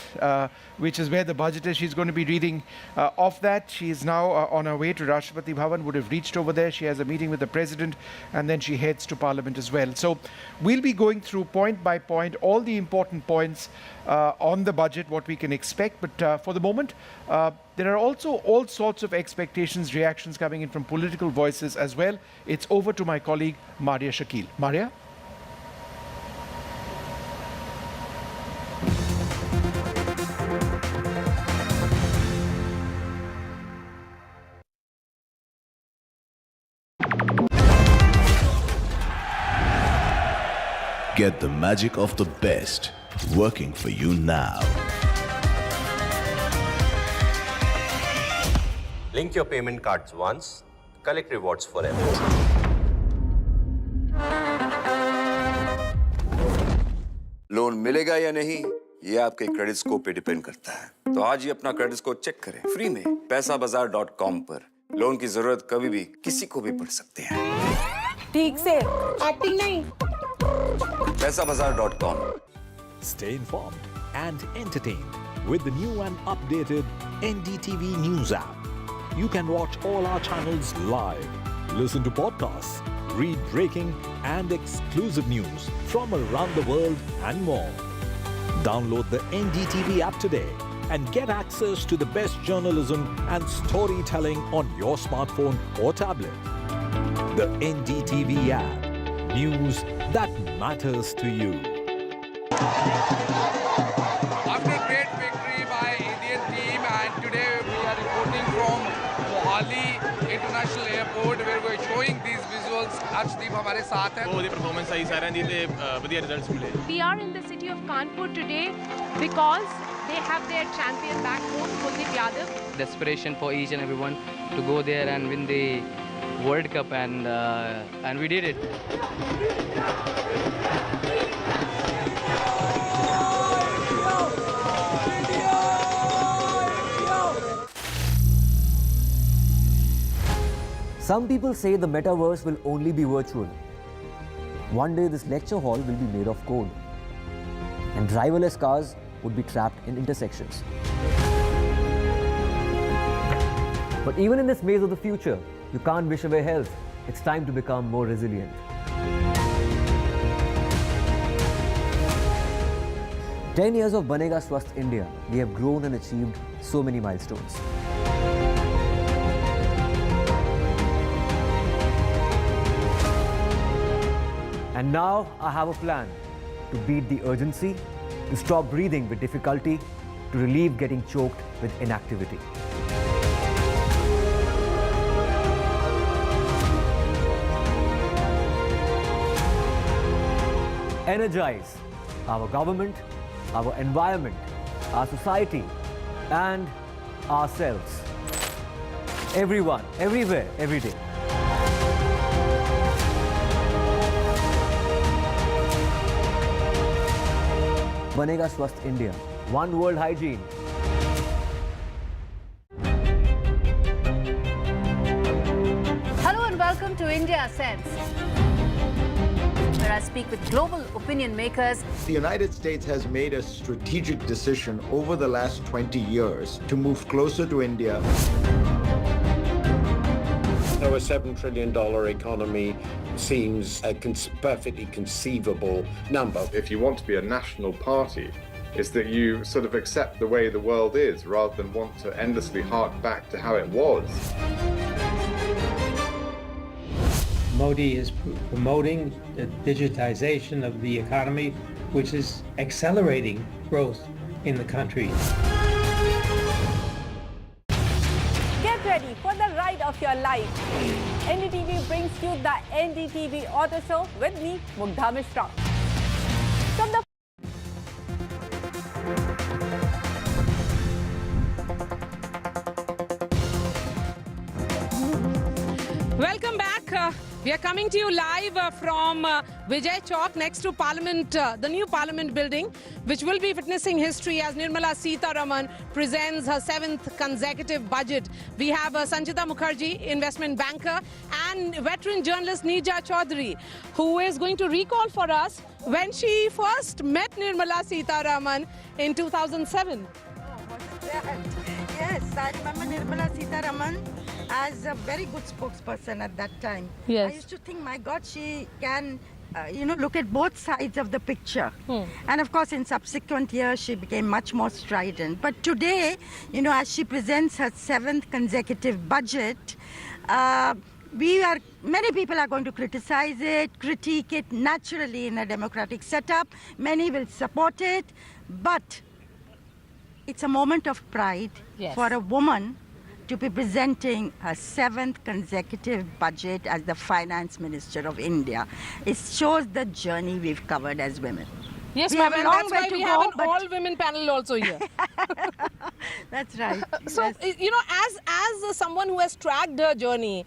which is where the budget is. She's going to be reading off that. She is now on her way to Rashtrapati Bhavan, would have reached over there. She has a meeting with the president, and then she heads to Parliament as well. So we'll be going through point by point all the important points on the budget, what we can expect. But for the moment, there are also all sorts of expectations, reactions coming in from political voices as well. It's over to my colleague, Maria Shakil. Maria? Get the magic of the best working for you now. Link your payment cards once, collect rewards forever. Loan मिलेगा या नहीं, ये आपके credit score पे depend करता है। तो आज ही अपना क्रेडिट स्कोर चेक करें फ्री में पैसाबाजार.com पर। लोन की जरूरत कभी भी किसी को भी पड़ सकती है। ठीक से एक्टिंग नहीं। पैसाबाजार.com। Stay informed and entertained with the new and updated NDTV News app. You can watch all our channels live, listen to podcasts, read breaking and exclusive news from around the world and more. Download the NDTV app today and get access to the best journalism and storytelling on your smartphone or tablet. The NDTV app. News that matters to you. After great victory by Indian team, and today we are reporting from Mohali International Airport where we are showing these visuals. Arshdeep हमारे साथ हैं। ਉਹਦੀ performance ਆਈ ਸਾਰਿਆਂ ਦੀ ਤੇ ਵਧੀਆ results ਮਿਲੇ। We are in the city of Kanpur today because they have their champion back home, Kuldeep Yadav. Desperation for each and everyone to go there and win the World Cup, and we did it. Some people say the metaverse will only be virtual. One day this lecture hall will be made of code, and driverless cars would be trapped in intersections. But even in this maze of the future, you can't wish away health. It's time to become more resilient. "10 years of Banega Swasth India, we have grown and achieved so many milestones. And now I have a plan to beat the urgency, to stop breathing with difficulty, to relieve getting choked with inactivity. Energize our government, our environment, our society, and ourselves. Everyone, everywhere, every day. Banega Swasth India. One world hygiene. Hello and welcome to India Sense, where I speak with global opinion makers. The United States has made a strategic decision over the last 20 years to move closer to India. So a $7 trillion economy seems a perfectly conceivable number. If you want to be a national party, it's that you sort of accept the way the world is rather than want to endlessly hark back to how it was. Modi is promoting the digitization of the economy, which is accelerating growth in the country. Get ready for the ride of your life. NDTV brings you the NDTV Auto Show with me, Mugdha Mishra. From the Welcome back. We are coming to you live from Buget Chowk next to Parliament, the new Parliament building, which will be witnessing history as Nirmala Sitharaman presents her 7th consecutive budget. We have Sanjita Mukherjee, investment banker, and veteran journalist Neerja Chaudhary, who is going to recall for us when she first met Nirmala Sitharaman in 2007. Yes, I remember Nirmala Sitharaman as a very good spokesperson at that time. Yes. I used to think, my God, she can, look at both sides of the picture. And of course, in subsequent years, she became much more strident. But today, as she presents her 7th consecutive budget, many people are going to criticize it, critique it naturally in a democratic setup. Many will support it, but it's a moment of pride for a woman to be presenting her 7th consecutive budget as the Finance Minister of India. It shows the journey we've covered as women. Yes, we ma'am, have a and long that's way why to we go, have an but- all-women panel also here. That's right. So, as someone who has tracked her journey,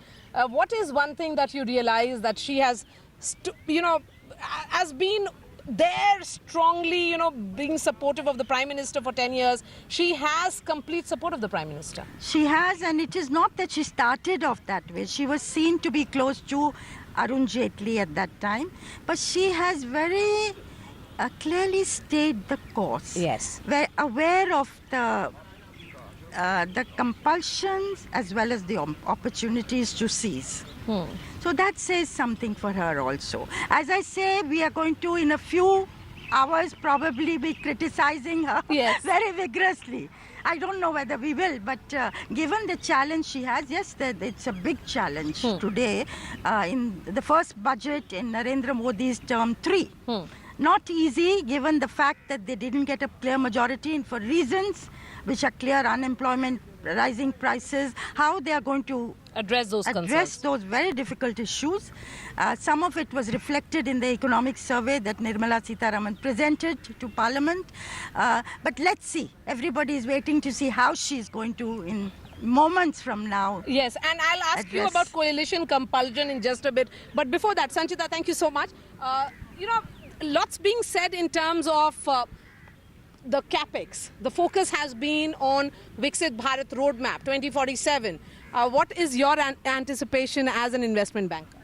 what is one thing that you realize that she has, has been there strongly, being supportive of the Prime Minister for 10 years. She has complete support of the Prime Minister. She has, and it is not that she started off that way. She was seen to be close to Arun Jaitley at that time, but she has very clearly stayed the course. Yes. Very aware of the compulsions as well as the opportunities to seize. So that says something for her also. As I say, we are going to, in a few hours, probably be criticizing her very vigorously. I don't know whether we will, but given the challenge she has, yes, it's a big challenge today in the first budget in Narendra Modi's term 3. Not easy, given the fact that they didn't get a clear majority, and for reasons which are clear: unemployment, rising prices, how they are going to address those very difficult issues. Some of it was reflected in the economic survey that Nirmala Sitharaman presented to Parliament. But let's see. Everybody is waiting to see how she's going to, in moments from now. Yes, and I'll ask you about coalition compulsion in just a bit. But before that, Sanchita, thank you so much. Lots being said in terms of the capex. The focus has been on Viksit Bharat Roadmap 2047. What is your anticipation as an investment banker?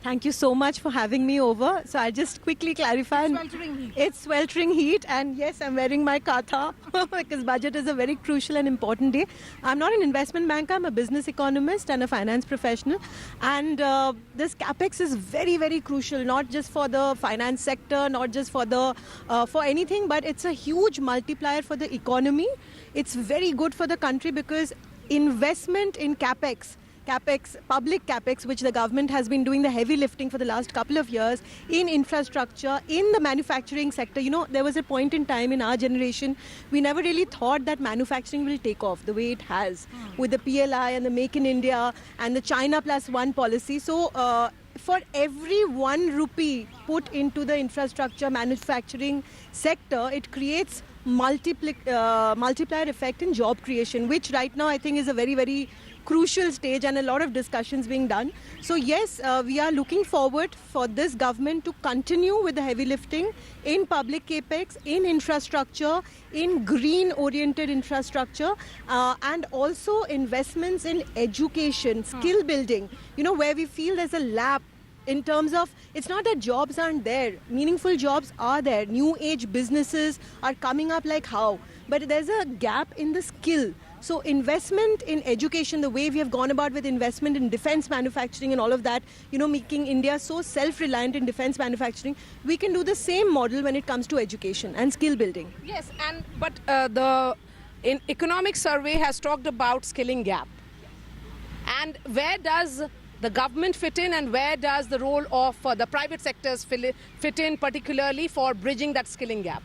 Thank you so much for having me over. So I'll just quickly clarify. It's sweltering heat. It's sweltering heat, and yes, I'm wearing my katha because budget is a very crucial and important day. I'm not an investment banker. I'm a business economist and a finance professional. And this capex is very, very crucial, not just for the finance sector, not just for the for anything, but it's a huge multiplier for the economy. It's very good for the country because investment in capex, public capex, which the government has been doing the heavy lifting for the last couple of years in infrastructure, in the manufacturing sector. There was a point in time in our generation, we never really thought that manufacturing will take off the way it has with the PLI and the Make in India and the China +1 policy. So for every 1 rupee put into the infrastructure manufacturing sector, it creates multiplier effect in job creation, which right now I think is a very, very crucial stage and a lot of discussions being done. So yes, we are looking forward for this government to continue with the heavy lifting in public capex, in infrastructure, in green-oriented infrastructure, and also investments in education, skill building, where we feel there's a lap in terms of, it's not that jobs aren't there. Meaningful jobs are there. New age businesses are coming up like how. But there's a gap in the skill. So investment in education, the way we have gone about with investment in defense manufacturing and all of that, making India so self-reliant in defense manufacturing, we can do the same model when it comes to education and skill building. Yes, but the economic survey has talked about skilling gap. And where does the government fit in, and where does the role of the private sectors fit in, particularly for bridging that skilling gap?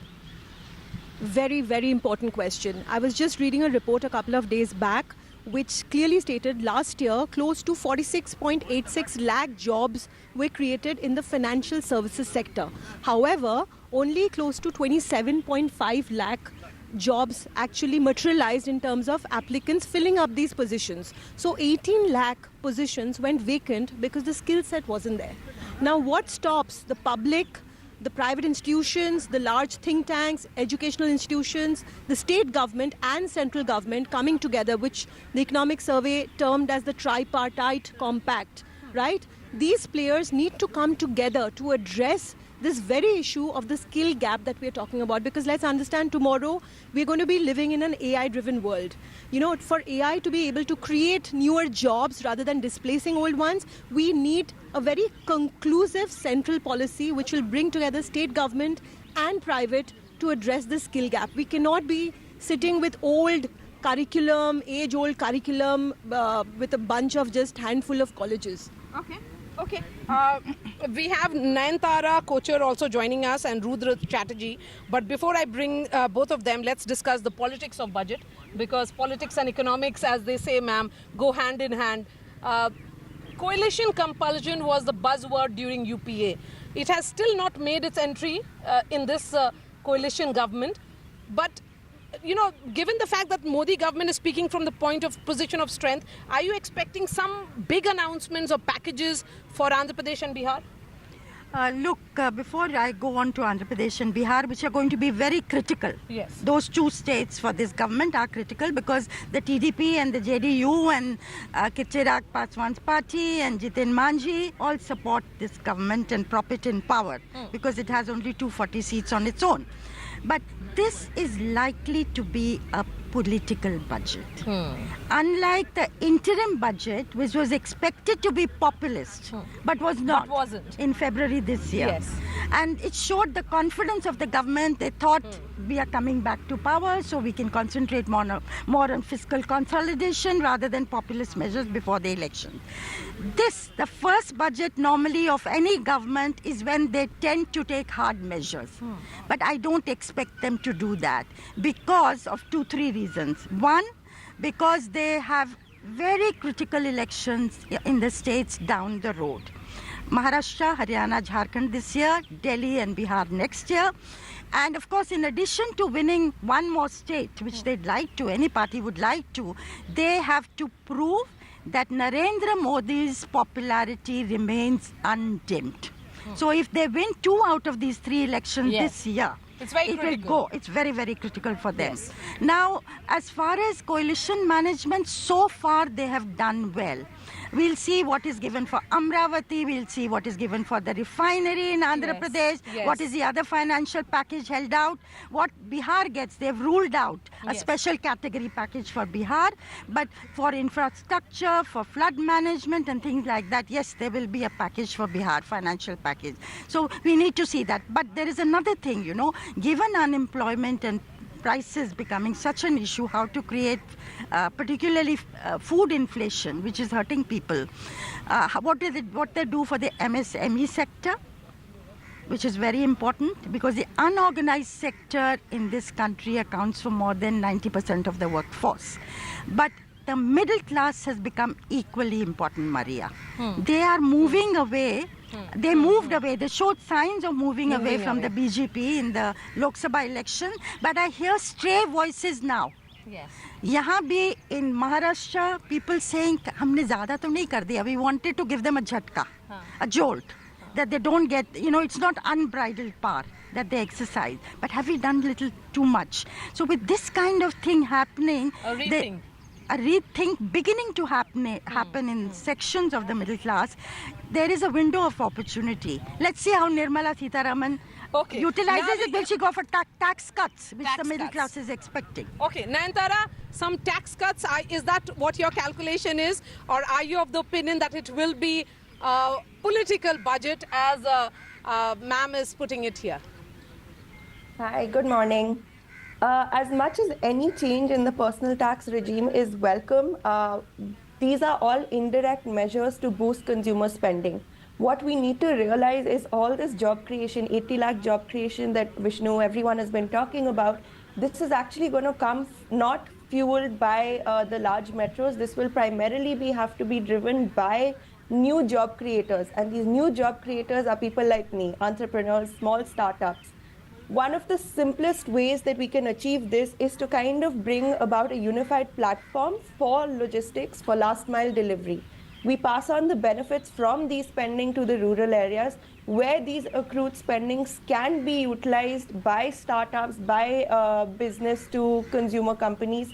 Very, very important question. I was just reading a report a couple of days back which clearly stated last year close to 46.86 lakh jobs were created in the financial services sector. However, only close to 27.5 lakh jobs actually materialized in terms of applicants filling up these positions. So 18 lakh positions went vacant because the skill set wasn't there. Now what stops the public, the private institutions, the large think tanks, educational institutions, the state government and central government coming together, which the economic survey termed as the tripartite compact, right? These players need to come together to address this very issue of the skill gap that we're talking about, because let's understand, tomorrow we're going to be living in an AI-driven world. For AI to be able to create newer jobs rather than displacing old ones, we need a very conclusive central policy which will bring together state government and private to address the skill gap. We cannot be sitting with old curriculum, age-old curriculum with a bunch of just handful of colleges. Okay. We have Nayantara Kochar also joining us and Rudra Chatterjee. But before I bring both of them, let's discuss the politics of budget, because politics and economics, as they say, ma'am, go hand in hand. Coalition compulsion was the buzzword during UPA. It has still not made its entry in this coalition government. But given the fact that Modi government is speaking from the position of strength, are you expecting some big announcements or packages for Andhra Pradesh and Bihar? Look, before I go on to Andhra Pradesh and Bihar, which are going to be very critical. Yes. Those two states for this government are critical because the TDP and the JDU and Chirag Paswan's party and Jitin Manji all support this government and prop it in power because it has only 240 seats on its own. But this is likely to be a political budget. Unlike the interim budget, which was expected to be populist, but was not. But wasn't. In February this year. Yes. And it showed the confidence of the government. They thought we are coming back to power, so we can concentrate more on fiscal consolidation rather than populist measures before the election. This, the first budget normally of any government, is when they tend to take hard measures. But I don't expect them to do that because of 2-3 reasons. One, because they have very critical elections in the states down the road. Maharashtra, Haryana, Jharkhand this year, Delhi and Bihar next year. And of course, in addition to winning one more state, which they'd like to, any party would like to, they have to prove that Narendra Modi's popularity remains undimmed. So if they win 2 out of these 3 elections this year, it's very it critical. will go. It's very, very critical for them. Now, as far as coalition management, so far they have done well. We'll see what is given for Amravati, we'll see what is given for the refinery in Andhra Pradesh, what is the other financial package held out, what Bihar gets. They've ruled out a special category package for Bihar, but for infrastructure, for flood management and things like that, yes, there will be a package for Bihar, financial package. So we need to see that. But there is another thing, you know, given unemployment and prices becoming such an issue, how to create particularly food inflation, which is hurting people. What they do for the MSME sector, which is very important because the unorganized sector in this country accounts for more than 90% of the workforce. But the middle class has become equally important, Maria. They are moving away. They moved away. They showed signs of moving away from the BJP in the Lok Sabha election. But I hear stray voices now. Yes. यहाँ भी in Maharashtra, people saying, हमने ज़्यादा तो नहीं कर दिया. We wanted to give them a jhatka, a jolt, that they don't get, you know, it's not unbridled power that they exercise. But have we done little too much? So with this kind of thing happening, a rethink beginning to happen in sections of the middle class, there is a window of opportunity. Let's see how Nirmala Sitharaman utilizes it. Will she go for tax cuts, which the middle class is expecting? Okay, Nayantara, some tax cuts, is that what your calculation is? Or are you of the opinion that it will be a political budget as ma'am is putting it here? Hi, good morning. As much as any change in the personal tax regime is welcome, these are all indirect measures to boost consumer spending. What we need to realize is all this job creation, 80 lakh job creation that Vishnu, everyone has been talking about, this is actually going to come not fueled by the large metros. This will primarily have to be driven by new job creators. And these new job creators are people like me, entrepreneurs, small startups. One of the simplest ways that we can achieve this is to kind of bring about a unified platform for logistics, for last mile delivery. We pass on the benefits from these spending to the rural areas where these accrued spendings can be utilized by startups, by business to consumer companies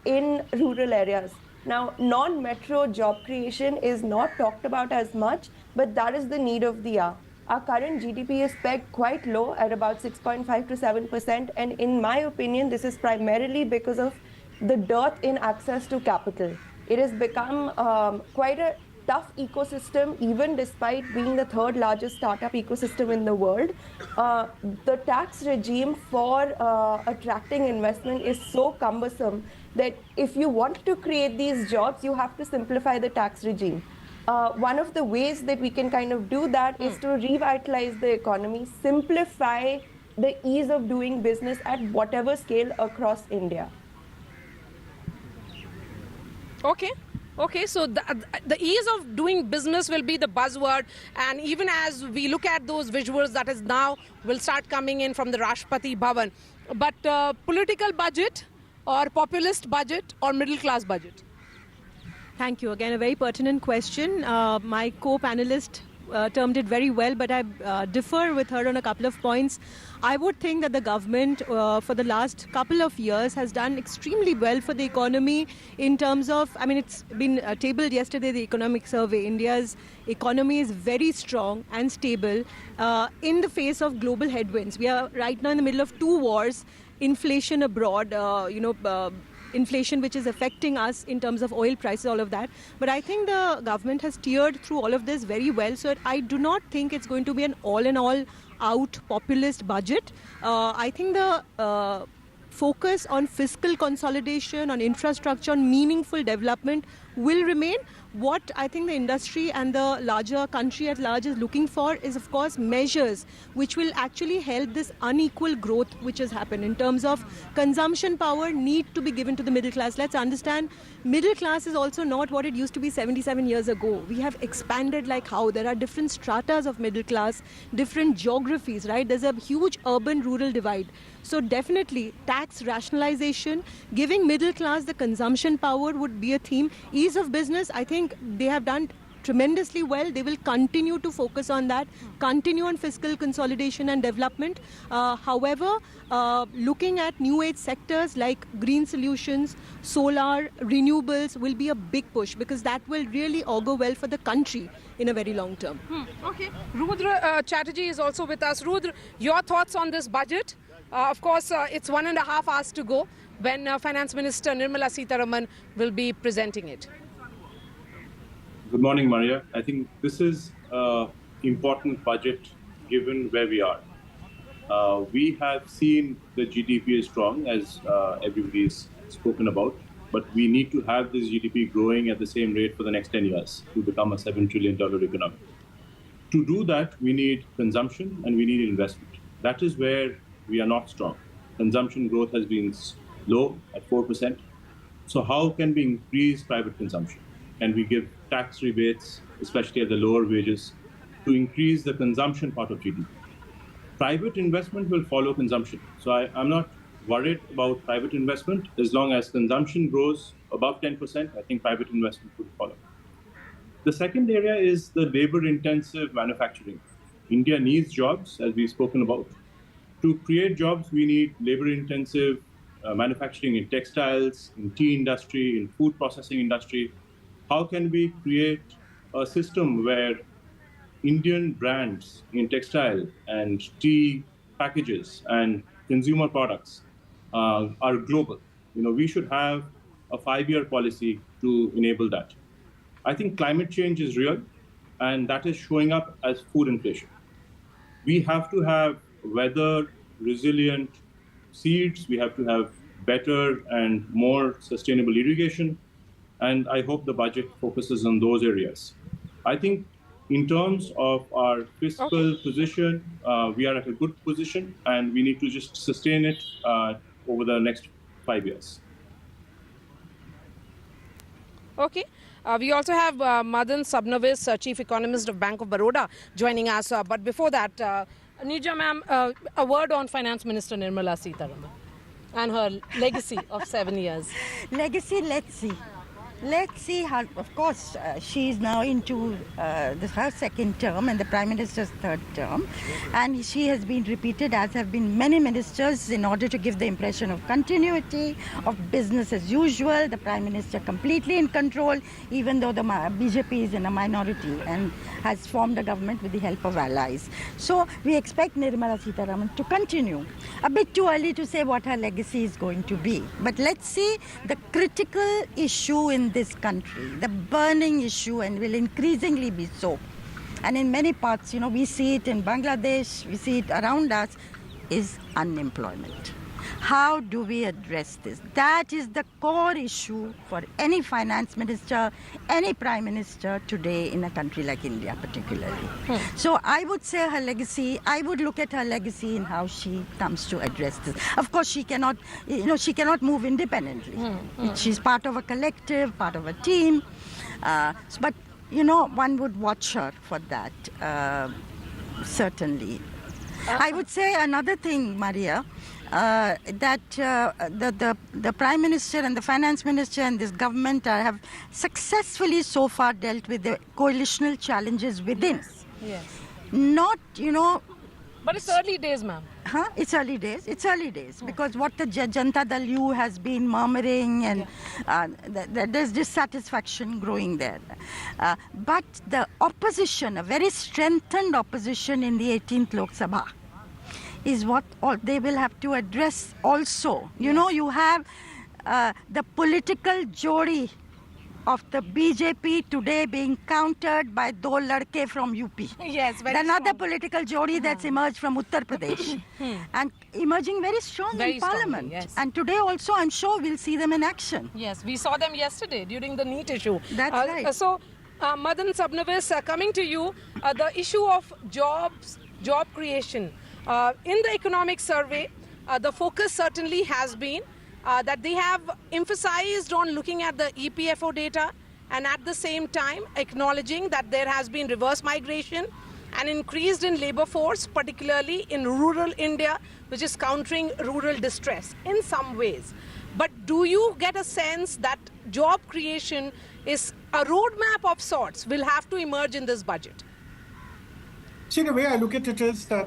in rural areas. Now, non-metro job creation is not talked about as much, but that is the need of the hour. Our current GDP is pegged quite low at about 6.5 to 7%. And in my opinion, this is primarily because of the dearth in access to capital. It has become quite a tough ecosystem, even despite being the 3rd largest startup ecosystem in the world. The tax regime for attracting investment is so cumbersome that if you want to create these jobs, you have to simplify the tax regime. One of the ways that we can kind of do that is to revitalize the economy, simplify the ease of doing business at whatever scale across India. Okay, so the ease of doing business will be the buzzword, and even as we look at those visuals that is now will start coming in from the Rashtrapati Bhavan. But political budget or populist budget or middle class budget? Thank you. Again, a very pertinent question. My co-panelist termed it very well, but I differ with her on a couple of points. I would think that the government for the last couple of years has done extremely well for the economy in terms of, I mean, it's been tabled yesterday, the economic survey. India's economy is very strong and stable in the face of global headwinds. We are right now in the middle of 2 wars, inflation abroad, inflation which is affecting us in terms of oil prices, all of that. But I think the government has steered through all of this very well. So I do not think it's going to be an all-in-all out populist budget. I think the focus on fiscal consolidation, on infrastructure, on meaningful development will remain. What I think the industry and the larger country at large is looking for is, of course, measures which will actually help this unequal growth which has happened in terms of consumption power need to be given to the middle class. Let's understand, middle class is also not what it used to be 77 years ago. We have expanded like how there are different stratas of middle class, different geographies, right? There's a huge urban-rural divide. So definitely tax rationalization, giving middle class the consumption power would be a theme. Ease of business, I think they have done tremendously well. They will continue to focus on that, continue on fiscal consolidation and development. However, looking at new age sectors like green solutions, solar, renewables will be a big push because that will really augur well for the country in a very long term. Okay. Rudra Chatterjee is also with us. Rudra, your thoughts on this budget? Of course, it's 1.5 hours to go when Finance Minister Nirmala Sitharaman will be presenting it. Good morning, Maria. I think this is an important budget given where we are. We have seen the GDP is strong, as everybody has spoken about, but we need to have this GDP growing at the same rate for the next 10 years to become a $7 trillion economy. To do that, we need consumption and we need investment. That is where we are not strong. Consumption growth has been low at 4%. So how can we increase private consumption? Can we give tax rebates, especially at the lower wages, to increase the consumption part of GDP? Private investment will follow consumption. So I'm not worried about private investment. As long as consumption grows above 10%, I think private investment will follow. The second area is the labor-intensive manufacturing. India needs jobs, as we've spoken about. To create jobs, we need labor-intensive manufacturing in textiles, in tea industry, in food processing industry. How can we create a system where Indian brands in textile and tea packages and consumer products are global? We should have a 5-year policy to enable that. I think climate change is real, and that is showing up as food inflation. We have to have weather-resilient seeds. We have to have better and more sustainable irrigation. And I hope the budget focuses on those areas. I think in terms of our fiscal position, we are at a good position, and we need to just sustain it over the next 5 years. Okay. We also have Madan Sabnavis, Chief Economist of Bank of Baroda, joining us. But before that, Nija ma'am, a word on Finance Minister Nirmala Sitharaman and her legacy of 7 years. Legacy, let's see. Let's see how, of course, she is now into her second term and the Prime Minister's third term. And she has been repeated, as have been many ministers, in order to give the impression of continuity, of business as usual, the Prime Minister completely in control, even though the BJP is in a minority and has formed a government with the help of allies. So we expect Nirmala Sitharaman to continue. A bit too early to say what her legacy is going to be. But let's see the critical issue in this country, the burning issue, and will increasingly be so. And in many parts, we see it in Bangladesh, we see it around us, is unemployment. How do we address this? That is the core issue for any finance minister, any prime minister today in a country like India particularly. So I would say her legacy, I would look at her legacy in how she comes to address this. Of course, she cannot, she cannot move independently. She's part of a collective, part of a team. But, one would watch her for that, certainly. I would say another thing, Maria, that the Prime Minister and the Finance Minister and this government have successfully so far dealt with the coalitional challenges within. Yes. Not, But it's early days, ma'am. It's early days. It's early days because what the Janata Dal U has been murmuring and there's dissatisfaction growing there. But the opposition, a very strengthened opposition in the 18th Lok Sabha, is what they will have to address also. You have the political jodi of the BJP today being countered by do ladke from UP. Yes, very Another strong. political jodi that's emerged from Uttar Pradesh and emerging very strong Very in Parliament. strongly, yes. And today also I'm sure we'll see them in action. Yes, we saw them yesterday during the NEET issue. That's right. So, Madan Sabnavis, coming to you, the issue of job creation. In the economic survey, the focus certainly has been that they have emphasized on looking at the EPFO data and at the same time acknowledging that there has been reverse migration and increased in labor force, particularly in rural India, which is countering rural distress in some ways. But do you get a sense that job creation is a roadmap of sorts will have to emerge in this budget? See, the way I look at it is that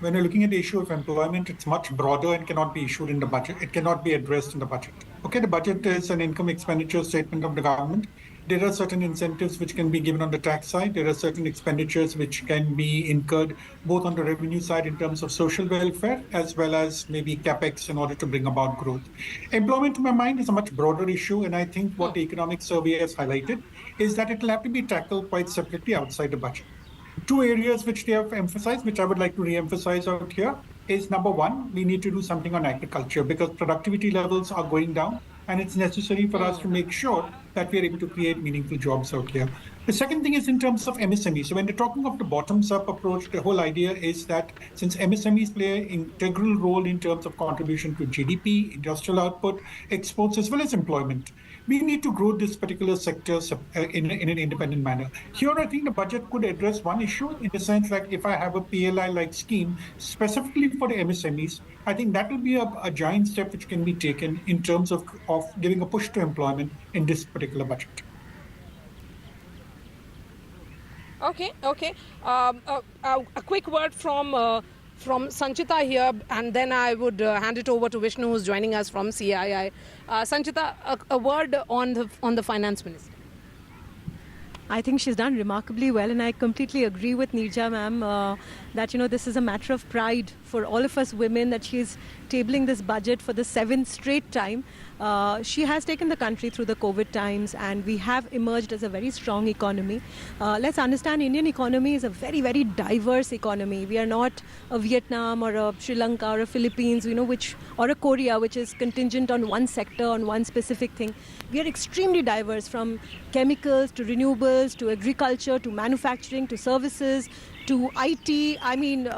when you're looking at the issue of employment, it's much broader and cannot be issued in the budget. It cannot be addressed in the budget. Okay, the budget is an income expenditure statement of the government. There are certain incentives which can be given on the tax side. There are certain expenditures which can be incurred both on the revenue side in terms of social welfare as well as maybe capex in order to bring about growth. Employment, to my mind, is a much broader issue, and I think what the economic survey has highlighted is that it will have to be tackled quite separately outside the budget. Two areas which they have emphasized, which I would like to re-emphasize out here, is number one, we need to do something on agriculture because productivity levels are going down and it's necessary for us to make sure that we are able to create meaningful jobs out here. The second thing is in terms of MSMEs. So when they're talking of the bottoms-up approach, the whole idea is that since MSMEs play an integral role in terms of contribution to GDP, industrial output, exports, as well as employment, we need to grow this particular sector in an independent manner. Here, I think the budget could address one issue in the sense that if I have a PLI-like scheme specifically for the MSMEs, I think that will be a giant step which can be taken in terms of giving a push to employment in this particular budget. Okay. A quick word from Sanchita here, and then I would hand it over to Vishnu, who's joining us from CII. Sanchita, a word on the finance minister. I think she's done remarkably well, and I completely agree with Nirja ma'am that this is a matter of pride for all of us women that she's tabling this budget for the 7th straight time. She has taken the country through the COVID times, and we have emerged as a very strong economy. Let's understand, Indian economy is a very, very diverse economy. We are not a Vietnam or a Sri Lanka or a Philippines, or a Korea, which is contingent on one sector, on one specific thing. We are extremely diverse, from chemicals to renewables to agriculture to manufacturing to services to IT. I mean,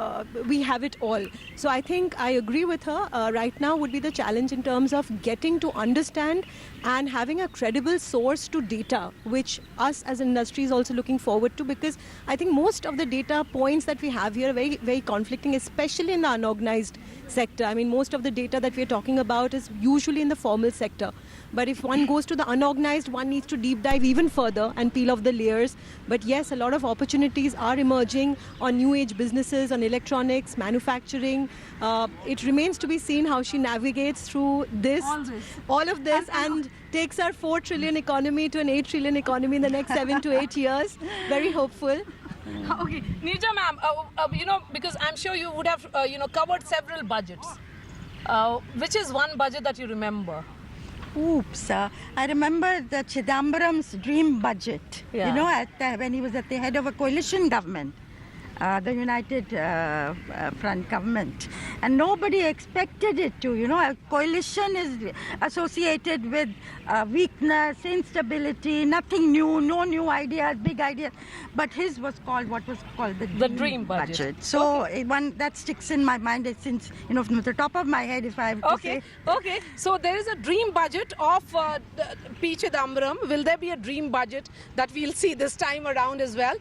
we have it all. So I think I agree with her. Right now would be the challenge in terms of getting to understand and having a credible source to data, which us as industry is also looking forward to, because I think most of the data points that we have here are very, very conflicting, especially in the unorganized sector. I mean, most of the data that we're talking about is usually in the formal sector. But if one goes to the unorganized, one needs to deep dive even further and peel off the layers. But yes, a lot of opportunities are emerging on new age businesses, on electronics, manufacturing. It remains to be seen how she navigates through all of this, and takes our 4 trillion economy to an 8 trillion economy in the next 7 to 8 years. Very hopeful. Okay, Nirja ma'am, because I'm sure you would have, covered several budgets. Which is one budget that you remember? Oops, I remember the Chidambaram's dream budget, when he was at the head of a coalition government, the United Front government. And nobody expected it to, a coalition is associated with weakness, instability, nothing new, no new ideas, big ideas. But his was called the dream budget. So one that sticks in my mind since, from the top of my head, if I have to say. Okay, so there is a dream budget of P. Chidambaram. Will there be a dream budget that we'll see this time around as well?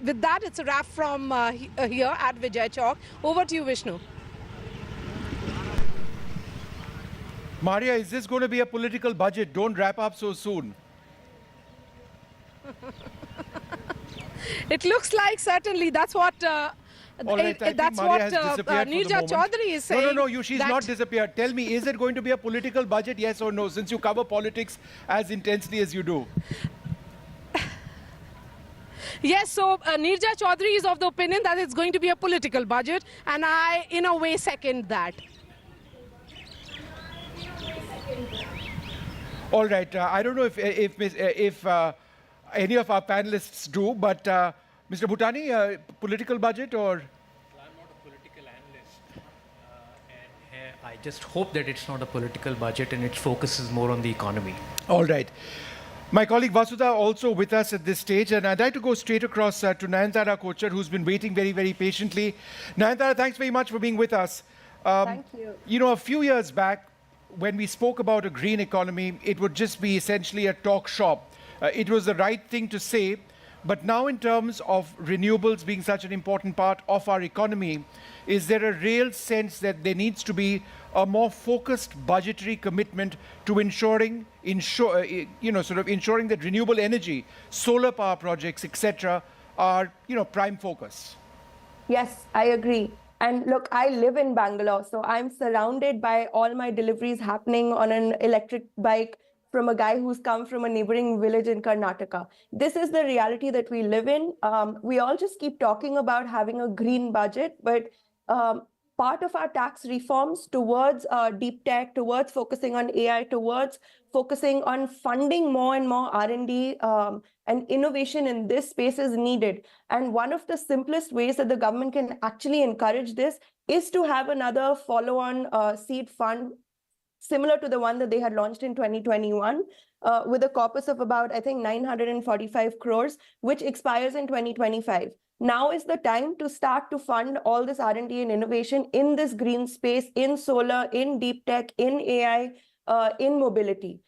With that, it's a wrap from here at Vijay Chowk. Over to you, Vishnu. Maria, is this going to be a political budget? Don't wrap up so soon. It looks like certainly that's what. All right, I think that's Maria what has disappeared for the Neerja moment. Chaudhary is saying. No, she's not disappeared. Tell me, is it going to be a political budget, yes or no, since you cover politics as intensely as you do? Yes, so Neerja Chaudhary is of the opinion that it's going to be a political budget, and I, in a way, second that. All right, I don't know if any of our panelists do, but Mr. Bhutani, political budget or? I'm not a political analyst, and I just hope that it's not a political budget and it focuses more on the economy. All right. My colleague Vasudha also with us at this stage, and I'd like to go straight across to Nayantara Kochar, who's been waiting very, very patiently. Nayantara, thanks very much for being with us. Thank you. You know, a few years back, when we spoke about a green economy, it would just be essentially a talk shop. It was the right thing to say, but now in terms of renewables being such an important part of our economy, is there a real sense that there needs to be a more focused budgetary commitment to ensuring that renewable energy, solar power projects, etc., are, prime focus? Yes, I agree. And look, I live in Bangalore, so I'm surrounded by all my deliveries happening on an electric bike from a guy who's come from a neighboring village in Karnataka. This is the reality that we live in. We all just keep talking about having a green budget, but part of our tax reforms towards deep tech, towards focusing on AI, towards focusing on funding more and more R&D and innovation in this space is needed. And one of the simplest ways that the government can actually encourage this is to have another follow-on seed fund similar to the one that they had launched in 2021 with a corpus of about, I think, 945 crores, which expires in 2025. Now is the time to start to fund all this R&D and innovation in this green space, in solar, in deep tech, in AI, in mobility.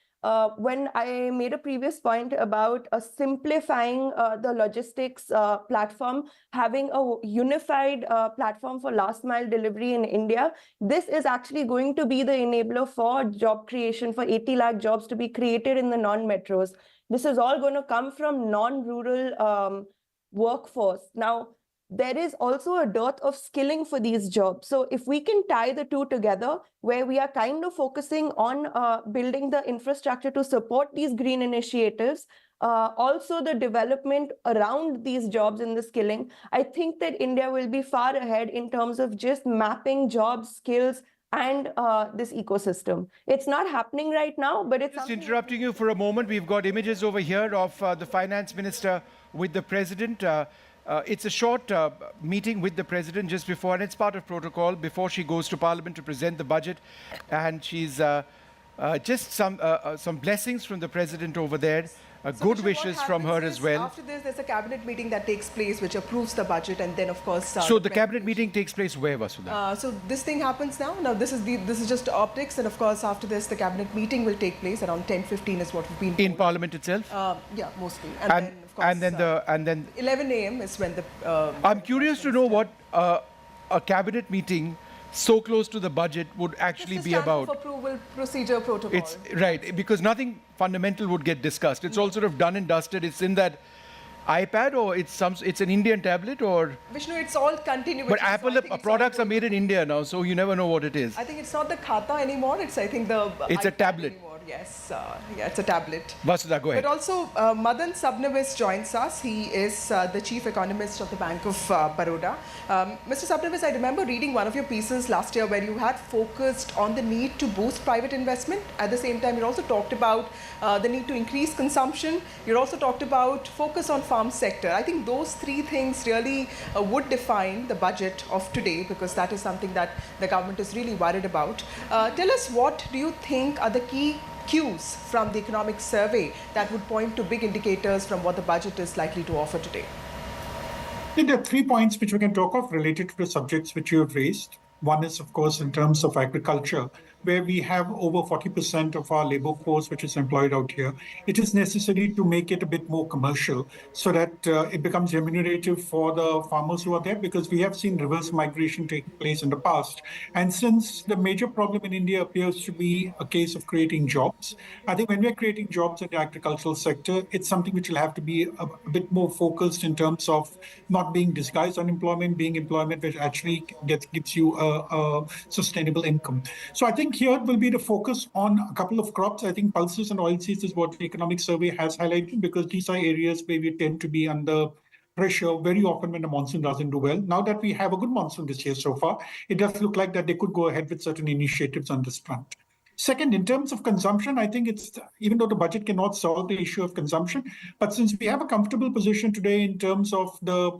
When I made a previous point about simplifying the logistics platform, having a unified platform for last mile delivery in India, this is actually going to be the enabler for job creation, for 80 lakh jobs to be created in the non-metros. This is all going to come from non-rural workforce. Now, there is also a dearth of skilling for these jobs. So if we can tie the two together, where we are kind of focusing on building the infrastructure to support these green initiatives, also the development around these jobs and the skilling, I think that India will be far ahead in terms of just mapping jobs, skills, and this ecosystem. It's not happening right now, but it's just interrupting you for a moment. We've got images over here of the finance minister with the president. It's a short meeting with the president just before, and it's part of protocol, before she goes to Parliament to present the budget. And she's just some blessings from the president over there. Good wishes from her as well. After this, there's a cabinet meeting that takes place which approves the budget, and then, of course... so the cabinet meeting takes place where, Vasudha? So this thing happens now. Now, this is just optics, and of course, after this, the cabinet meeting will take place around 10:15 is what we've been told. In Parliament itself? Yeah, mostly. And then, of course, and then 11 a.m. is when the... I'm curious to know what a cabinet meeting so close to the budget would actually be about. Of approval procedure protocol. It's right, because nothing fundamental would get discussed. It's all sort of done and dusted. It's in that iPad, or it's an Indian tablet, or Vishnu, it's all continuous. But Apple products are made in India now, so you never know what it is. I think it's not the khata anymore. It's a tablet. Anymore. Yes, yeah, it's a tablet. Vasudha, go ahead. But also, Madan Sabnavis joins us. He is the chief economist of the Bank of Baroda. Mr. Sabnavis, I remember reading one of your pieces last year where you had focused on the need to boost private investment. At the same time, you also talked about the need to increase consumption. You also talked about focus on farm sector. I think those three things really would define the budget of today, because that is something that the government is really worried about. Tell us, what do you think are the key cues from the economic survey that would point to big indicators from what the budget is likely to offer today? I think there are 3 points which we can talk of related to the subjects which you have raised. One is, of course, in terms of agriculture. where we have over 40% of our labor force which is employed out here, it is necessary to make it a bit more commercial so that it becomes remunerative for the farmers who are there, because we have seen reverse migration taking place in the past. And since the major problem in India appears to be a case of creating jobs, I think when we're creating jobs in the agricultural sector, it's something which will have to be a bit more focused in terms of not being disguised unemployment, being employment which actually gives you a sustainable income. So I think here will be the focus on a couple of crops. I think pulses and oilseeds is what the economic survey has highlighted, because these are areas where we tend to be under pressure very often when the monsoon doesn't do well. Now that we have a good monsoon this year so far, it does look like that they could go ahead with certain initiatives on this front. Second, in terms of consumption, I think it's, even though the budget cannot solve the issue of consumption, but since we have a comfortable position today in terms of the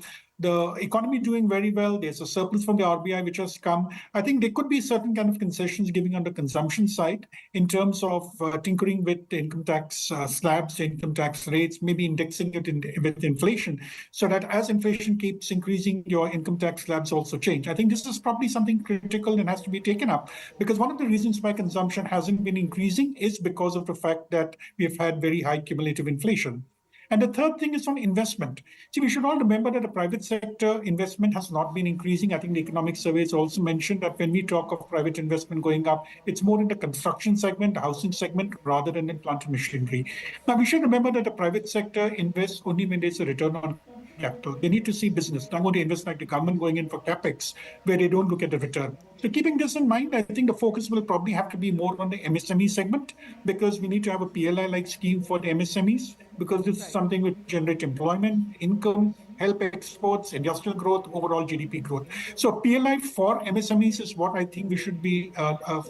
economy doing very well, there's a surplus from the RBI which has come, I think there could be certain kind of concessions giving on the consumption side in terms of tinkering with the income tax slabs, income tax rates, maybe indexing it with inflation, so that as inflation keeps increasing, your income tax slabs also change. I think this is probably something critical and has to be taken up, because one of the reasons why consumption hasn't been increasing is because of the fact that we've had very high cumulative inflation. And the third thing is on investment. See, we should all remember that the private sector investment has not been increasing. I think the economic surveys also mentioned that when we talk of private investment going up, it's more in the construction segment, the housing segment, rather than in plant and machinery. Now, we should remember that the private sector invests only when there's a return on capital. They need to see business. Not going to invest like the government going in for capex, where they don't look at the return. So keeping this in mind, I think the focus will probably have to be more on the MSME segment, because we need to have a PLI-like scheme for the MSMEs, because this is something which generates employment, income, help exports, industrial growth, overall GDP growth. So PLI for MSMEs is what I think we should be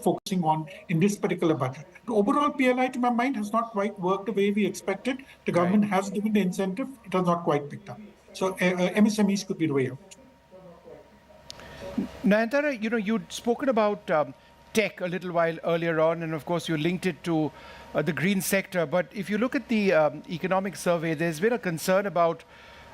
focusing on in this particular budget. The overall PLI, to my mind, has not quite worked the way we expected. The government has given the incentive, it has not quite picked up. So MSMEs could be the way out. Nayantara, you'd spoken about tech a little while earlier on, and of course you linked it to the green sector. But if you look at the economic survey, there's been a concern about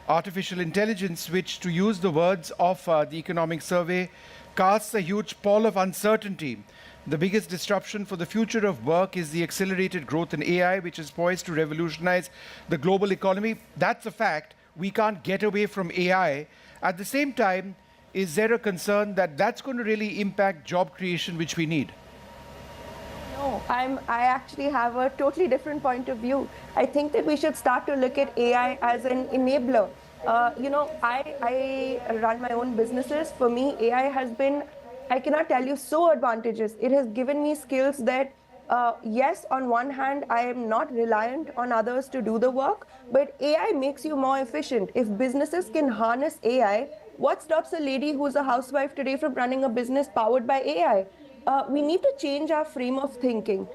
artificial intelligence, which, to use the words of the economic survey, casts a huge pall of uncertainty. The biggest disruption for the future of work is the accelerated growth in AI, which is poised to revolutionize the global economy. That's a fact. We can't get away from AI. At the same time, is there a concern that that's going to really impact job creation, which we need? No, I actually have a totally different point of view. I think that we should start to look at AI as an enabler. I run my own businesses. For me, AI has been, I cannot tell you, so advantageous. It has given me skills that, yes, on one hand, I am not reliant on others to do the work, but AI makes you more efficient. If businesses can harness AI, what stops a lady who's a housewife today from running a business powered by AI? We need to change our frame of thinking.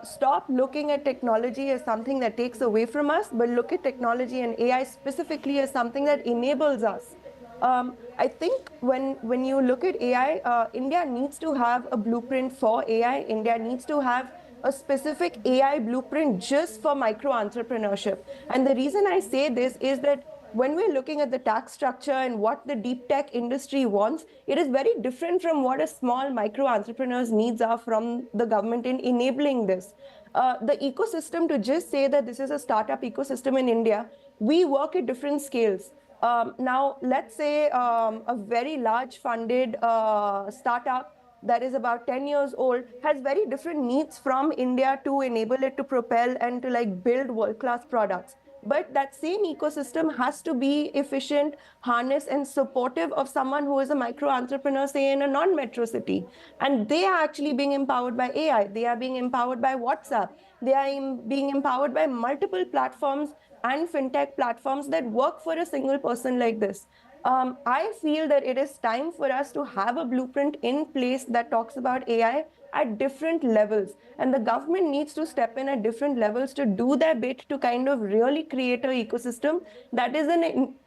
Stop looking at technology as something that takes away from us, but look at technology and AI specifically as something that enables us. I think when you look at AI, India needs to have a blueprint for AI. India needs to have a specific AI blueprint just for micro entrepreneurship. And the reason I say this is that when we're looking at the tax structure and what the deep tech industry wants, it is very different from what a small micro entrepreneur's needs are from the government in enabling this. The ecosystem, to just say that this is a startup ecosystem in India, we work at different scales. Now, let's say a very large funded startup that is about 10 years old has very different needs from India to enable it to propel and to build world-class products. But that same ecosystem has to be efficient, harness, and supportive of someone who is a micro entrepreneur, say in a non-metro city. And they are actually being empowered by AI. They are being empowered by WhatsApp. They are being empowered by multiple platforms and fintech platforms that work for a single person like this. I feel that it is time for us to have a blueprint in place that talks about AI at different levels. And the government needs to step in at different levels to do their bit to kind of really create an ecosystem that is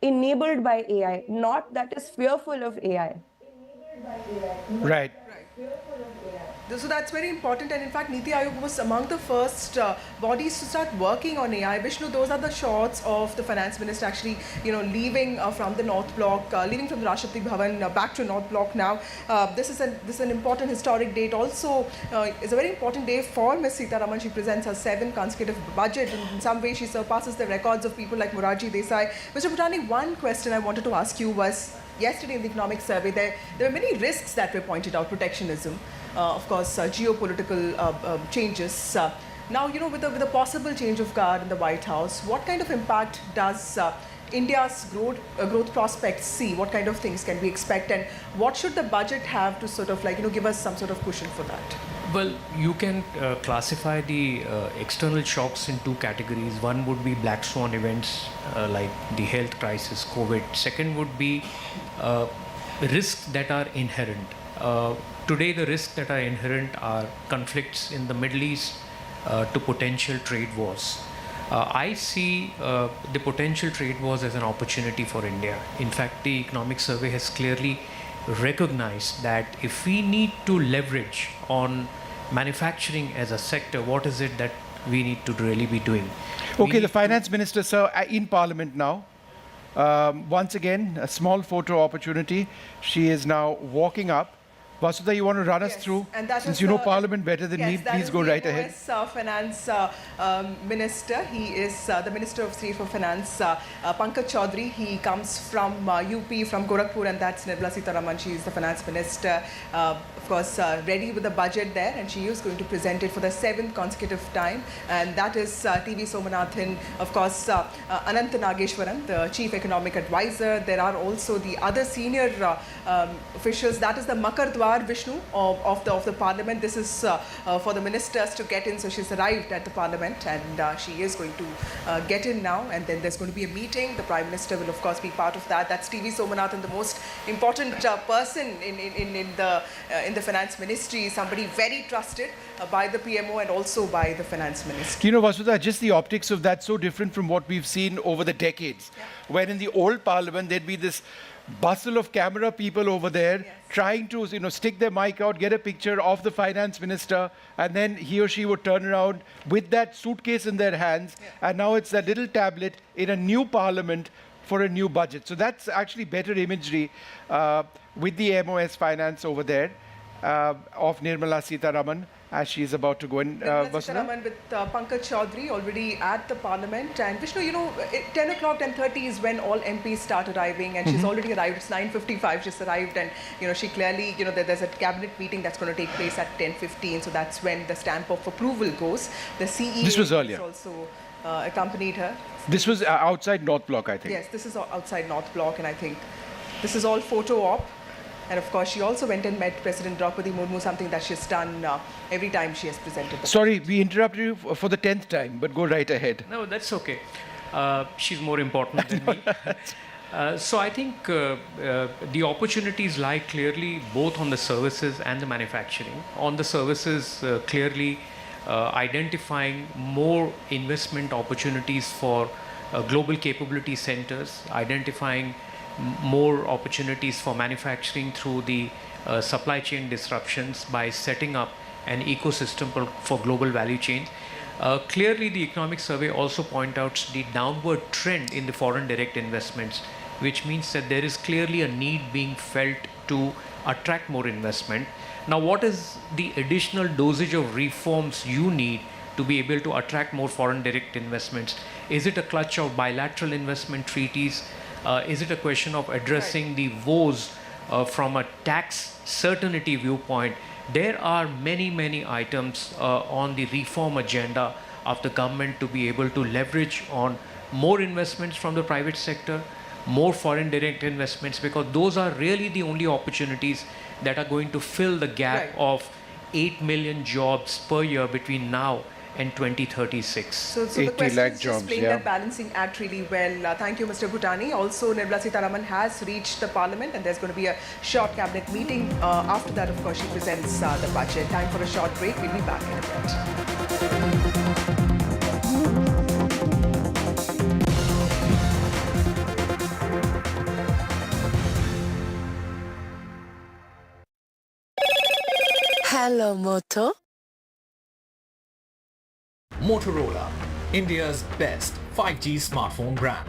enabled by AI, not that is fearful of AI. Right. So that's very important, and in fact Niti Aayog was among the first bodies to start working on AI. Vishnu, those are the shots of the finance minister actually, leaving from the North Block, leaving from the Rashtrapati Bhavan back to North Block now. This is an important historic date. Also, it's a very important day for Ms. Sitharaman. She presents her 7th consecutive budget. In some way, she surpasses the records of people like Morarji Desai. Mr. Bhutani, one question I wanted to ask you was, yesterday in the economic survey, there were many risks that were pointed out: protectionism, of course, geopolitical changes. Now, with the possible change of guard in the White House, what kind of impact does India's growth prospects see? What kind of things can we expect, and what should the budget have to sort of give us some sort of cushion for that? Well, you can classify the external shocks in two categories. One would be black swan events like the health crisis, COVID. Second would be risks that are inherent. Today, the risks that are inherent are conflicts in the Middle East to potential trade wars. I see the potential trade wars as an opportunity for India. In fact, the economic survey has clearly recognized that if we need to leverage on manufacturing as a sector, what is it that we need to really be doing? Okay, the finance minister, sir, in Parliament now. Once again, a small photo opportunity. She is now walking up. Vasudha, you want to run us through? Since you know Parliament better than me, please go right ahead. Finance Minister. He is the Minister of State for Finance, Pankaj Chaudhary. He comes from UP, from Gorakhpur, and that's Nirmala Sitharaman. She is the Finance Minister. Of course, ready with the budget there, and she is going to present it for the 7th consecutive time. And that is TV Somanathan, of course, Anant Nageshwaran, the Chief Economic Advisor. There are also the other senior officials. That is the Makar Dwar Vishnu of the Parliament. This is for the ministers to get in. So she's arrived at the Parliament, and she is going to get in now. And then there's going to be a meeting. The Prime Minister will, of course, be part of that. That's TV Somanathan, the most important person in the Finance Ministry, somebody very trusted by the PMO and also by the Finance Ministry. Vasudha, just the optics of that so different from what we've seen over the decades. When in the old Parliament, there'd be this bustle of camera people over there trying to stick their mic out, get a picture of the finance minister, and then he or she would turn around with that suitcase in their hands. And now it's that little tablet in a new Parliament for a new budget. So that's actually better imagery with the MOS finance over there of Nirmala Sitharaman as she is about to go in. Nirmala Sitharaman with Pankaj Chaudhary already at the Parliament. And Vishnu, 10 o'clock, 10:30 is when all MPs start arriving, and she's already arrived. It's 9:55, she's arrived, and she clearly, there's a cabinet meeting that's going to take place at 10:15, so that's when the stamp of approval goes. The CE This was earlier. Also accompanied her. This was outside North Block, I think. Yes, this is outside North Block, and I think this is all photo op. And of course, she also went and met President Draupadi Murmu, something that she's done every time she has presented. Sorry, we interrupted you for the 10th time, but go right ahead. No, that's okay. She's more important than me. So I think the opportunities lie clearly both on the services and the manufacturing. On the services, clearly identifying more investment opportunities for global capability centers, identifying more opportunities for manufacturing through the supply chain disruptions by setting up an ecosystem for global value chains. Clearly, the economic survey also points out the downward trend in the foreign direct investments, which means that there is clearly a need being felt to attract more investment. Now, what is the additional dosage of reforms you need to be able to attract more foreign direct investments? Is it a clutch of bilateral investment treaties? Is it a question of addressing the woes from a tax certainty viewpoint? There are many, many items on the reform agenda of the government to be able to leverage on more investments from the private sector, more foreign direct investments, because those are really the only opportunities that are going to fill the gap of 8 million jobs per year between now and 2036. So the question is just playing that balancing act really well. Thank you, Mr. Bhutani. Also, Nirmala Sitharaman has reached the Parliament, and there's going to be a short cabinet meeting. After that, of course, she presents the budget. Time for a short break. We'll be back in a bit. Hello, Moto. Motorola, India's best 5G smartphone brand.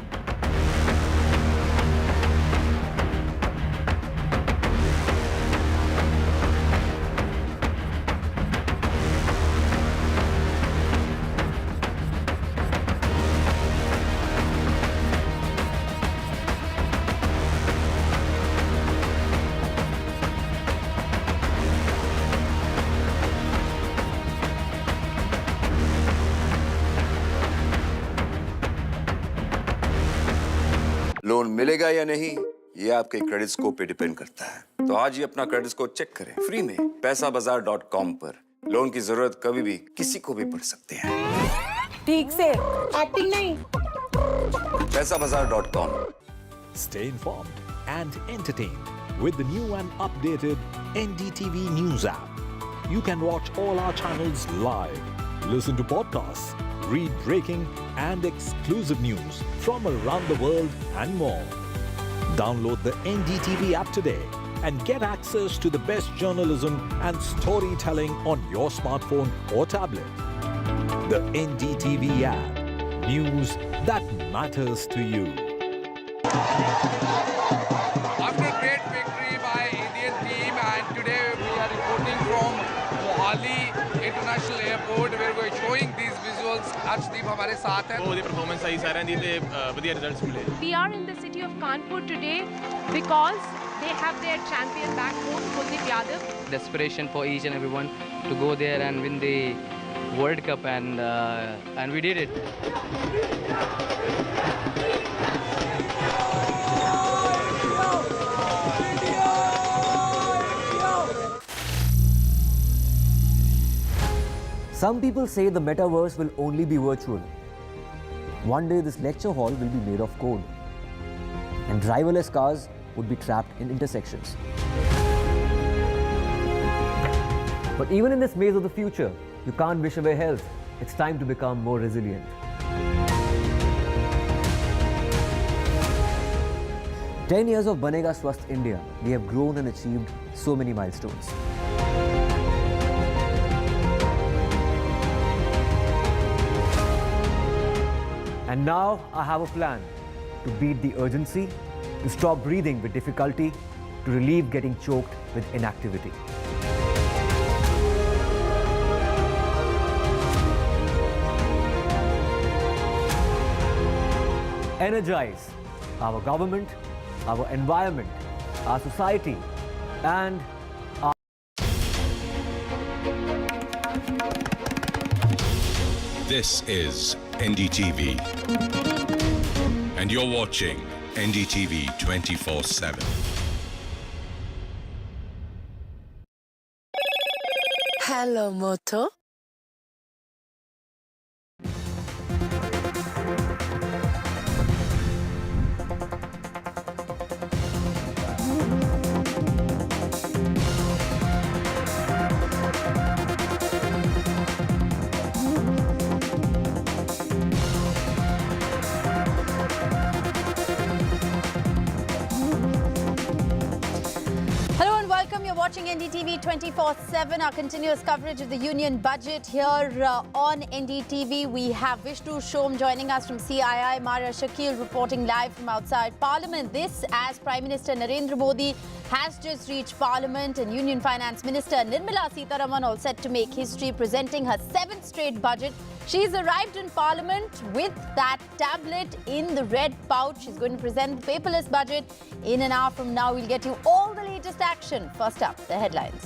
Loan मिलेगा या नहीं ये आपके credit score पे depend करता है। तो आज ही अपना क्रेडिट स्कोर चेक करें फ्री में पैसाबाजार.com पर। लोन की जरूरत कभी भी किसी को भी पड़ सकती है। ठीक से एक्टिंग नहीं। पैसाबाजार.com। Stay informed and entertained with the new and updated NDTV News app. You can watch all our channels live, listen to podcasts, read breaking and exclusive news from around the world and more. Download the NDTV app today and get access to the best journalism and storytelling on your smartphone or tablet. The NDTV app. News that matters to you. After a great victory by Indian team, and today we are reporting from Mohali International Airport where we are showing these visuals. Arshdeep हमारे साथ हैं। बहुत ही performance सही सारे दी थे बढ़िया results मिले। We are in the city of Kanpur today because they have their champion back home, Kuldeep Yadav. Desperation for each and everyone to go there and win the World Cup, and we did it. Some people say the metaverse will only be virtual. One day this lecture hall will be made of code, and driverless cars would be trapped in intersections. But even in this maze of the future, you can't wish away health. It's time to become more resilient. "10 years of Banega Swasth India, we have grown and achieved so many milestones. And now I have a plan to beat the urgency, to stop breathing with difficulty, to relieve getting choked with inactivity. Energize our government, our environment, our society, and our... This is NDTV, and you're watching NDTV 24/7. Hello, Moto. Watching NDTV 24/7, our continuous coverage of the Union Budget here on NDTV. We have Vishnu Shom joining us from CII, Maria Shakil reporting live from outside Parliament. This as Prime Minister Narendra Modi has just reached Parliament, and Union Finance Minister Nirmala Sitharaman all set to make history, presenting her 7th straight budget. She's arrived in Parliament with that tablet in the red pouch. She's going to present the paperless budget. In an hour from now, we'll get you all the latest action. First up, the headlines.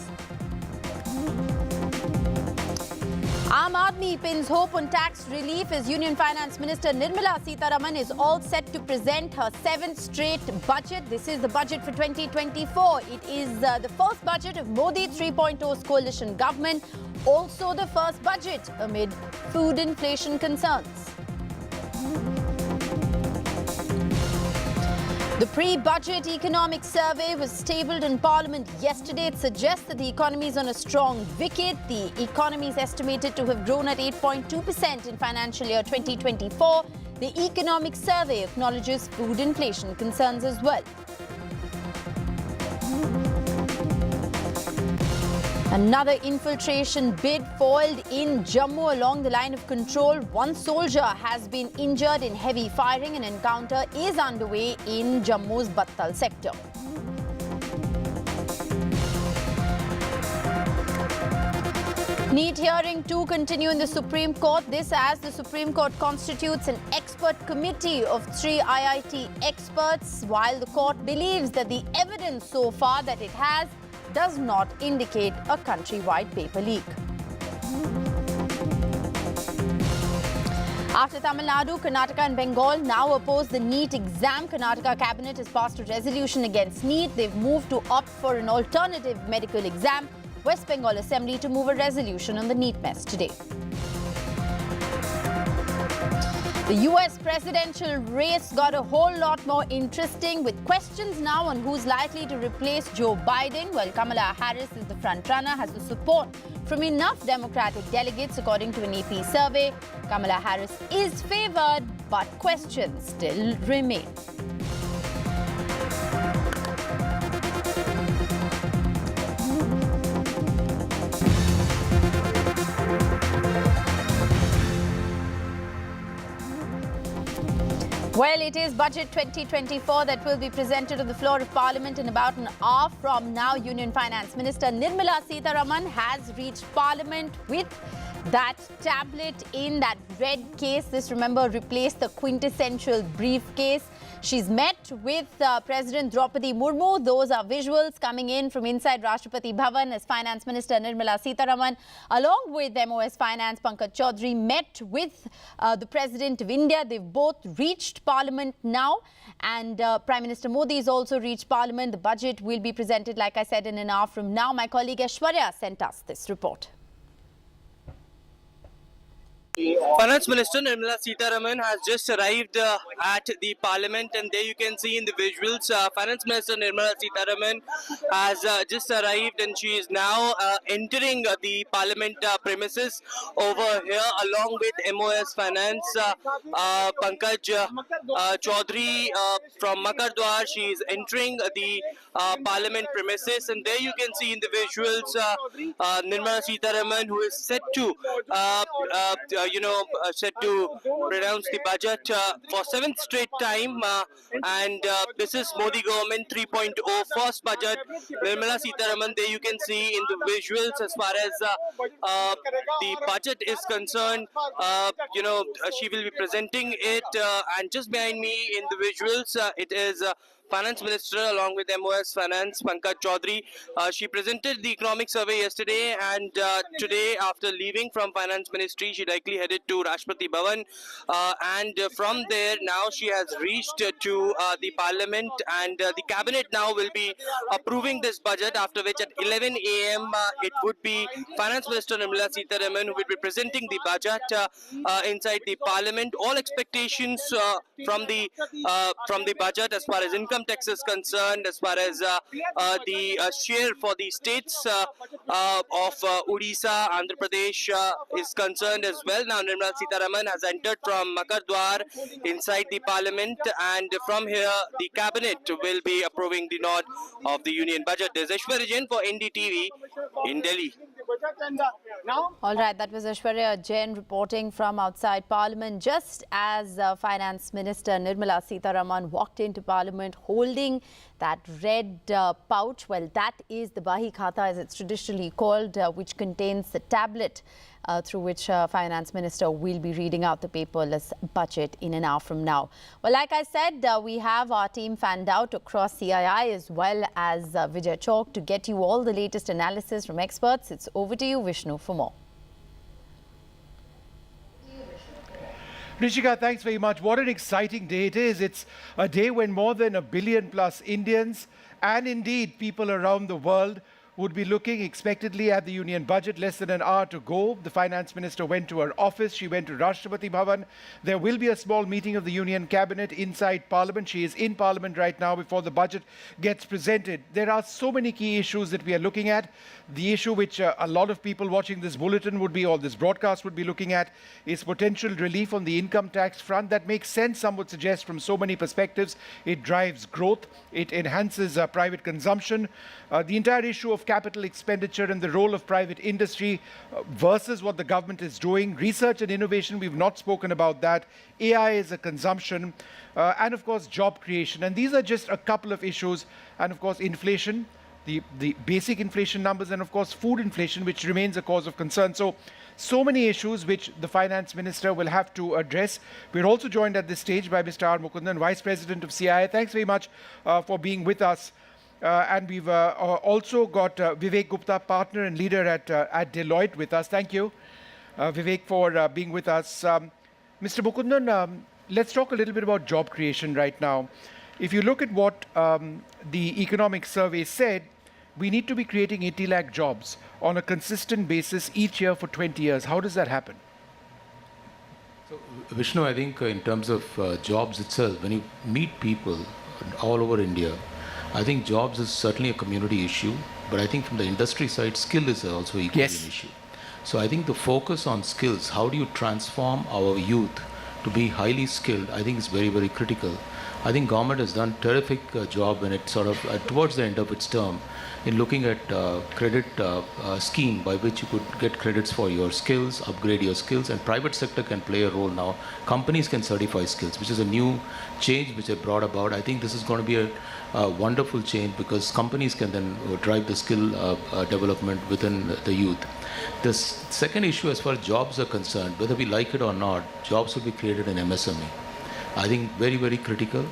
Aam Aadmi pins hope on tax relief as Union Finance Minister Nirmala Sitharaman is all set to present her 7th straight budget. This is the budget for 2024. It is the first budget of Modi 3.0's coalition government. Also the first budget amid food inflation concerns. The pre-budget economic survey was tabled in Parliament yesterday. It suggests that the economy is on a strong wicket. The economy is estimated to have grown at 8.2% in financial year 2024. The economic survey acknowledges food inflation concerns as well. Another infiltration bid foiled in Jammu along the line of control. One soldier has been injured in heavy firing. An encounter is underway in Jammu's Battal sector. NEET hearing 2 continue in the Supreme Court. This as the Supreme Court constitutes an expert committee of 3 IIT experts, while the court believes that the evidence so far that it has does not indicate a countrywide paper leak. After Tamil Nadu, Karnataka and Bengal now oppose the NEET exam, Karnataka cabinet has passed a resolution against NEET. They've moved to opt for an alternative medical exam. West Bengal Assembly to move a resolution on the NEET mess today. The US presidential race got a whole lot more interesting, with questions now on who's likely to replace Joe Biden. While Kamala Harris is the front-runner, has the support from enough Democratic delegates, according to an AP survey. Kamala Harris is favored, but questions still remain. Well, it is Budget 2024 that will be presented on the floor of Parliament in about an hour from now. Union Finance Minister Nirmala Sitharaman has reached Parliament with that tablet in that red case. This, remember, replaced the quintessential briefcase. She's met with President Draupadi Murmu. Those are visuals coming in from inside Rashtrapati Bhavan as Finance Minister Nirmala Sitharaman, along with MOS Finance Pankaj Chaudhary, met with the President of India. They've both reached Parliament now, and Prime Minister Modi has also reached Parliament. The budget will be presented, like I said, in an hour from now. My colleague Aishwarya sent us this report. Finance Minister Nirmala Sitharaman has just arrived at the Parliament, and there you can see in the visuals, Finance Minister Nirmala Sitharaman has just arrived, and she is now entering the Parliament premises over here along with MOS Finance Pankaj Chaudhary from Makardwar. She is entering the Parliament premises, and there you can see in the visuals Nirmala Sitharaman, who is set to set to pronounce the budget for 7th straight time, and this is Modi government 3.0 first budget. Nirmala Sitharaman, there you can see in the visuals as far as the budget is concerned, she will be presenting it, and just behind me in the visuals it is Finance Minister along with MOS Finance Pankaj Chaudhary. She presented the economic survey yesterday, and today, after leaving from Finance Ministry, she directly headed to Rashtrapati Bhavan, and from there now she has reached to the Parliament, and the Cabinet now will be approving this budget, after which at 11 a.m. It would be Finance Minister Nirmala Sitharaman who will be presenting the budget inside the Parliament. All expectations from the budget as far as income tax is concerned, as far as the share for the states of Odisha, Andhra Pradesh is concerned as well. Now Nirmala Sitharaman has entered from Makardwar inside the Parliament, and from here the Cabinet will be approving the nod of the Union budget. This is Aishwarya Jain for NDTV in Delhi. All right, that was Aishwarya Jain reporting from outside Parliament, just as Finance Minister Nirmala Sitharaman walked into Parliament holding that red pouch. Well, that is the Bahi Khata, as it's traditionally called, which contains the tablet through which Finance Minister will be reading out the paperless budget in an hour from now. Well, like I said, we have our team fanned out across CII as well as Vijay Chowk to get you all the latest analysis from experts. It's over to you, Vishnu, for more. Rishika, thanks very much. What an exciting day it is. It's a day when more than 1 billion plus Indians and indeed people around the world would be looking expectedly at the union budget. Less than an hour to go. The finance minister went to her office. She went to Rashtrapati Bhavan. There will be a small meeting of the union cabinet inside Parliament. She is in Parliament right now before the budget gets presented. There are so many key issues that we are looking at. The issue which a lot of people watching this bulletin would be, or this broadcast would be looking at, is potential relief on the income tax front. That makes sense, some would suggest, from so many perspectives. It drives growth. It enhances private consumption. The entire issue, of capital expenditure and the role of private industry versus what the government is doing. Research and innovation, we've not spoken about that. AI is a consumption. And of course, job creation. And these are just a couple of issues. And of course, inflation, the basic inflation numbers, and of course, food inflation, which remains a cause of concern. So many issues which the Finance Minister will have to address. We're also joined at this stage by Mr. R. Mukundan, Vice President of CII. Thanks very much for being with us. And we've also got Vivek Gupta, partner and leader at Deloitte with us. Thank you, Vivek, for being with us. Mr. Mukundan, let's talk a little bit about job creation right now. If you look at what the economic survey said, we need to be creating 80 lakh jobs on a consistent basis each year for 20 years. How does that happen? So, Vishnu, I think in terms of jobs itself, when you meet people all over India, I think jobs is certainly a community issue, but I think from the industry side, skill is also equally an issue. So I think the focus on skills, how do you transform our youth to be highly skilled, I think is very, very critical. I think government has done a terrific job when it sort of, towards the end of its term, in looking at credit scheme by which you could get credits for your skills, upgrade your skills, and private sector can play a role now. Companies can certify skills, which is a new change which they brought about. I think this is going to be a wonderful change because companies can then drive the skill development within the youth. The second issue as far as jobs are concerned, whether we like it or not, jobs will be created in MSME. I think very, very critical.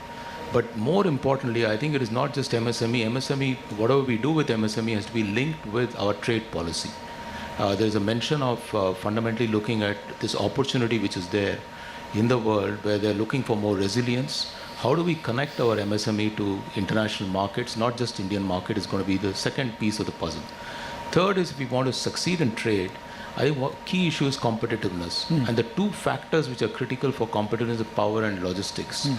But more importantly, I think it is not just MSME. MSME, whatever we do with MSME has to be linked with our trade policy. There is a mention of fundamentally looking at this opportunity which is there in the world where they're looking for more resilience. How do we connect our MSME to international markets? Not just Indian market is going to be the second piece of the puzzle. Third is if we want to succeed in trade, I think what key issue is competitiveness. And the two factors which are critical for competitiveness are power and logistics.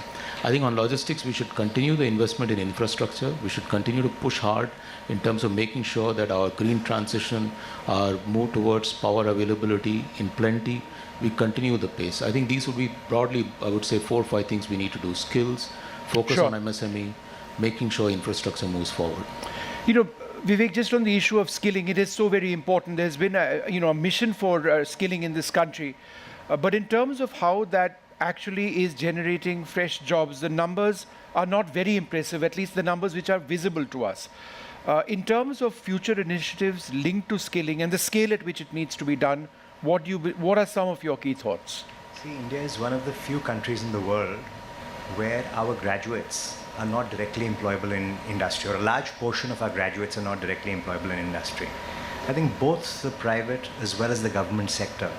I think on logistics, we should continue the investment in infrastructure. We should continue to push hard in terms of making sure that our green transition, our move towards power availability in plenty, we continue the pace. I think these would be broadly, I would say, 4 or 5 things we need to do. Skills, focus on MSME, making sure infrastructure moves forward. You know, Vivek, just on the issue of skilling, it is so very important. There's been a mission for skilling in this country. But in terms of how that actually is generating fresh jobs, the numbers are not very impressive, at least the numbers which are visible to us. In terms of future initiatives linked to skilling and the scale at which it needs to be done, what are some of your key thoughts? See, India is one of the few countries in the world where our graduates are not directly employable in industry, or a large portion of our graduates are not directly employable in industry. I think both the private as well as the government sector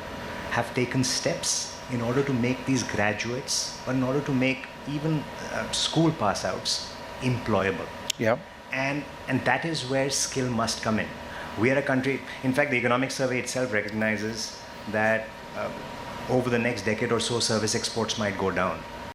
have taken steps in order to make these graduates, or in order to make even school pass outs employable. Yeah. And that is where skill must come in. We are a country, in fact, the economic survey itself recognizes that over the next decade or so, service exports might go down.